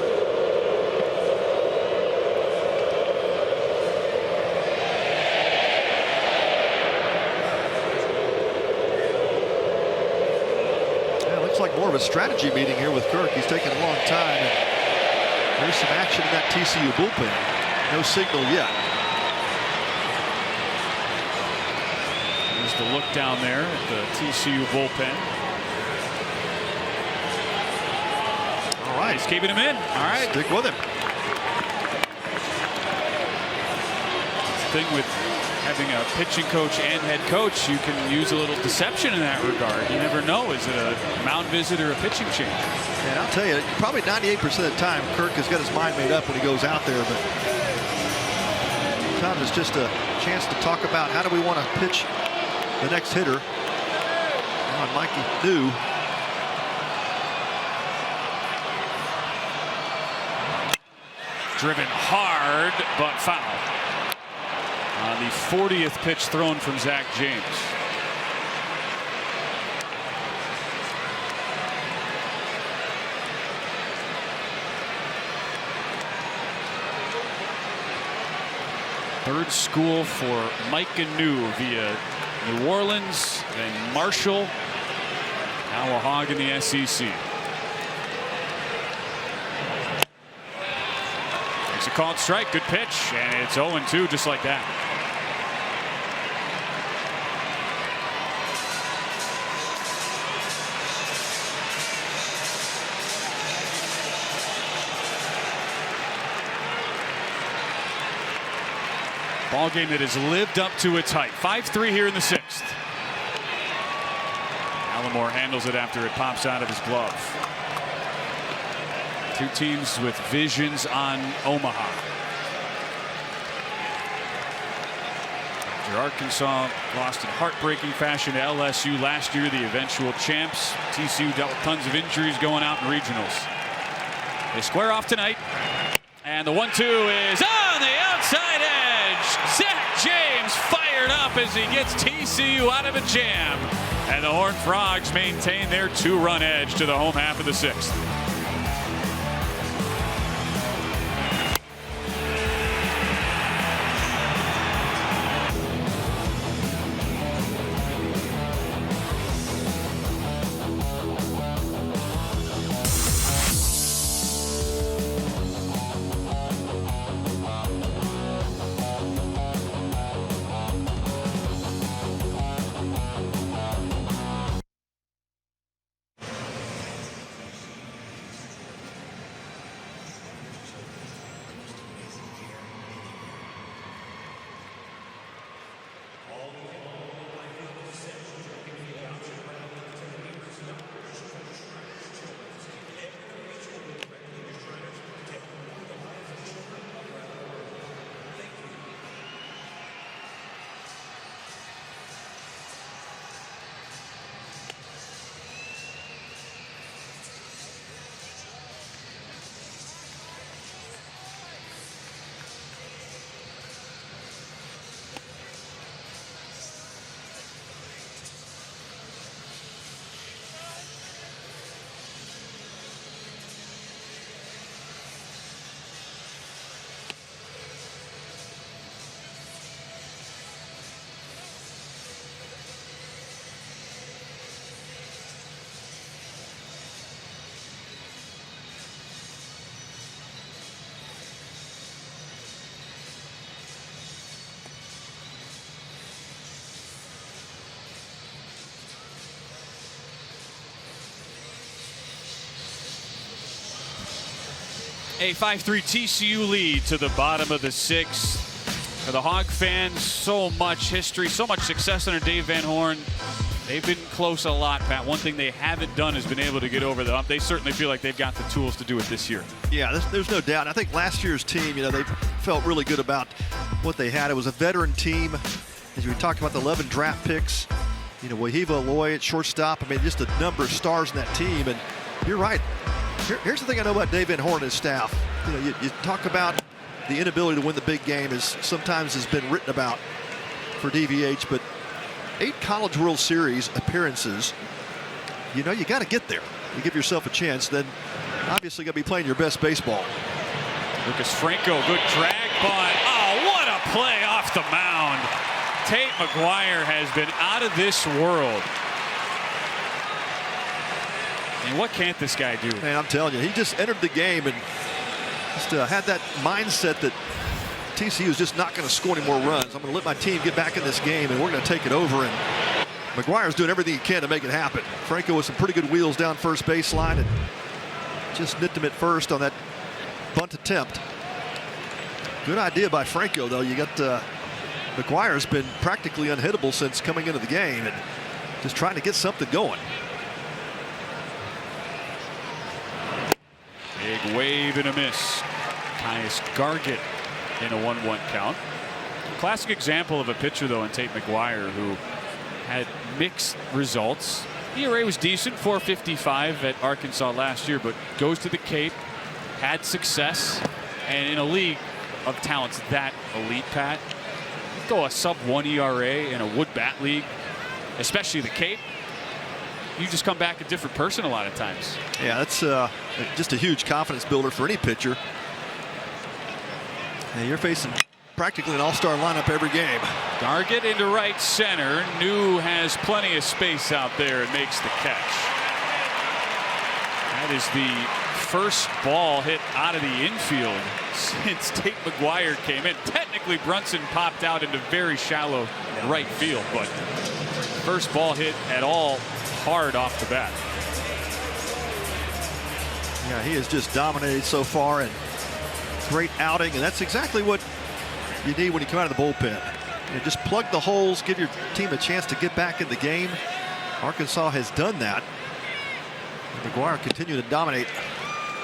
Yeah, it looks like more of a strategy meeting here with Kirk. He's taking a long time. And there's some action in that TCU bullpen. No signal yet. There's the look down there at the TCU bullpen. All right. He's keeping him in. All right. Stick with him. The thing with having a pitching coach and head coach, you can use a little deception in that regard. You never know. Is it a mound visit or a pitching change? And I'll tell you, probably 98% of the time, Kirk has got his mind made up when he goes out there. But sometimes it's just a chance to talk about how do we want to pitch the next hitter. On Mikey New. Driven hard, but foul. On the 40th pitch thrown from Zach James. Third school for Micah New via New Orleans, then Marshall. Now a Hog in the SEC. It's a called strike. Good pitch, and it's 0-2 just like that. Ball game that has lived up to its hype. 5-3 here in the 6th. Alomar handles it after it pops out of his glove. Two teams with visions on Omaha. After Arkansas lost in heartbreaking fashion to LSU last year, the eventual champs, TCU dealt with tons of injuries going out in regionals. They square off tonight, and the 1-2 is on the outside edge. Zach James fired up as he gets TCU out of a jam, and the Horned Frogs maintain their 2-run edge to the home half of the 6th. A 5-3 TCU lead to the bottom of the 6th. For the Hog fans, so much history, so much success under Dave Van Horn. They've been close a lot, Pat. One thing they haven't done is been able to get over the hump. They certainly feel like they've got the tools to do it this year. Yeah, there's no doubt. I think last year's team, they felt really good about what they had. It was a veteran team. As we talked about the 11 draft picks, Wahiva Aloy at shortstop. I mean, just a number of stars in that team. And you're right. Here's the thing I know about Dave Van Horn and his staff. You talk about the inability to win the big game is sometimes has been written about for DVH, but 8 College World Series appearances, you got to get there. You give yourself a chance, then obviously got to be playing your best baseball. Lucas Franco, good drag bunt. Oh, what a play off the mound. Tate McGuire has been out of this world. And what can't this guy do? Man, I'm telling you, he just entered the game and just had that mindset that TCU is just not going to score any more runs. I'm going to let my team get back in this game, and we're going to take it over. And McGuire's doing everything he can to make it happen. Franco with some pretty good wheels down first baseline and just nipped him at first on that bunt attempt. Good idea by Franco, though. You got McGuire's been practically unhittable since coming into the game and just trying to get something going. Big wave and a miss. Caius Gargett in a 1-1 count. Classic example of a pitcher, though, in Tate McGuire, who had mixed results. ERA was decent, 4.55 at Arkansas last year, but goes to the Cape, had success, and in a league of talents that elite, Pat, go a sub-1 ERA in a wood bat league, especially the Cape, you just come back a different person a lot of times. Yeah, that's just a huge confidence builder for any pitcher. And you're facing practically an all-star lineup every game. Gargett into right center. New has plenty of space out there and makes the catch. That is the first ball hit out of the infield since Tate McGuire came in. Technically, Brunson popped out into very shallow right field, but first ball hit at all hard off the bat. Yeah, he has just dominated so far, and great outing, and that's exactly what you need when you come out of the bullpen. Just plug the holes, give your team a chance to get back in the game. Arkansas has done that. And McGuire continued to dominate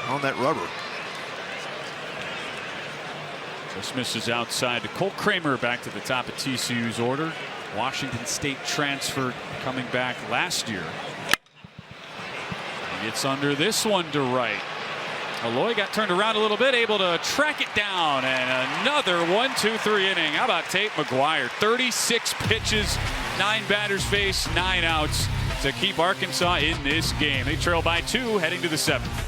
on that rubber. Just misses outside to Cole Kramer back to the top of TCU's order. Washington State transfer coming back last year. He gets under this one to right. Aloy got turned around a little bit, able to track it down, and another 1-2-3 inning. How about Tate McGuire? 36 pitches, 9 batters faced, 9 outs to keep Arkansas in this game. They trail by 2 heading to the 7th.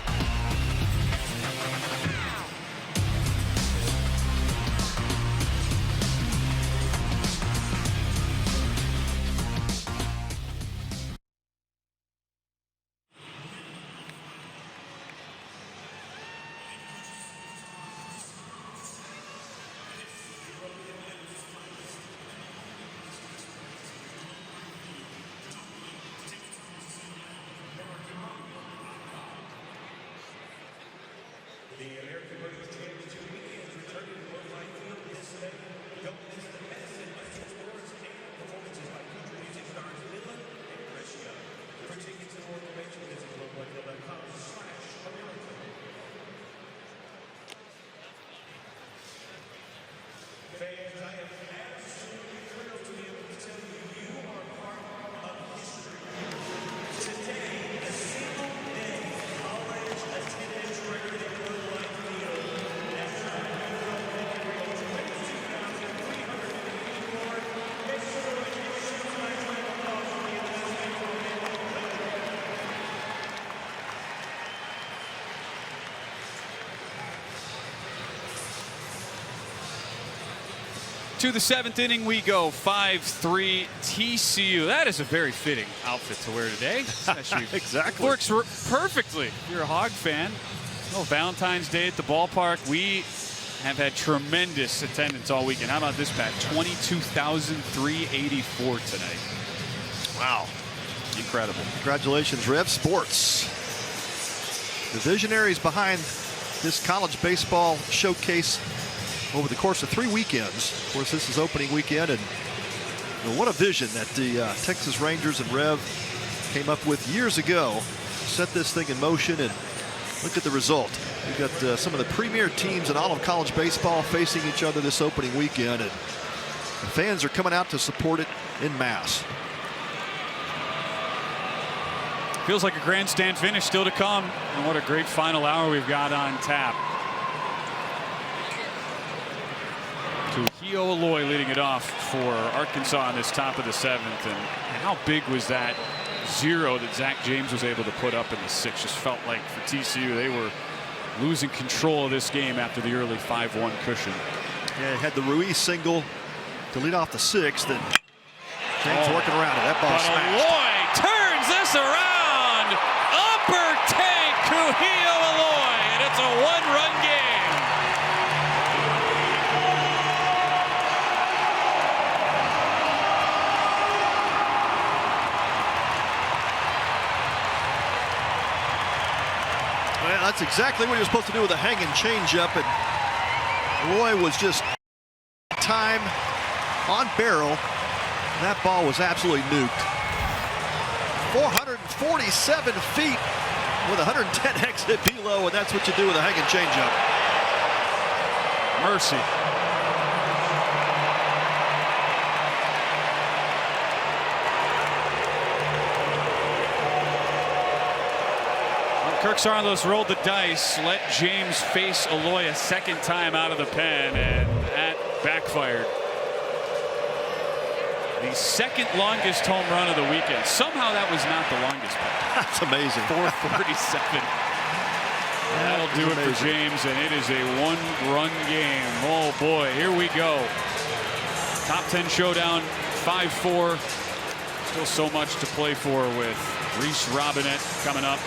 To the 7th inning we go. 5-3 TCU. That is a very fitting outfit to wear today. Exactly. Works perfectly. If you're a Hog fan. Oh, Valentine's Day at the ballpark. We have had tremendous attendance all weekend. How about this, Pat? 22,384 tonight. Wow. Incredible. Congratulations, Rev Sports. The visionaries behind this college baseball showcase over the course of 3 weekends. Of course, this is opening weekend, and what a vision that the Texas Rangers and Rev came up with years ago. Set this thing in motion, and look at the result. We've got some of the premier teams in all of college baseball facing each other this opening weekend, and the fans are coming out to support it in mass. Feels like a grandstand finish still to come, and what a great final hour we've got on tap. Kuhio Aloy leading it off for Arkansas in this top of the 7th, and how big was that 0 that Zach James was able to put up in the 6th? Just felt like for TCU they were losing control of this game after the early 5-1 cushion. Yeah, had the Ruiz single to lead off the 6th, and James working around it. That ball smashed. Aloy turns this around. Upper tank Kuhio Aloy, and it's a 1-run game. Well, that's exactly what you're supposed to do with a hanging changeup, and Aloy was just time on barrel. That ball was absolutely nuked. 447 feet with 110 exit below, and that's what you do with a hanging changeup. Mercy. Kirk Saarloos rolled the dice, let James face Aloy a second time out of the pen, and that backfired. The second longest home run of the weekend. Somehow that was not the longest pen. That's amazing. 447. That'll do it for James, and it is a 1-run game. Oh boy, here we go. Top 10 showdown, 5-4. Still so much to play for with Reese Robinette coming up.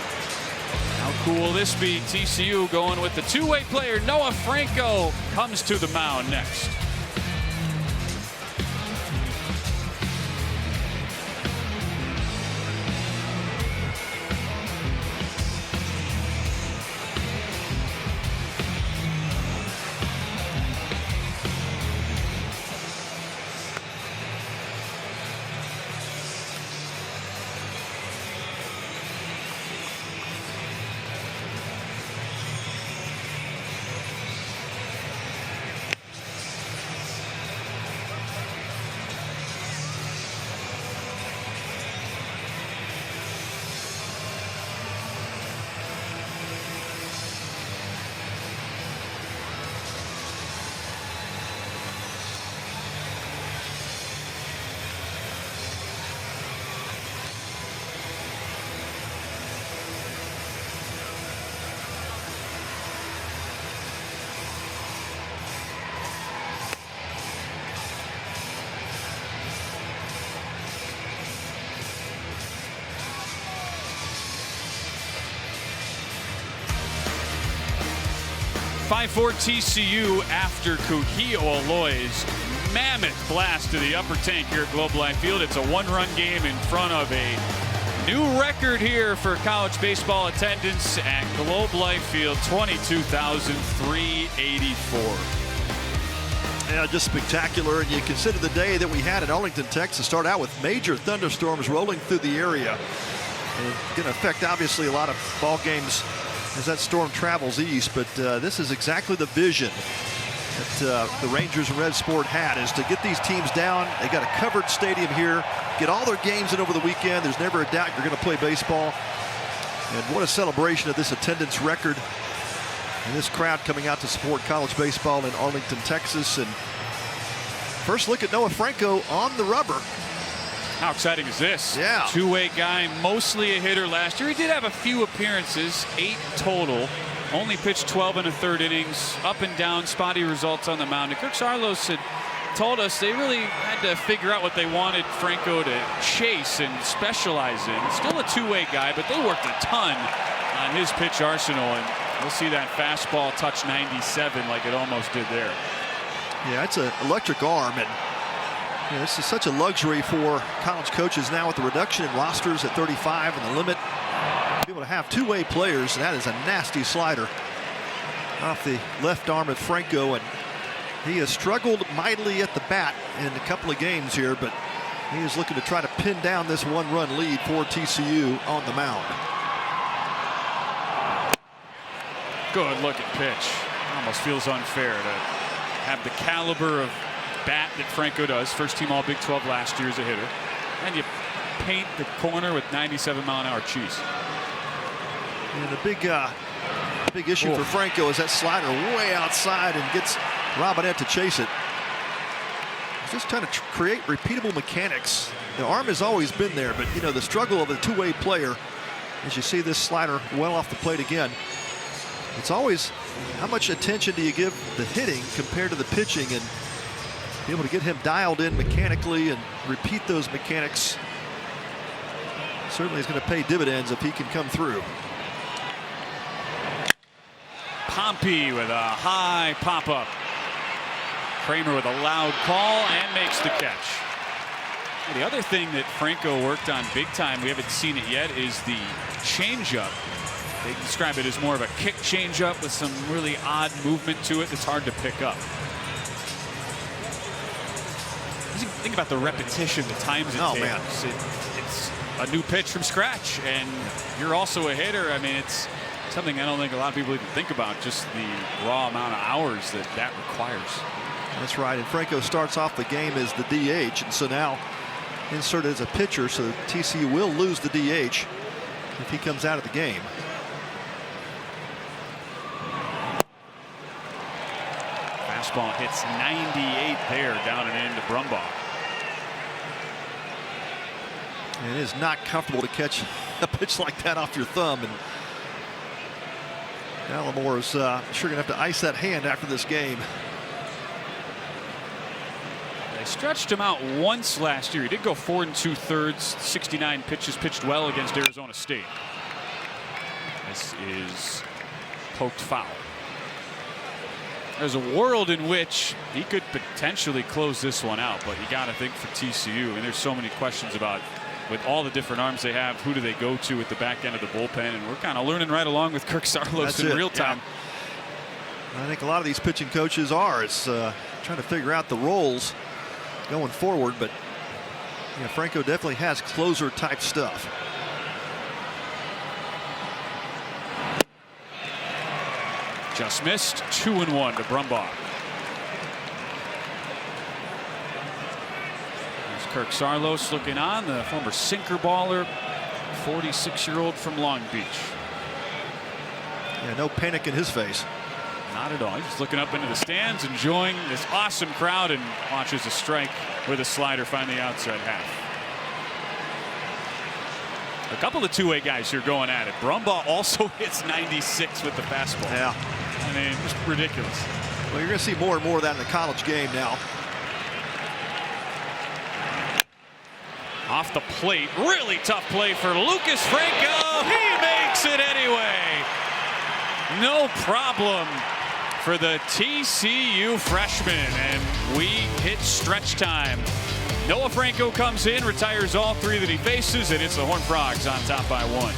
How cool will this be? TCU going with the two-way player Noah Franco comes to the mound next. .54 TCU after Kuhio Aloy's mammoth blast to the upper tank here at Globe Life Field. It's a 1-run game in front of a new record here for college baseball attendance at Globe Life Field, 22,384. Yeah, just spectacular. And you consider the day that we had in Arlington, Texas, start out with major thunderstorms rolling through the area. And it's going to affect, obviously, a lot of ball games as that storm travels east, but this is exactly the vision that the Rangers and Red Sport had, is to get these teams down. They got a covered stadium here, get all their games in over the weekend. There's never a doubt you're going to play baseball. And what a celebration of this attendance record and this crowd coming out to support college baseball in Arlington, Texas. And first look at Noah Franco on the rubber. How exciting is this? Yeah. Two-way guy, mostly a hitter last year. He did have a few appearances, 8 total. Only pitched 12 1/3 innings, up and down, spotty results on the mound. And Kirk Saarloos had told us they really had to figure out what they wanted Franco to chase and specialize in. Still a two-way guy, but they worked a ton on his pitch arsenal, and we'll see that fastball touch 97 like it almost did there. Yeah, it's an electric arm, and you know, this is such a luxury for college coaches now with the reduction in rosters at 35 and the limit. To be able to have two-way players, and that is a nasty slider. off the left arm of Franco, and he has struggled mightily at the bat in a couple of games here, but he is looking to try to pin down this one-run lead for TCU on the mound. Good looking pitch. Almost feels unfair to have the caliber of bat that Franco does. First team All Big 12 last year as a hitter. And you paint the corner with 97-mile-an-hour cheese. And the big issue for Franco is that slider way outside and gets Robinette to chase it. He's just trying to create repeatable mechanics. The arm has always been there, but you know, the struggle of a two-way player, as you see this slider well off the plate again, it's always how much attention do you give the hitting compared to the pitching, and be able to get him dialed in mechanically and repeat those mechanics certainly is going to pay dividends if he can come through. Pompey with a high pop-up. Kramer with a loud call and makes the catch. The other thing that Franco worked on big time, we haven't seen it yet, is the changeup. They describe it as more of a kick changeup with some really odd movement to it that's hard to pick up. Think about the repetition, the times it takes. Man. It's a new pitch from scratch, and you're also a hitter. I mean, it's something I don't think a lot of people even think about, just the raw amount of hours that requires. That's right, and Franco starts off the game as the DH, and so now inserted as a pitcher, so TCU will lose the DH if he comes out of the game. Fastball hits 98 there, down and into Brumbaugh. And it is not comfortable to catch a pitch like that off your thumb, and Alomar is sure gonna have to ice that hand after this game. They stretched him out once last year. He did go 4 2/3, 69 pitches, pitched well against Arizona State. This is poked foul. There's a world in which he could potentially close this one out, but you got to think for TCU. I mean, there's so many questions about, with all the different arms they have, who do they go to at the back end of the bullpen, and we're kind of learning right along with Kirk Saarloos in real time. Yeah. I think a lot of these pitching coaches are trying to figure out the roles going forward, but yeah, Franco definitely has closer type stuff. Just missed. 2-1 to Brumbaugh. There's Kirk Saarloos looking on, the former sinker baller, 46-year-old from Long Beach. Yeah, no panic in his face. Not at all. He's just looking up into the stands, enjoying this awesome crowd, and watches a strike with a slider find the outside half. A couple of two-way guys here going at it. Brumbaugh also hits 96 with the fastball. Yeah. I mean, just ridiculous. Well, you're going to see more and more of that in the college game now. Off the plate, really tough play for Lucas Franco. He makes it anyway. No problem for the TCU freshman, and we hit stretch time. Noah Franco comes in, retires all 3 that he faces, and it's the Horned Frogs on top by 1.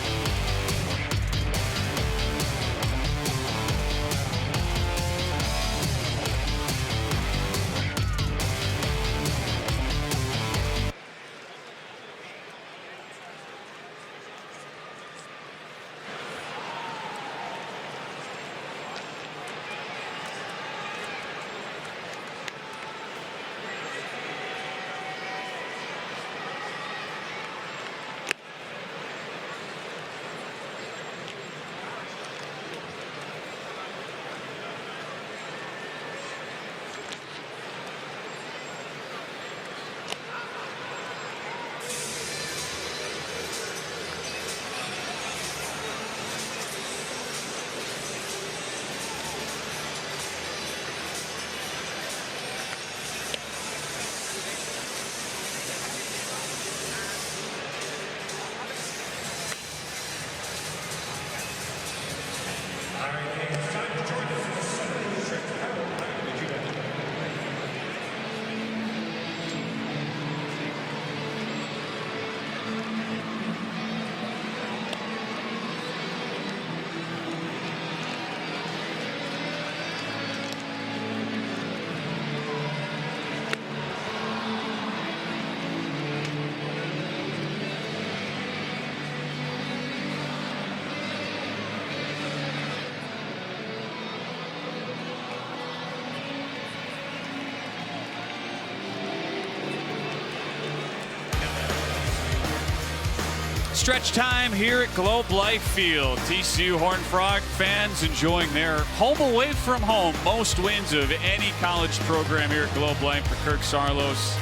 stretch time here at Globe Life Field. TCU Horned Frog fans enjoying their home away from home. Most wins of any college program here at Globe Life for Kirk Sarlos.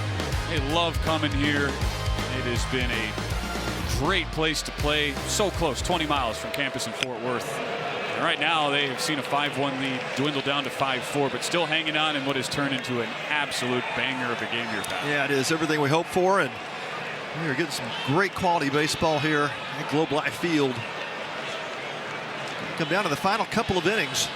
They love coming here. It has been a great place to play. So close, 20 miles from campus in Fort Worth. And right now they have seen a 5-1 lead dwindle down to 5-4, but still hanging on in what has turned into an absolute banger of a game here, Pat. Yeah, it is everything we hoped for, and we are getting some great quality baseball here at Globe Life Field. Come down to the final couple of innings.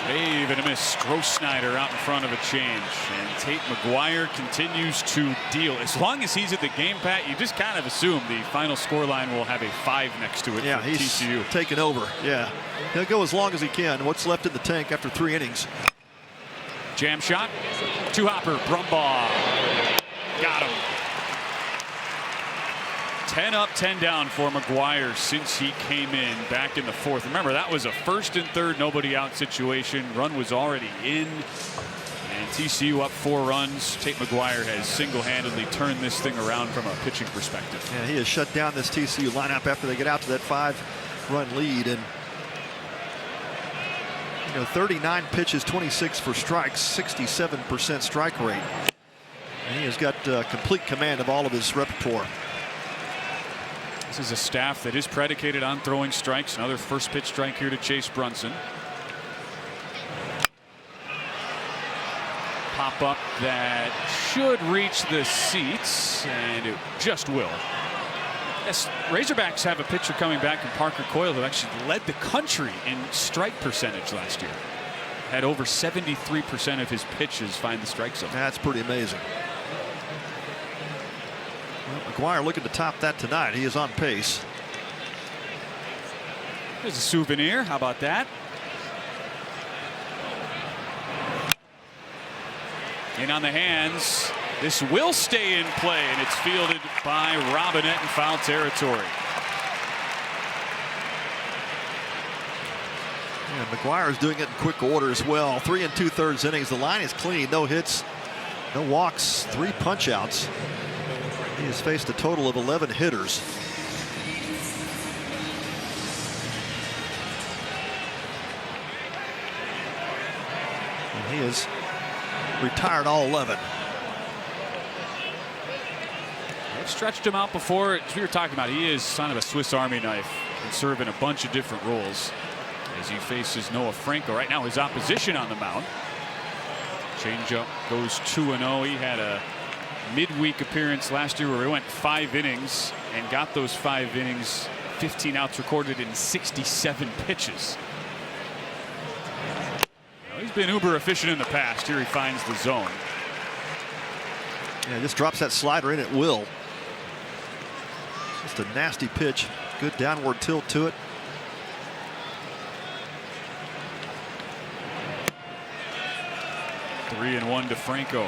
Wave and a miss. Stroh-Snyder out in front of a change. And Tate McGuire continues to deal. As long as he's at the game, Pat, you just kind of assume the final scoreline will have a 5 next to it. Yeah, for he's TCU. taken over. Yeah, he'll go as long as he can. What's left in the tank after 3 innings? Jam shot. Two-hopper. Brumbaugh. Got him. 10 up, 10 down for McGuire since he came in back in the 4th. Remember, that was a 1st and 3rd, nobody out situation. Run was already in. And TCU up 4 runs. Tate McGuire has single-handedly turned this thing around from a pitching perspective. Yeah, he has shut down this TCU lineup after they get out to that 5-run lead. And 39 pitches, 26 for strikes, 67% strike rate. And he has got complete command of all of his repertoire. This is a staff that is predicated on throwing strikes. Another first pitch strike here to Chase Brunson. Pop up that should reach the seats, and it just will. Yes, Razorbacks have a pitcher coming back in Parker Coyle who actually led the country in strike percentage last year. Had over 73% of his pitches find the strike zone. That's pretty amazing. Well, McGuire looking to top that tonight. He is on pace. There's a souvenir. How about that? In on the hands. This will stay in play, and it's fielded by Robinette in foul territory. And McGuire is doing it in quick order as well. 3 2/3 innings. The line is clean. No hits, no walks, 3 punch outs. He has faced a total of 11 hitters. And he has retired all 11. They've stretched him out before. As we were talking about, he is kind of a Swiss Army knife. Can serve in a bunch of different roles as he faces Noah Franco. Right now his opposition on the mound. Changeup goes 2-0. He had a midweek appearance last year where he went 5 innings and got those 5 innings, 15 outs recorded in 67 pitches. Now, he's been uber efficient in the past. Here he finds the zone. Yeah, just drops that slider in at will. Just a nasty pitch. Good downward tilt to it. Three and 1 to Franco.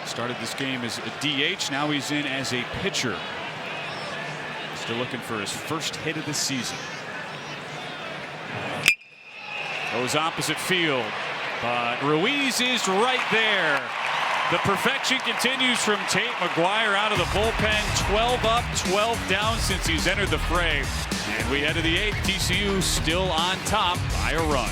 Started this game as a DH. Now he's in as a pitcher. Still looking for his first hit of the season. Goes opposite field, but Ruiz is right there. The perfection continues from Tate McGuire out of the bullpen. 12 up, 12 down since he's entered the fray. And we head to the 8th. TCU still on top by a run.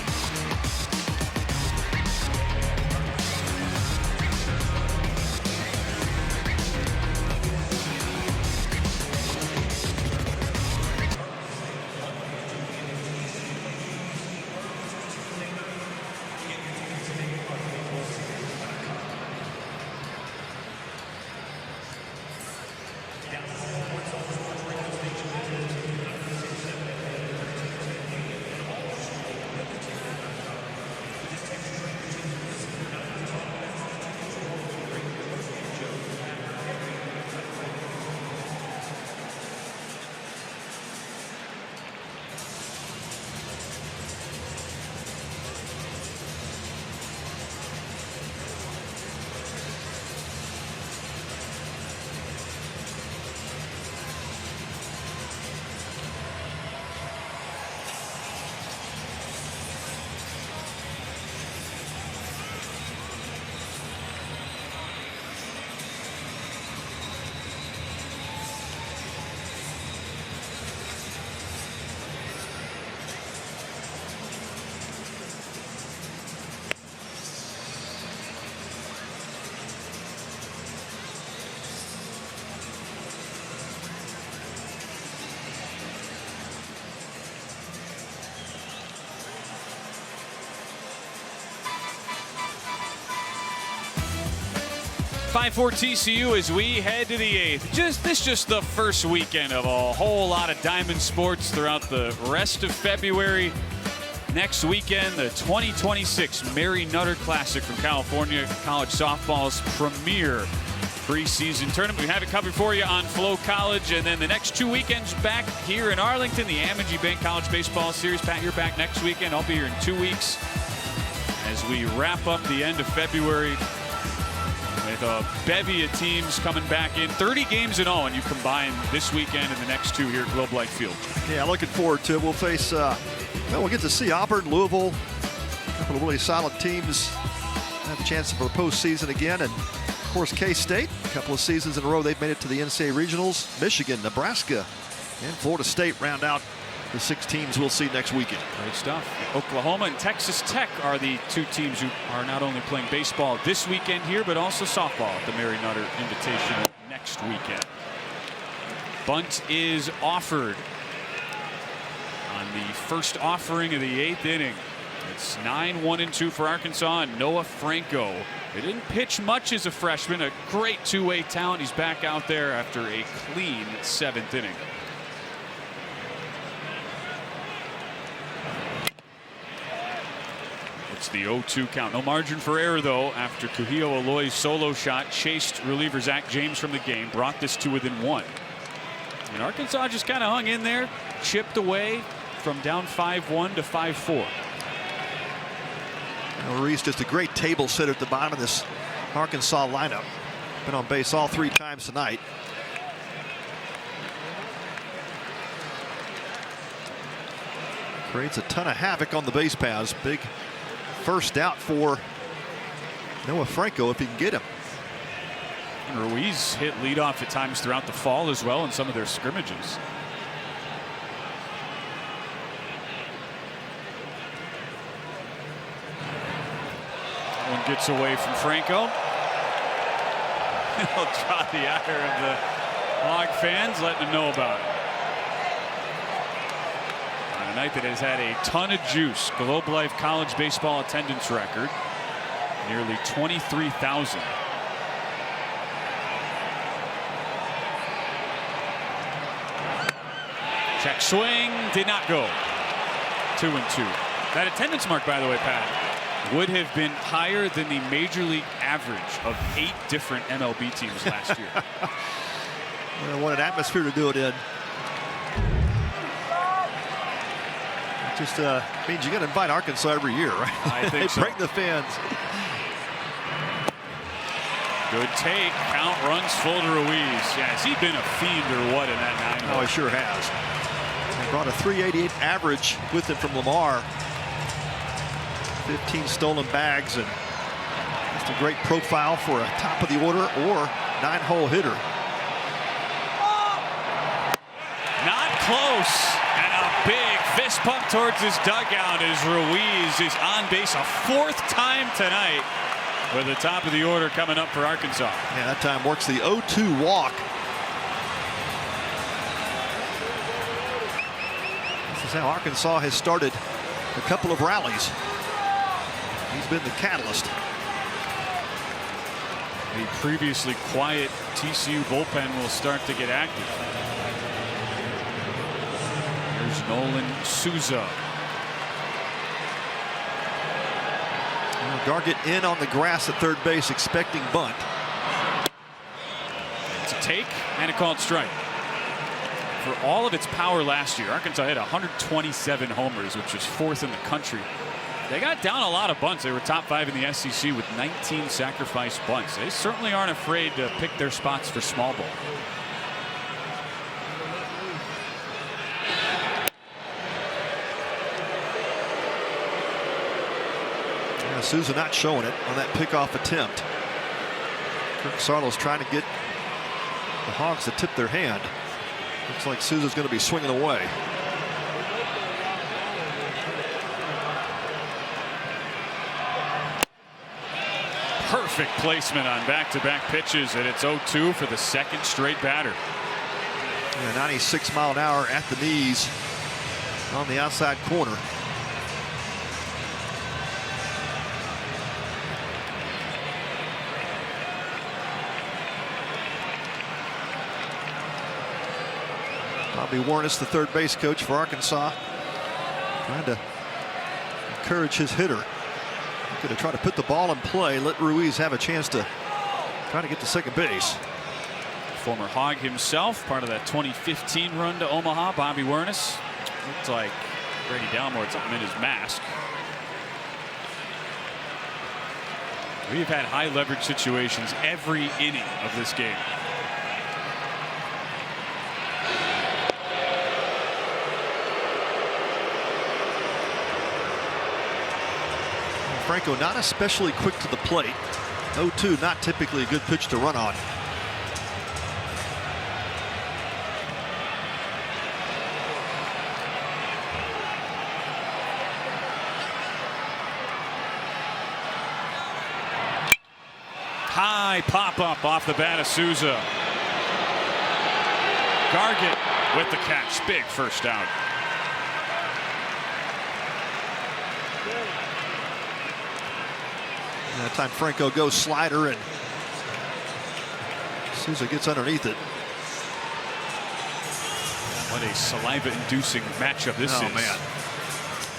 5-4 TCU as we head to the 8th. This just the first weekend of a whole lot of Diamond sports throughout the rest of February. Next weekend, the 2026 Mary Nutter Classic from California, college softball's premier preseason tournament. We have it covered for you on Flow College, and then the next 2 weekends back here in Arlington, the Amity Bank College Baseball Series. Pat, you're back next weekend. I'll be here in 2 weeks as we wrap up the end of February with a bevy of teams coming back in. 30 games in all, and you combine this weekend and the next 2 here at Globe Life Field. Yeah, looking forward to it. We'll face, we'll get to see Auburn, Louisville, a couple of really solid teams have a chance for the postseason again. And of course, K-State, a couple of seasons in a row, they've made it to the NCAA regionals. Michigan, Nebraska, and Florida State round out the 6 teams we'll see next weekend. Great stuff. Oklahoma and Texas Tech are the 2 teams who are not only playing baseball this weekend here, but also softball at the Mary Nutter Invitational next weekend. Bunt is offered on the first offering of the 8th inning. It's 9-1-2 for Arkansas and Noah Franco. He didn't pitch much as a freshman. A great two-way talent. He's back out there after a clean 7th inning. It's the 0-2 count. No margin for error, though, after Kuhio Aloi's solo shot chased reliever Zach James from the game, brought this to within 1. And Arkansas just kind of hung in there, chipped away from down 5-1 to 5-4. Ruiz just a great table setter at the bottom of this Arkansas lineup. Been on base all 3 times tonight. Creates a ton of havoc on the base paths. Big first out for Noah Franco if he can get him. And Ruiz hit leadoff at times throughout the fall as well in some of their scrimmages. One gets away from Franco. He'll draw the ire of the Hog fans, letting them know about it. On a night that has had a ton of juice, Globe Life college baseball attendance record, nearly 23,000. Check swing, did not go. 2-2. That attendance mark, by the way, Pat, would have been higher than the major league average of 8 different MLB teams last year. Well, what an atmosphere to do it in. It just means you got to invite Arkansas every year, right? I think they so. bring the fans. Good take. Count runs full to Ruiz. Yeah, has he been a fiend or what in that 9 hole? Oh, he sure has. He brought a .388 average with him from Lamar. 15 stolen bags, and just a great profile for a top of the order or 9-hole hitter. Not close, and a big fist pump towards his dugout as Ruiz is on base a 4th time tonight with the top of the order coming up for Arkansas. Yeah, that time works the 0-2 walk. This is how Arkansas has started a couple of rallies. He's been the catalyst. The previously quiet TCU bullpen will start to get active. Here's Nolan Souza. Gargett in on the grass at third base, expecting bunt. It's a take and a called strike. For all of its power last year, Arkansas had 127 homers, which was 4th in the country. They got down a lot of bunts. They were top 5 in the SEC with 19 sacrifice bunts. They certainly aren't afraid to pick their spots for small ball. Yeah, Souza not showing it on that pickoff attempt. Kirk Sarlo's trying to get the Hogs to tip their hand. Looks like Souza's going to be swinging away. Perfect placement on back-to-back pitches, and it's 0-2 for the 2nd straight batter. Yeah, 96 mile an hour at the knees on the outside corner. Bobby Warnes, the third base coach for Arkansas, trying to encourage his hitter. Going to try to put the ball in play, let Ruiz have a chance to try to get to second base. Former Hog himself, part of that 2015 run to Omaha. Bobby Warnes looked like Brady Dalmore had something in his mask. We've had high leverage situations every inning of this game. Franco not especially quick to the plate. 0-2, not typically a good pitch to run on. High pop-up off the bat of Souza. Gargett with the catch. Big first out. That time Franco goes slider and Souza gets underneath it. What a saliva-inducing matchup this is. Oh, man.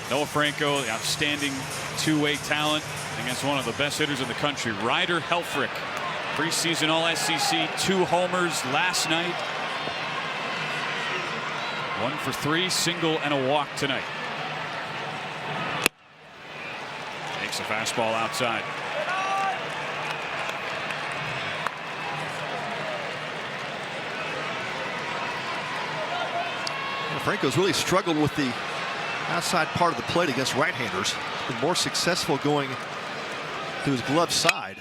Noah Franco, the outstanding two-way talent against one of the best hitters in the country. Ryder Helfrich, preseason All-SEC, 2 homers last night. 1 for 3, single and a walk tonight. Takes a fastball outside. Franco's really struggled with the outside part of the plate against right-handers. Been more successful going to his glove side.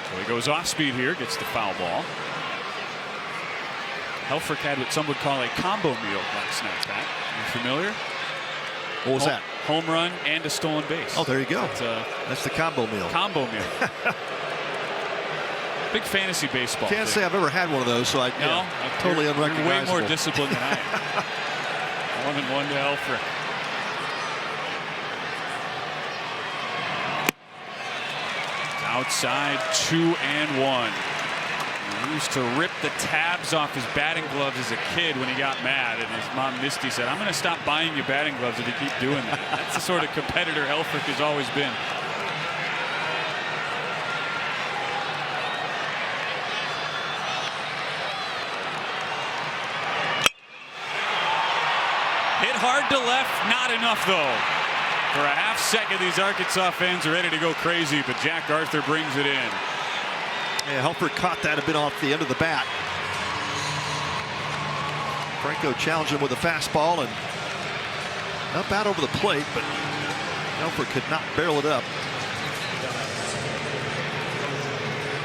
So he goes off speed here, gets the foul ball. Helfrich had what some would call a combo meal last night, Pat. You familiar? What was that? Home run and a stolen base. Oh, there you go. That's the combo meal. Combo meal. Big fantasy baseball. Can't say I've ever had one of those, so I totally unrecognizable. You're way more disciplined than I am. 1-1 to Helfrich. Outside, 2-1. He used to rip the tabs off his batting gloves as a kid when he got mad, and his mom Misty said, "I'm going to stop buying you batting gloves if you keep doing that." That's the sort of competitor Helfrich has always been. Hit hard to left, not enough though. For a half second, these Arkansas fans are ready to go crazy, but Jack Arthur brings it in. Yeah, Helfrich caught that a bit off the end of the bat. Franco challenged him with a fastball and up out over the plate, but Helfrich could not barrel it up.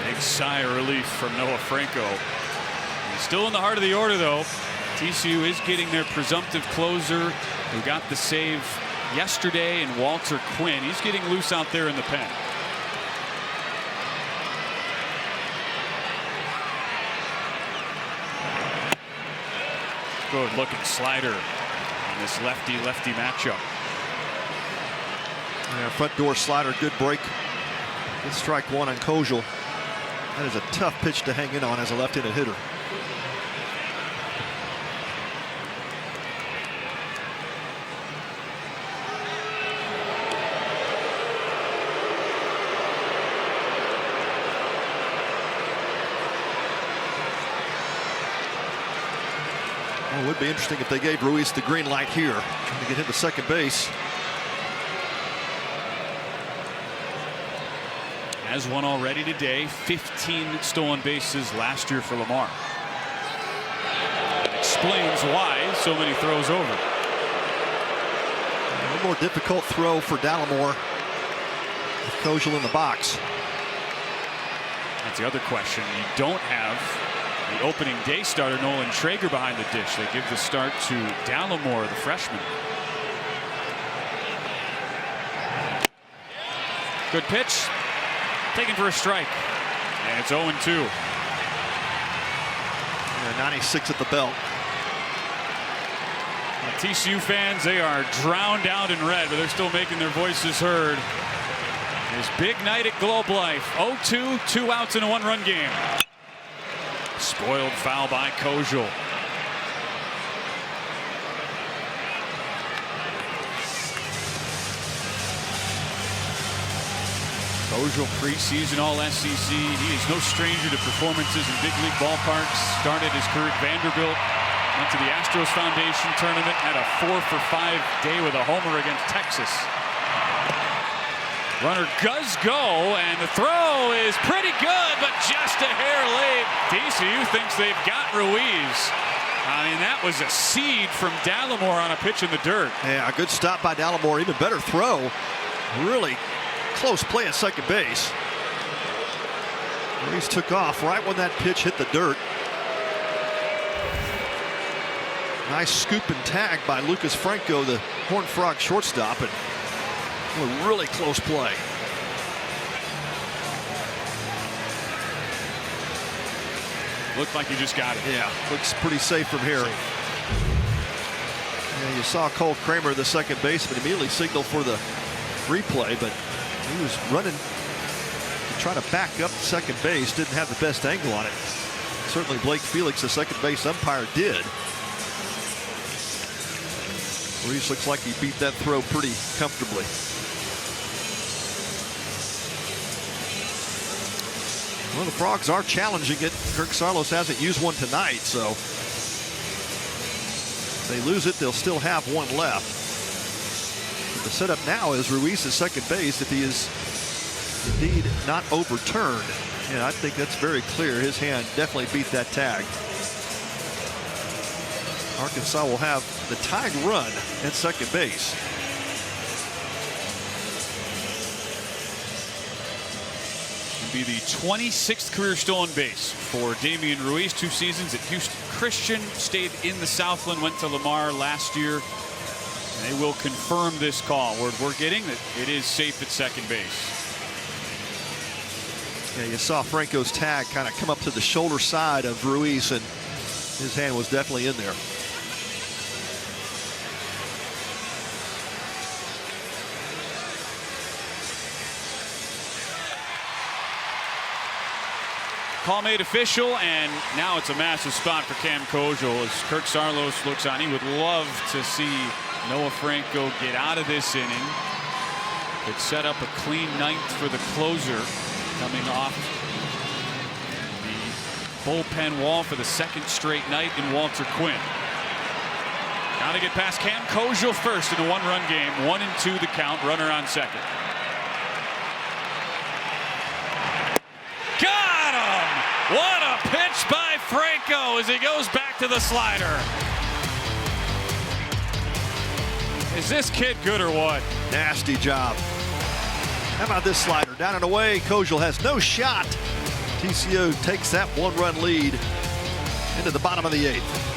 Big sigh of relief from Noah Franco. He's still in the heart of the order though. TCU is getting their presumptive closer who got the save yesterday, and Walter Quinn. He's getting loose out there in the pen. Good looking slider in this lefty-lefty matchup. Yeah, front door slider, good break. Good strike one on Kojal. That is a tough pitch to hang in on as a left-handed hitter. Well, it would be interesting if they gave Ruiz the green light here, trying to get him to second base. Has one already today. 15 stolen bases last year for Lamar. That explains why so many throws over. A little more difficult throw for Dallimore with Kojal in the box. That's the other question. You don't have the opening day starter Nolan Traeger behind the dish. They give the start to Dallimore, the freshman. Good pitch. Taken for a strike. And it's 0-2. Yeah, 96 at the belt. TCU fans, they are drowned out in red, but they're still making their voices heard. His big night at Globe Life. 0-2, 2 outs in a 1-run game. Spoiled foul by Kojal. Kojal, preseason All-SEC. He is no stranger to performances in big league ballparks. Started his career at Vanderbilt, went to the Astros Foundation tournament, had a 4-for-5 day with a homer against Texas. Runner does go, and the throw is pretty good, but just a hair late. TCU thinks they've got Ruiz. I mean, that was a seed from Dallimore on a pitch in the dirt. Yeah, a good stop by Dallimore. Even better throw. Really close play at second base. Ruiz took off right when that pitch hit the dirt. Nice scoop and tag by Lucas Franco, the Horned Frog shortstop, and a really close play. Looked like he just got it. Yeah, looks pretty safe from here. Yeah, you saw Cole Kramer, the second baseman, immediately signal for the replay, but he was running to try to back up to second base. Didn't have the best angle on it. Certainly Blake Felix, the second base umpire, did. Ruiz looks like he beat that throw pretty comfortably. Well, the Frogs are challenging it. Kirk Saarloos hasn't used one tonight, so if they lose it, they'll still have one left. But the setup now is Ruiz at second base if he is indeed not overturned. Yeah, I think that's very clear. His hand definitely beat that tag. Arkansas will have the tying run at second base. Be the 26th career stolen base for Damian Ruiz. 2 seasons at Houston Christian, stayed in the Southland, went to Lamar last year. And they will confirm this call. Word we're getting that it is safe at second base. Yeah, you saw Franco's tag kind of come up to the shoulder side of Ruiz, and his hand was definitely in there. Call made official, and now it's a massive spot for Cam Kojal as Kirk Saarloos looks on. He would love to see Noah Franco get out of this inning. Could set up a clean ninth for the closer coming off the bullpen wall for the second straight night in Walter Quinn. Got to get past Cam Kojal first in a 1-run game. 1-2 the count, runner on second. What a pitch by Franco as he goes back to the slider. Is this kid good or what? Nasty job. How about this slider? Down and away. Kojal has no shot. TCU takes that 1-run lead into the bottom of the 8th.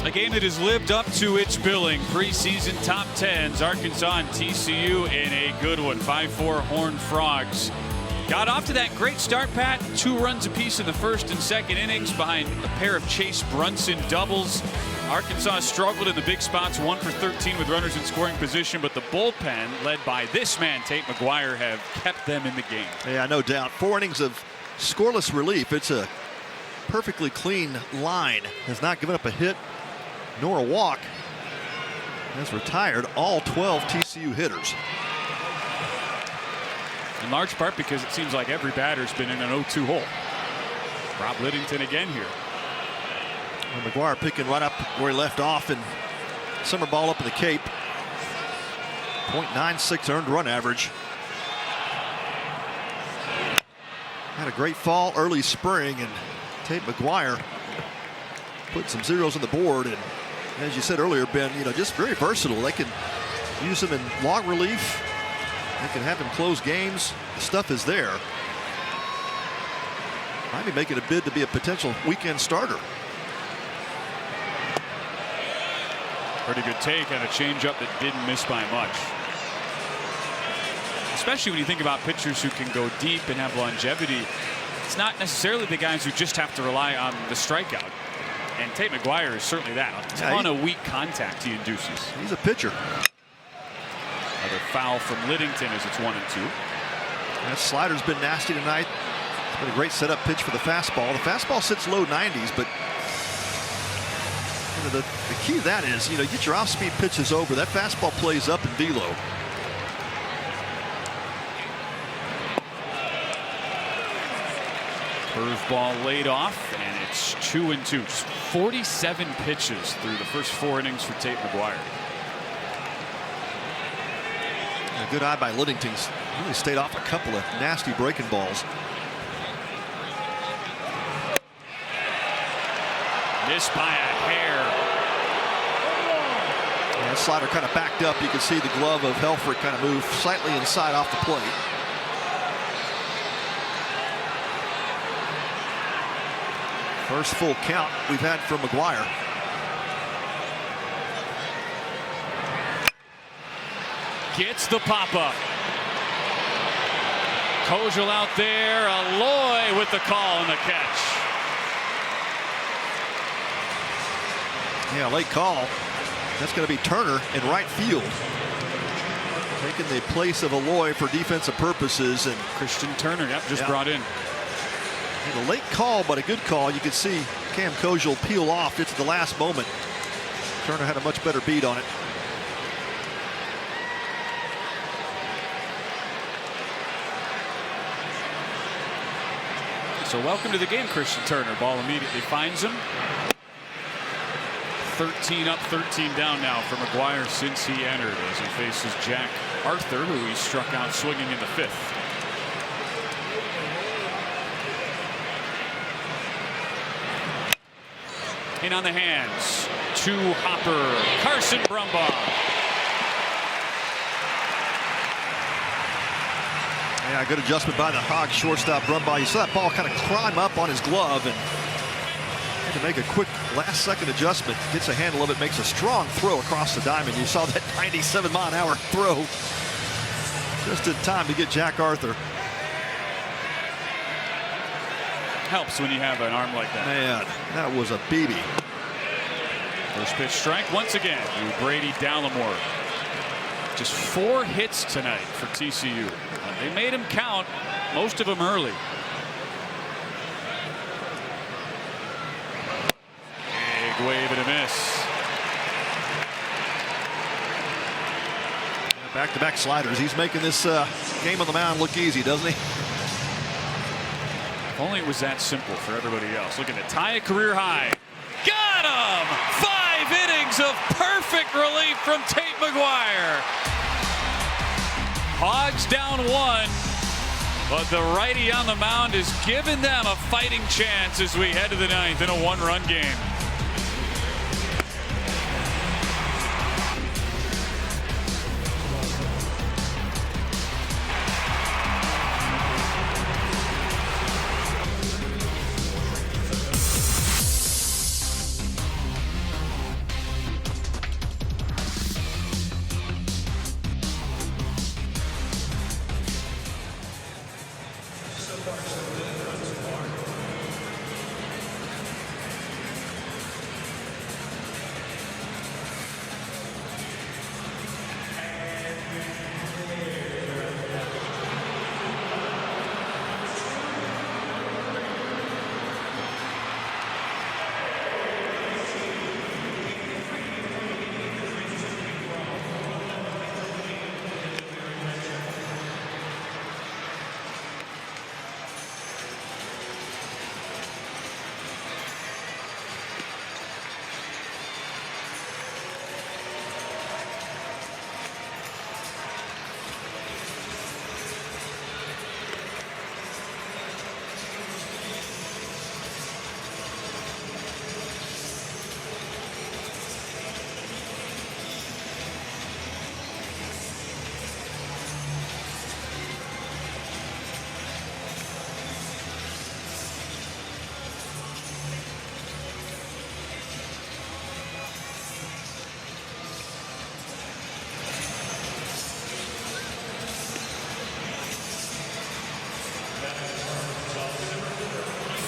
A game that has lived up to its billing. Preseason top 10s. Arkansas and TCU in a good one. 5-4 Horned Frogs Got off to that great start, Pat. 2 runs apiece in the first and second innings behind a pair of Chase Brunson doubles. Arkansas struggled in the big spots, 1 for 13 with runners in scoring position, but the bullpen, led by this man, Tate McGuire, have kept them in the game. Yeah, no doubt. 4 innings of scoreless relief. It's a perfectly clean line. Has not given up a hit nor a walk. Has retired all 12 TCU hitters. In large part because it seems like every batter's been in an 0-2 hole. Rob Liddington again here. And McGuire picking right up where he left off, and summer ball up in the Cape. .96 earned run average. Had a great fall, early spring, and Tate McGuire put some zeros on the board. And as you said earlier, Ben, just very versatile. They can use him in long relief. They can have him close games. The stuff is there. Might be making a bid to be a potential weekend starter. Pretty good take on a changeup that didn't miss by much. Especially when you think about pitchers who can go deep and have longevity. It's not necessarily the guys who just have to rely on the strikeout. And Tate McGuire is certainly that. A ton of weak contact he induces. He's a pitcher. Another foul from Liddington as it's 1-2. That slider's been nasty tonight. It's been a great setup pitch for the fastball. The fastball sits low 90s, but the key to that is, get your off-speed pitches over. That fastball plays up and velo. Curveball laid off, and it's 2-2. Just 47 pitches through the first 4 innings for Tate McGuire. A good eye by Liddington. Really stayed off a couple of nasty breaking balls. Missed by a hair. And that slider kind of backed up. You can see the glove of Helfrich kind of move slightly inside off the plate. First full count we've had from McGuire. Gets the pop-up. Kojal out there. Aloy with the call and the catch. Yeah, late call. That's going to be Turner in right field. Taking the place of Aloy for defensive purposes. And Christian Turner, just brought in. A late call, but a good call. You can see Cam Kojal peel off. It's the last moment. Turner had a much better beat on it. So welcome to the game, Christian Turner. Ball immediately finds him. 13 up, 13 down now for McGuire since he entered, as he faces Jack Arthur, who he struck out swinging in the 5th. In on the hands to Hopper. Carson Brumbaugh. Yeah, good adjustment by the Hogs shortstop Brumbaugh. You saw that ball kind of climb up on his glove and had to make a quick last-second adjustment. Gets a handle of it, makes a strong throw across the diamond. You saw that 97-mile-an-hour throw just in time to get Jack Arthur. Helps when you have an arm like that. Man, that was a BB. First pitch strike once again to Brady Dallimore. Just 4 hits tonight for TCU. They made him count, most of them early. Big wave and a miss. Back-to-back sliders. He's making this game on the mound look easy, doesn't he? If only it was that simple for everybody else. Looking to tie a career high. Got him! 5 innings of perfect relief from Tate McGuire. Hogs down 1, but the righty on the mound is giving them a fighting chance as we head to the 9th in a 1-run game.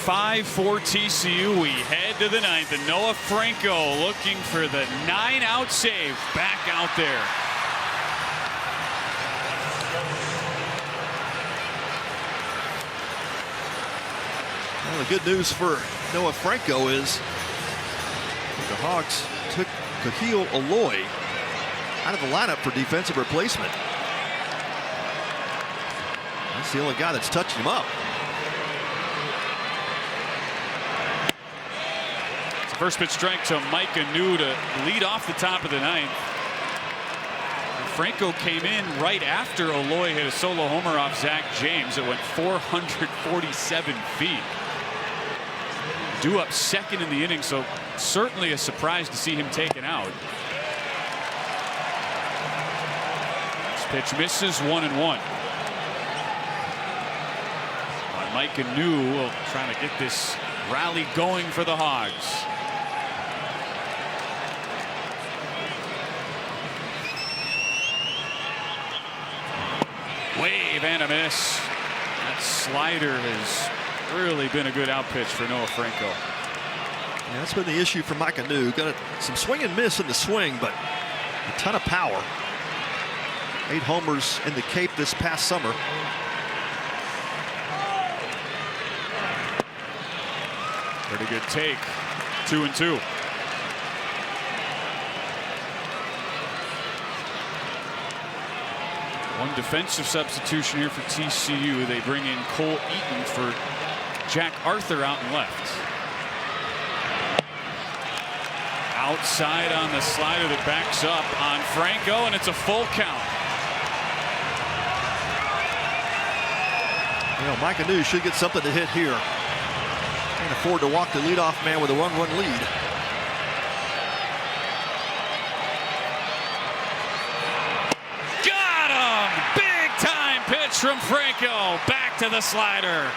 5 for TCU. We head to the 9th, and Noah Franco looking for the 9-out save back out there. Well, the good news for Noah Franco is the Hogs took Kahil Aloy out of the lineup for defensive replacement. That's the only guy that's touching him up. It's a first pitch strike to Mike Anu to lead off the top of the 9th. Franco came in right after Aloy hit a solo homer off Zach James. It went 447 feet. Due up second in the inning, so certainly a surprise to see him taken out. This pitch misses, 1-1. Mike Anu will try to get this rally going for the Hogs. Wave and a miss. That slider has really been a good out pitch for Noah Franco. Yeah, that's been the issue for Mike Anu. Got some swing and miss in the swing, but a ton of power. 8 homers in the Cape this past summer. Pretty good take. 2-2. One defensive substitution here for TCU. They bring in Cole Eaton for Jack Arthur out and left. Outside on the slider that backs up on Franco, and it's a full count. You know, Mike Anu should get something to hit here. Can't afford to walk the leadoff man with a 1-run lead. Got him! Big time pitch from Franco. Back to the slider.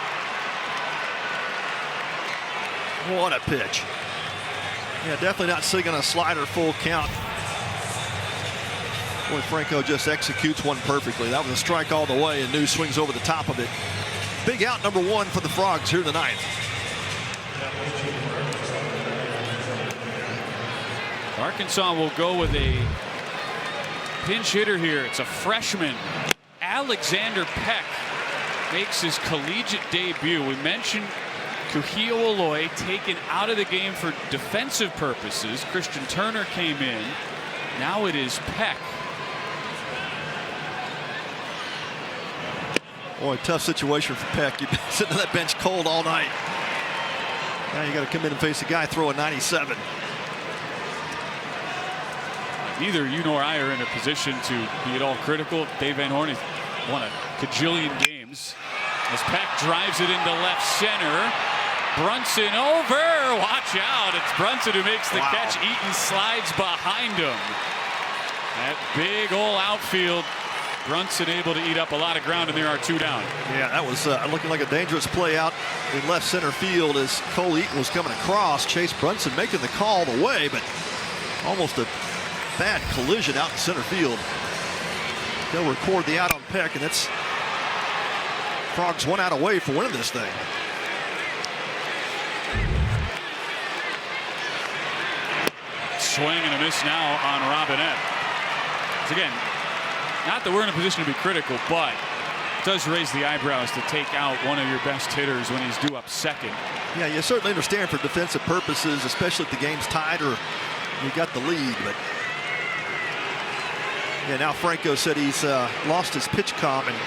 What a pitch. Yeah, definitely not singing a slider full count. Boy, Franco just executes one perfectly. That was a strike all the way, and New swings over the top of it. Big out number 1 for the Frogs here in the 9th. Arkansas will go with a pinch hitter here. It's a freshman. Alexander Peck makes his collegiate debut. We mentioned Kahil Aloy taken out of the game for defensive purposes. Christian Turner came in. Now it is Peck. Boy, tough situation for Peck. You've been sitting on that bench cold all night. Now you got to come in and face a guy throwing 97. Neither you nor I are in a position to be at all critical. Dave Van Horn has won a cajillion games. As Peck drives it into left center. Brunson over. Watch out. It's Brunson who makes the catch. Eaton slides behind him. That big old outfield. Brunson able to eat up a lot of ground, and there are 2 down. Yeah, that was looking like a dangerous play out in left center field as Cole Eaton was coming across. Chase Brunson making the call the way, but almost a bad collision out in center field. They'll record the out on Peck, and it's Frogs 1 out away for winning this thing. Swing and a miss now on Robinette. Again, not that we're in a position to be critical, but it does raise the eyebrows to take out one of your best hitters when he's due up second. Yeah, you certainly understand for defensive purposes, especially if the game's tied or you got the lead. But yeah, now Franco said he's lost his pitch comm, and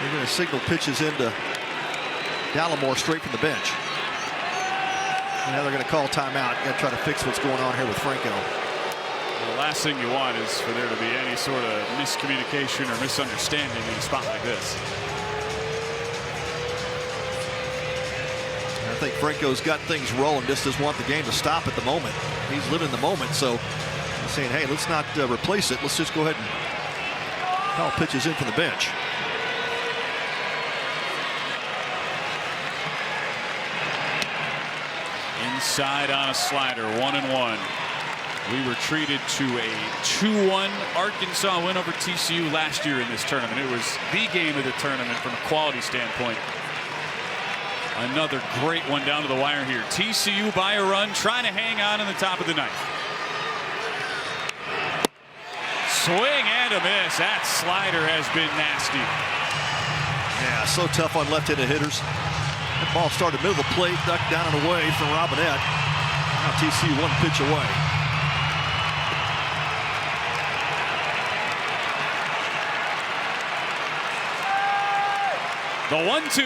they're going to signal pitches into Dallimore straight from the bench. Now they're going to call timeout. Got to try to fix what's going on here with Franco. The last thing you want is for there to be any sort of miscommunication or misunderstanding in a spot like this. I think Franco's got things rolling, just doesn't want the game to stop at the moment. He's living the moment, so he's saying, hey, let's not replace it. Let's just go ahead and call pitches in from the bench. Inside on a slider, 1-1. We were treated to a 2-1 Arkansas win over TCU last year in this tournament. It was the game of the tournament from a quality standpoint. Another great one down to the wire here. TCU by a run, trying to hang on in the top of the ninth. Swing and a miss. That slider has been nasty. Yeah, so tough on left-handed hitters. That ball started middle of the plate, ducked down and away from Robinette. Now TCU one pitch away. The 1-2.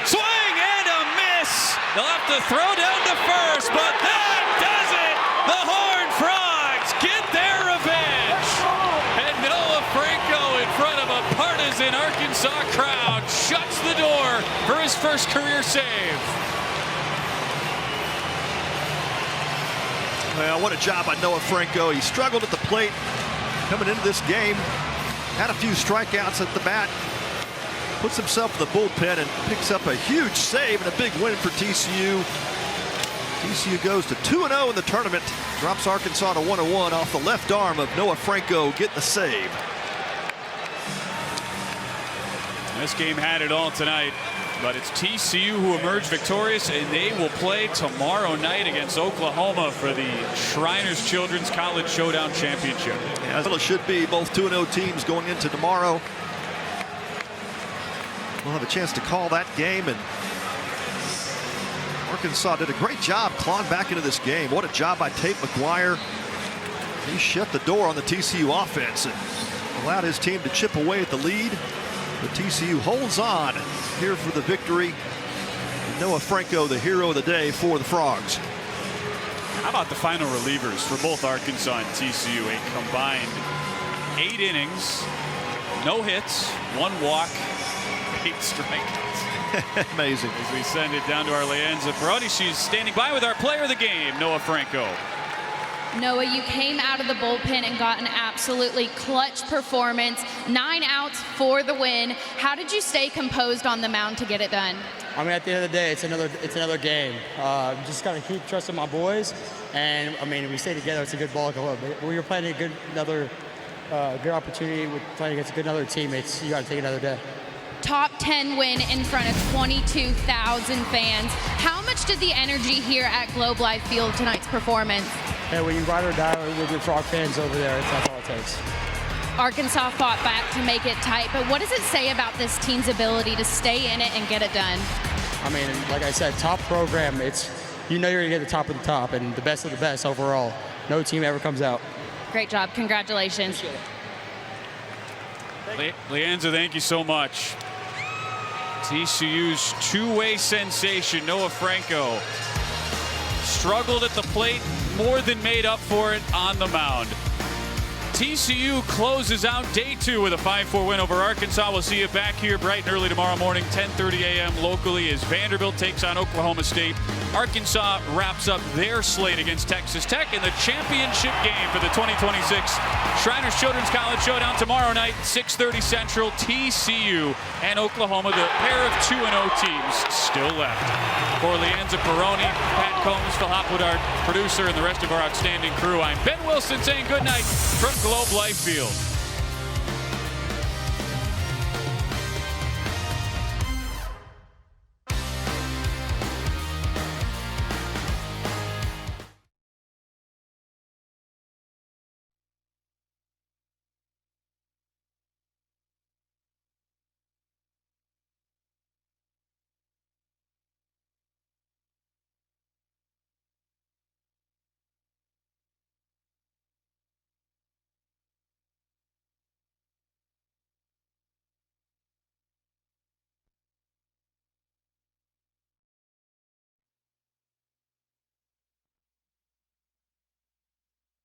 Swing and a miss. They'll have to throw down to first, but that does it. The Horned Frogs get their revenge. And Noah Franco, in front of a partisan Arkansas crowd, shuts the door for his first career save. Well, what a job by Noah Franco. He struggled at the plate coming into this game. Had a few strikeouts at the bat. Puts himself in the bullpen and picks up a huge save and a big win for TCU. TCU goes to 2-0 in the tournament. Drops Arkansas to 1-1 off the left arm of Noah Franco getting the save. This game had it all tonight, but it's TCU who emerged victorious, and they will play tomorrow night against Oklahoma for the Shriners Children's College Showdown Championship. Yeah, as it should be, both 2-0 teams going into tomorrow. We'll have a chance to call that game, and Arkansas did a great job clawing back into this game. What a job by Tate McGuire. He shut the door on the TCU offense and allowed his team to chip away at the lead. But TCU holds on here for the victory. Noah Franco, the hero of the day for the Frogs. How about the final relievers for both Arkansas and TCU? A combined 8 innings, no hits, 1 walk, 8 strikeouts. Amazing. As we send it down to our Leanza Peroni, she's standing by with our player of the game, Noah Franco. Noah, you came out of the bullpen and got an absolutely clutch performance. 9 outs for the win. How did you stay composed on the mound to get it done? I mean, at the end of the day, it's another game. Just gotta keep trusting my boys, and I mean, we stay together. It's a good ball club. But when you're playing another good opportunity with playing against another team, you gotta take another day. Top 10 win in front of 22,000 fans. How much did the energy here at Globe Life Field tonight's performance? Hey, when you ride or die with your Frog fans over there, that's all it takes. Arkansas fought back to make it tight, but what does it say about this team's ability to stay in it and get it done? I mean, like I said, top program, you're gonna get the top of the top and the best of the best overall. No team ever comes out. Great job, congratulations. Leanza, thank you so much. TCU's two-way sensation, Noah Franco, struggled at the plate, more than made up for it on the mound. TCU closes out day 2 with a 5-4 win over Arkansas. We'll see you back here bright and early tomorrow morning, 10:30 a.m. locally, as Vanderbilt takes on Oklahoma State. Arkansas wraps up their slate against Texas Tech in the championship game for the 2026 Shriners Children's College Showdown tomorrow night, 6:30 Central. TCU and Oklahoma, the pair of 2-0 teams still left. For Leanza Peroni, Pat Combs, Phil Hopwood, our producer, and the rest of our outstanding crew, I'm Ben Wilson saying good night from Globe Life Field.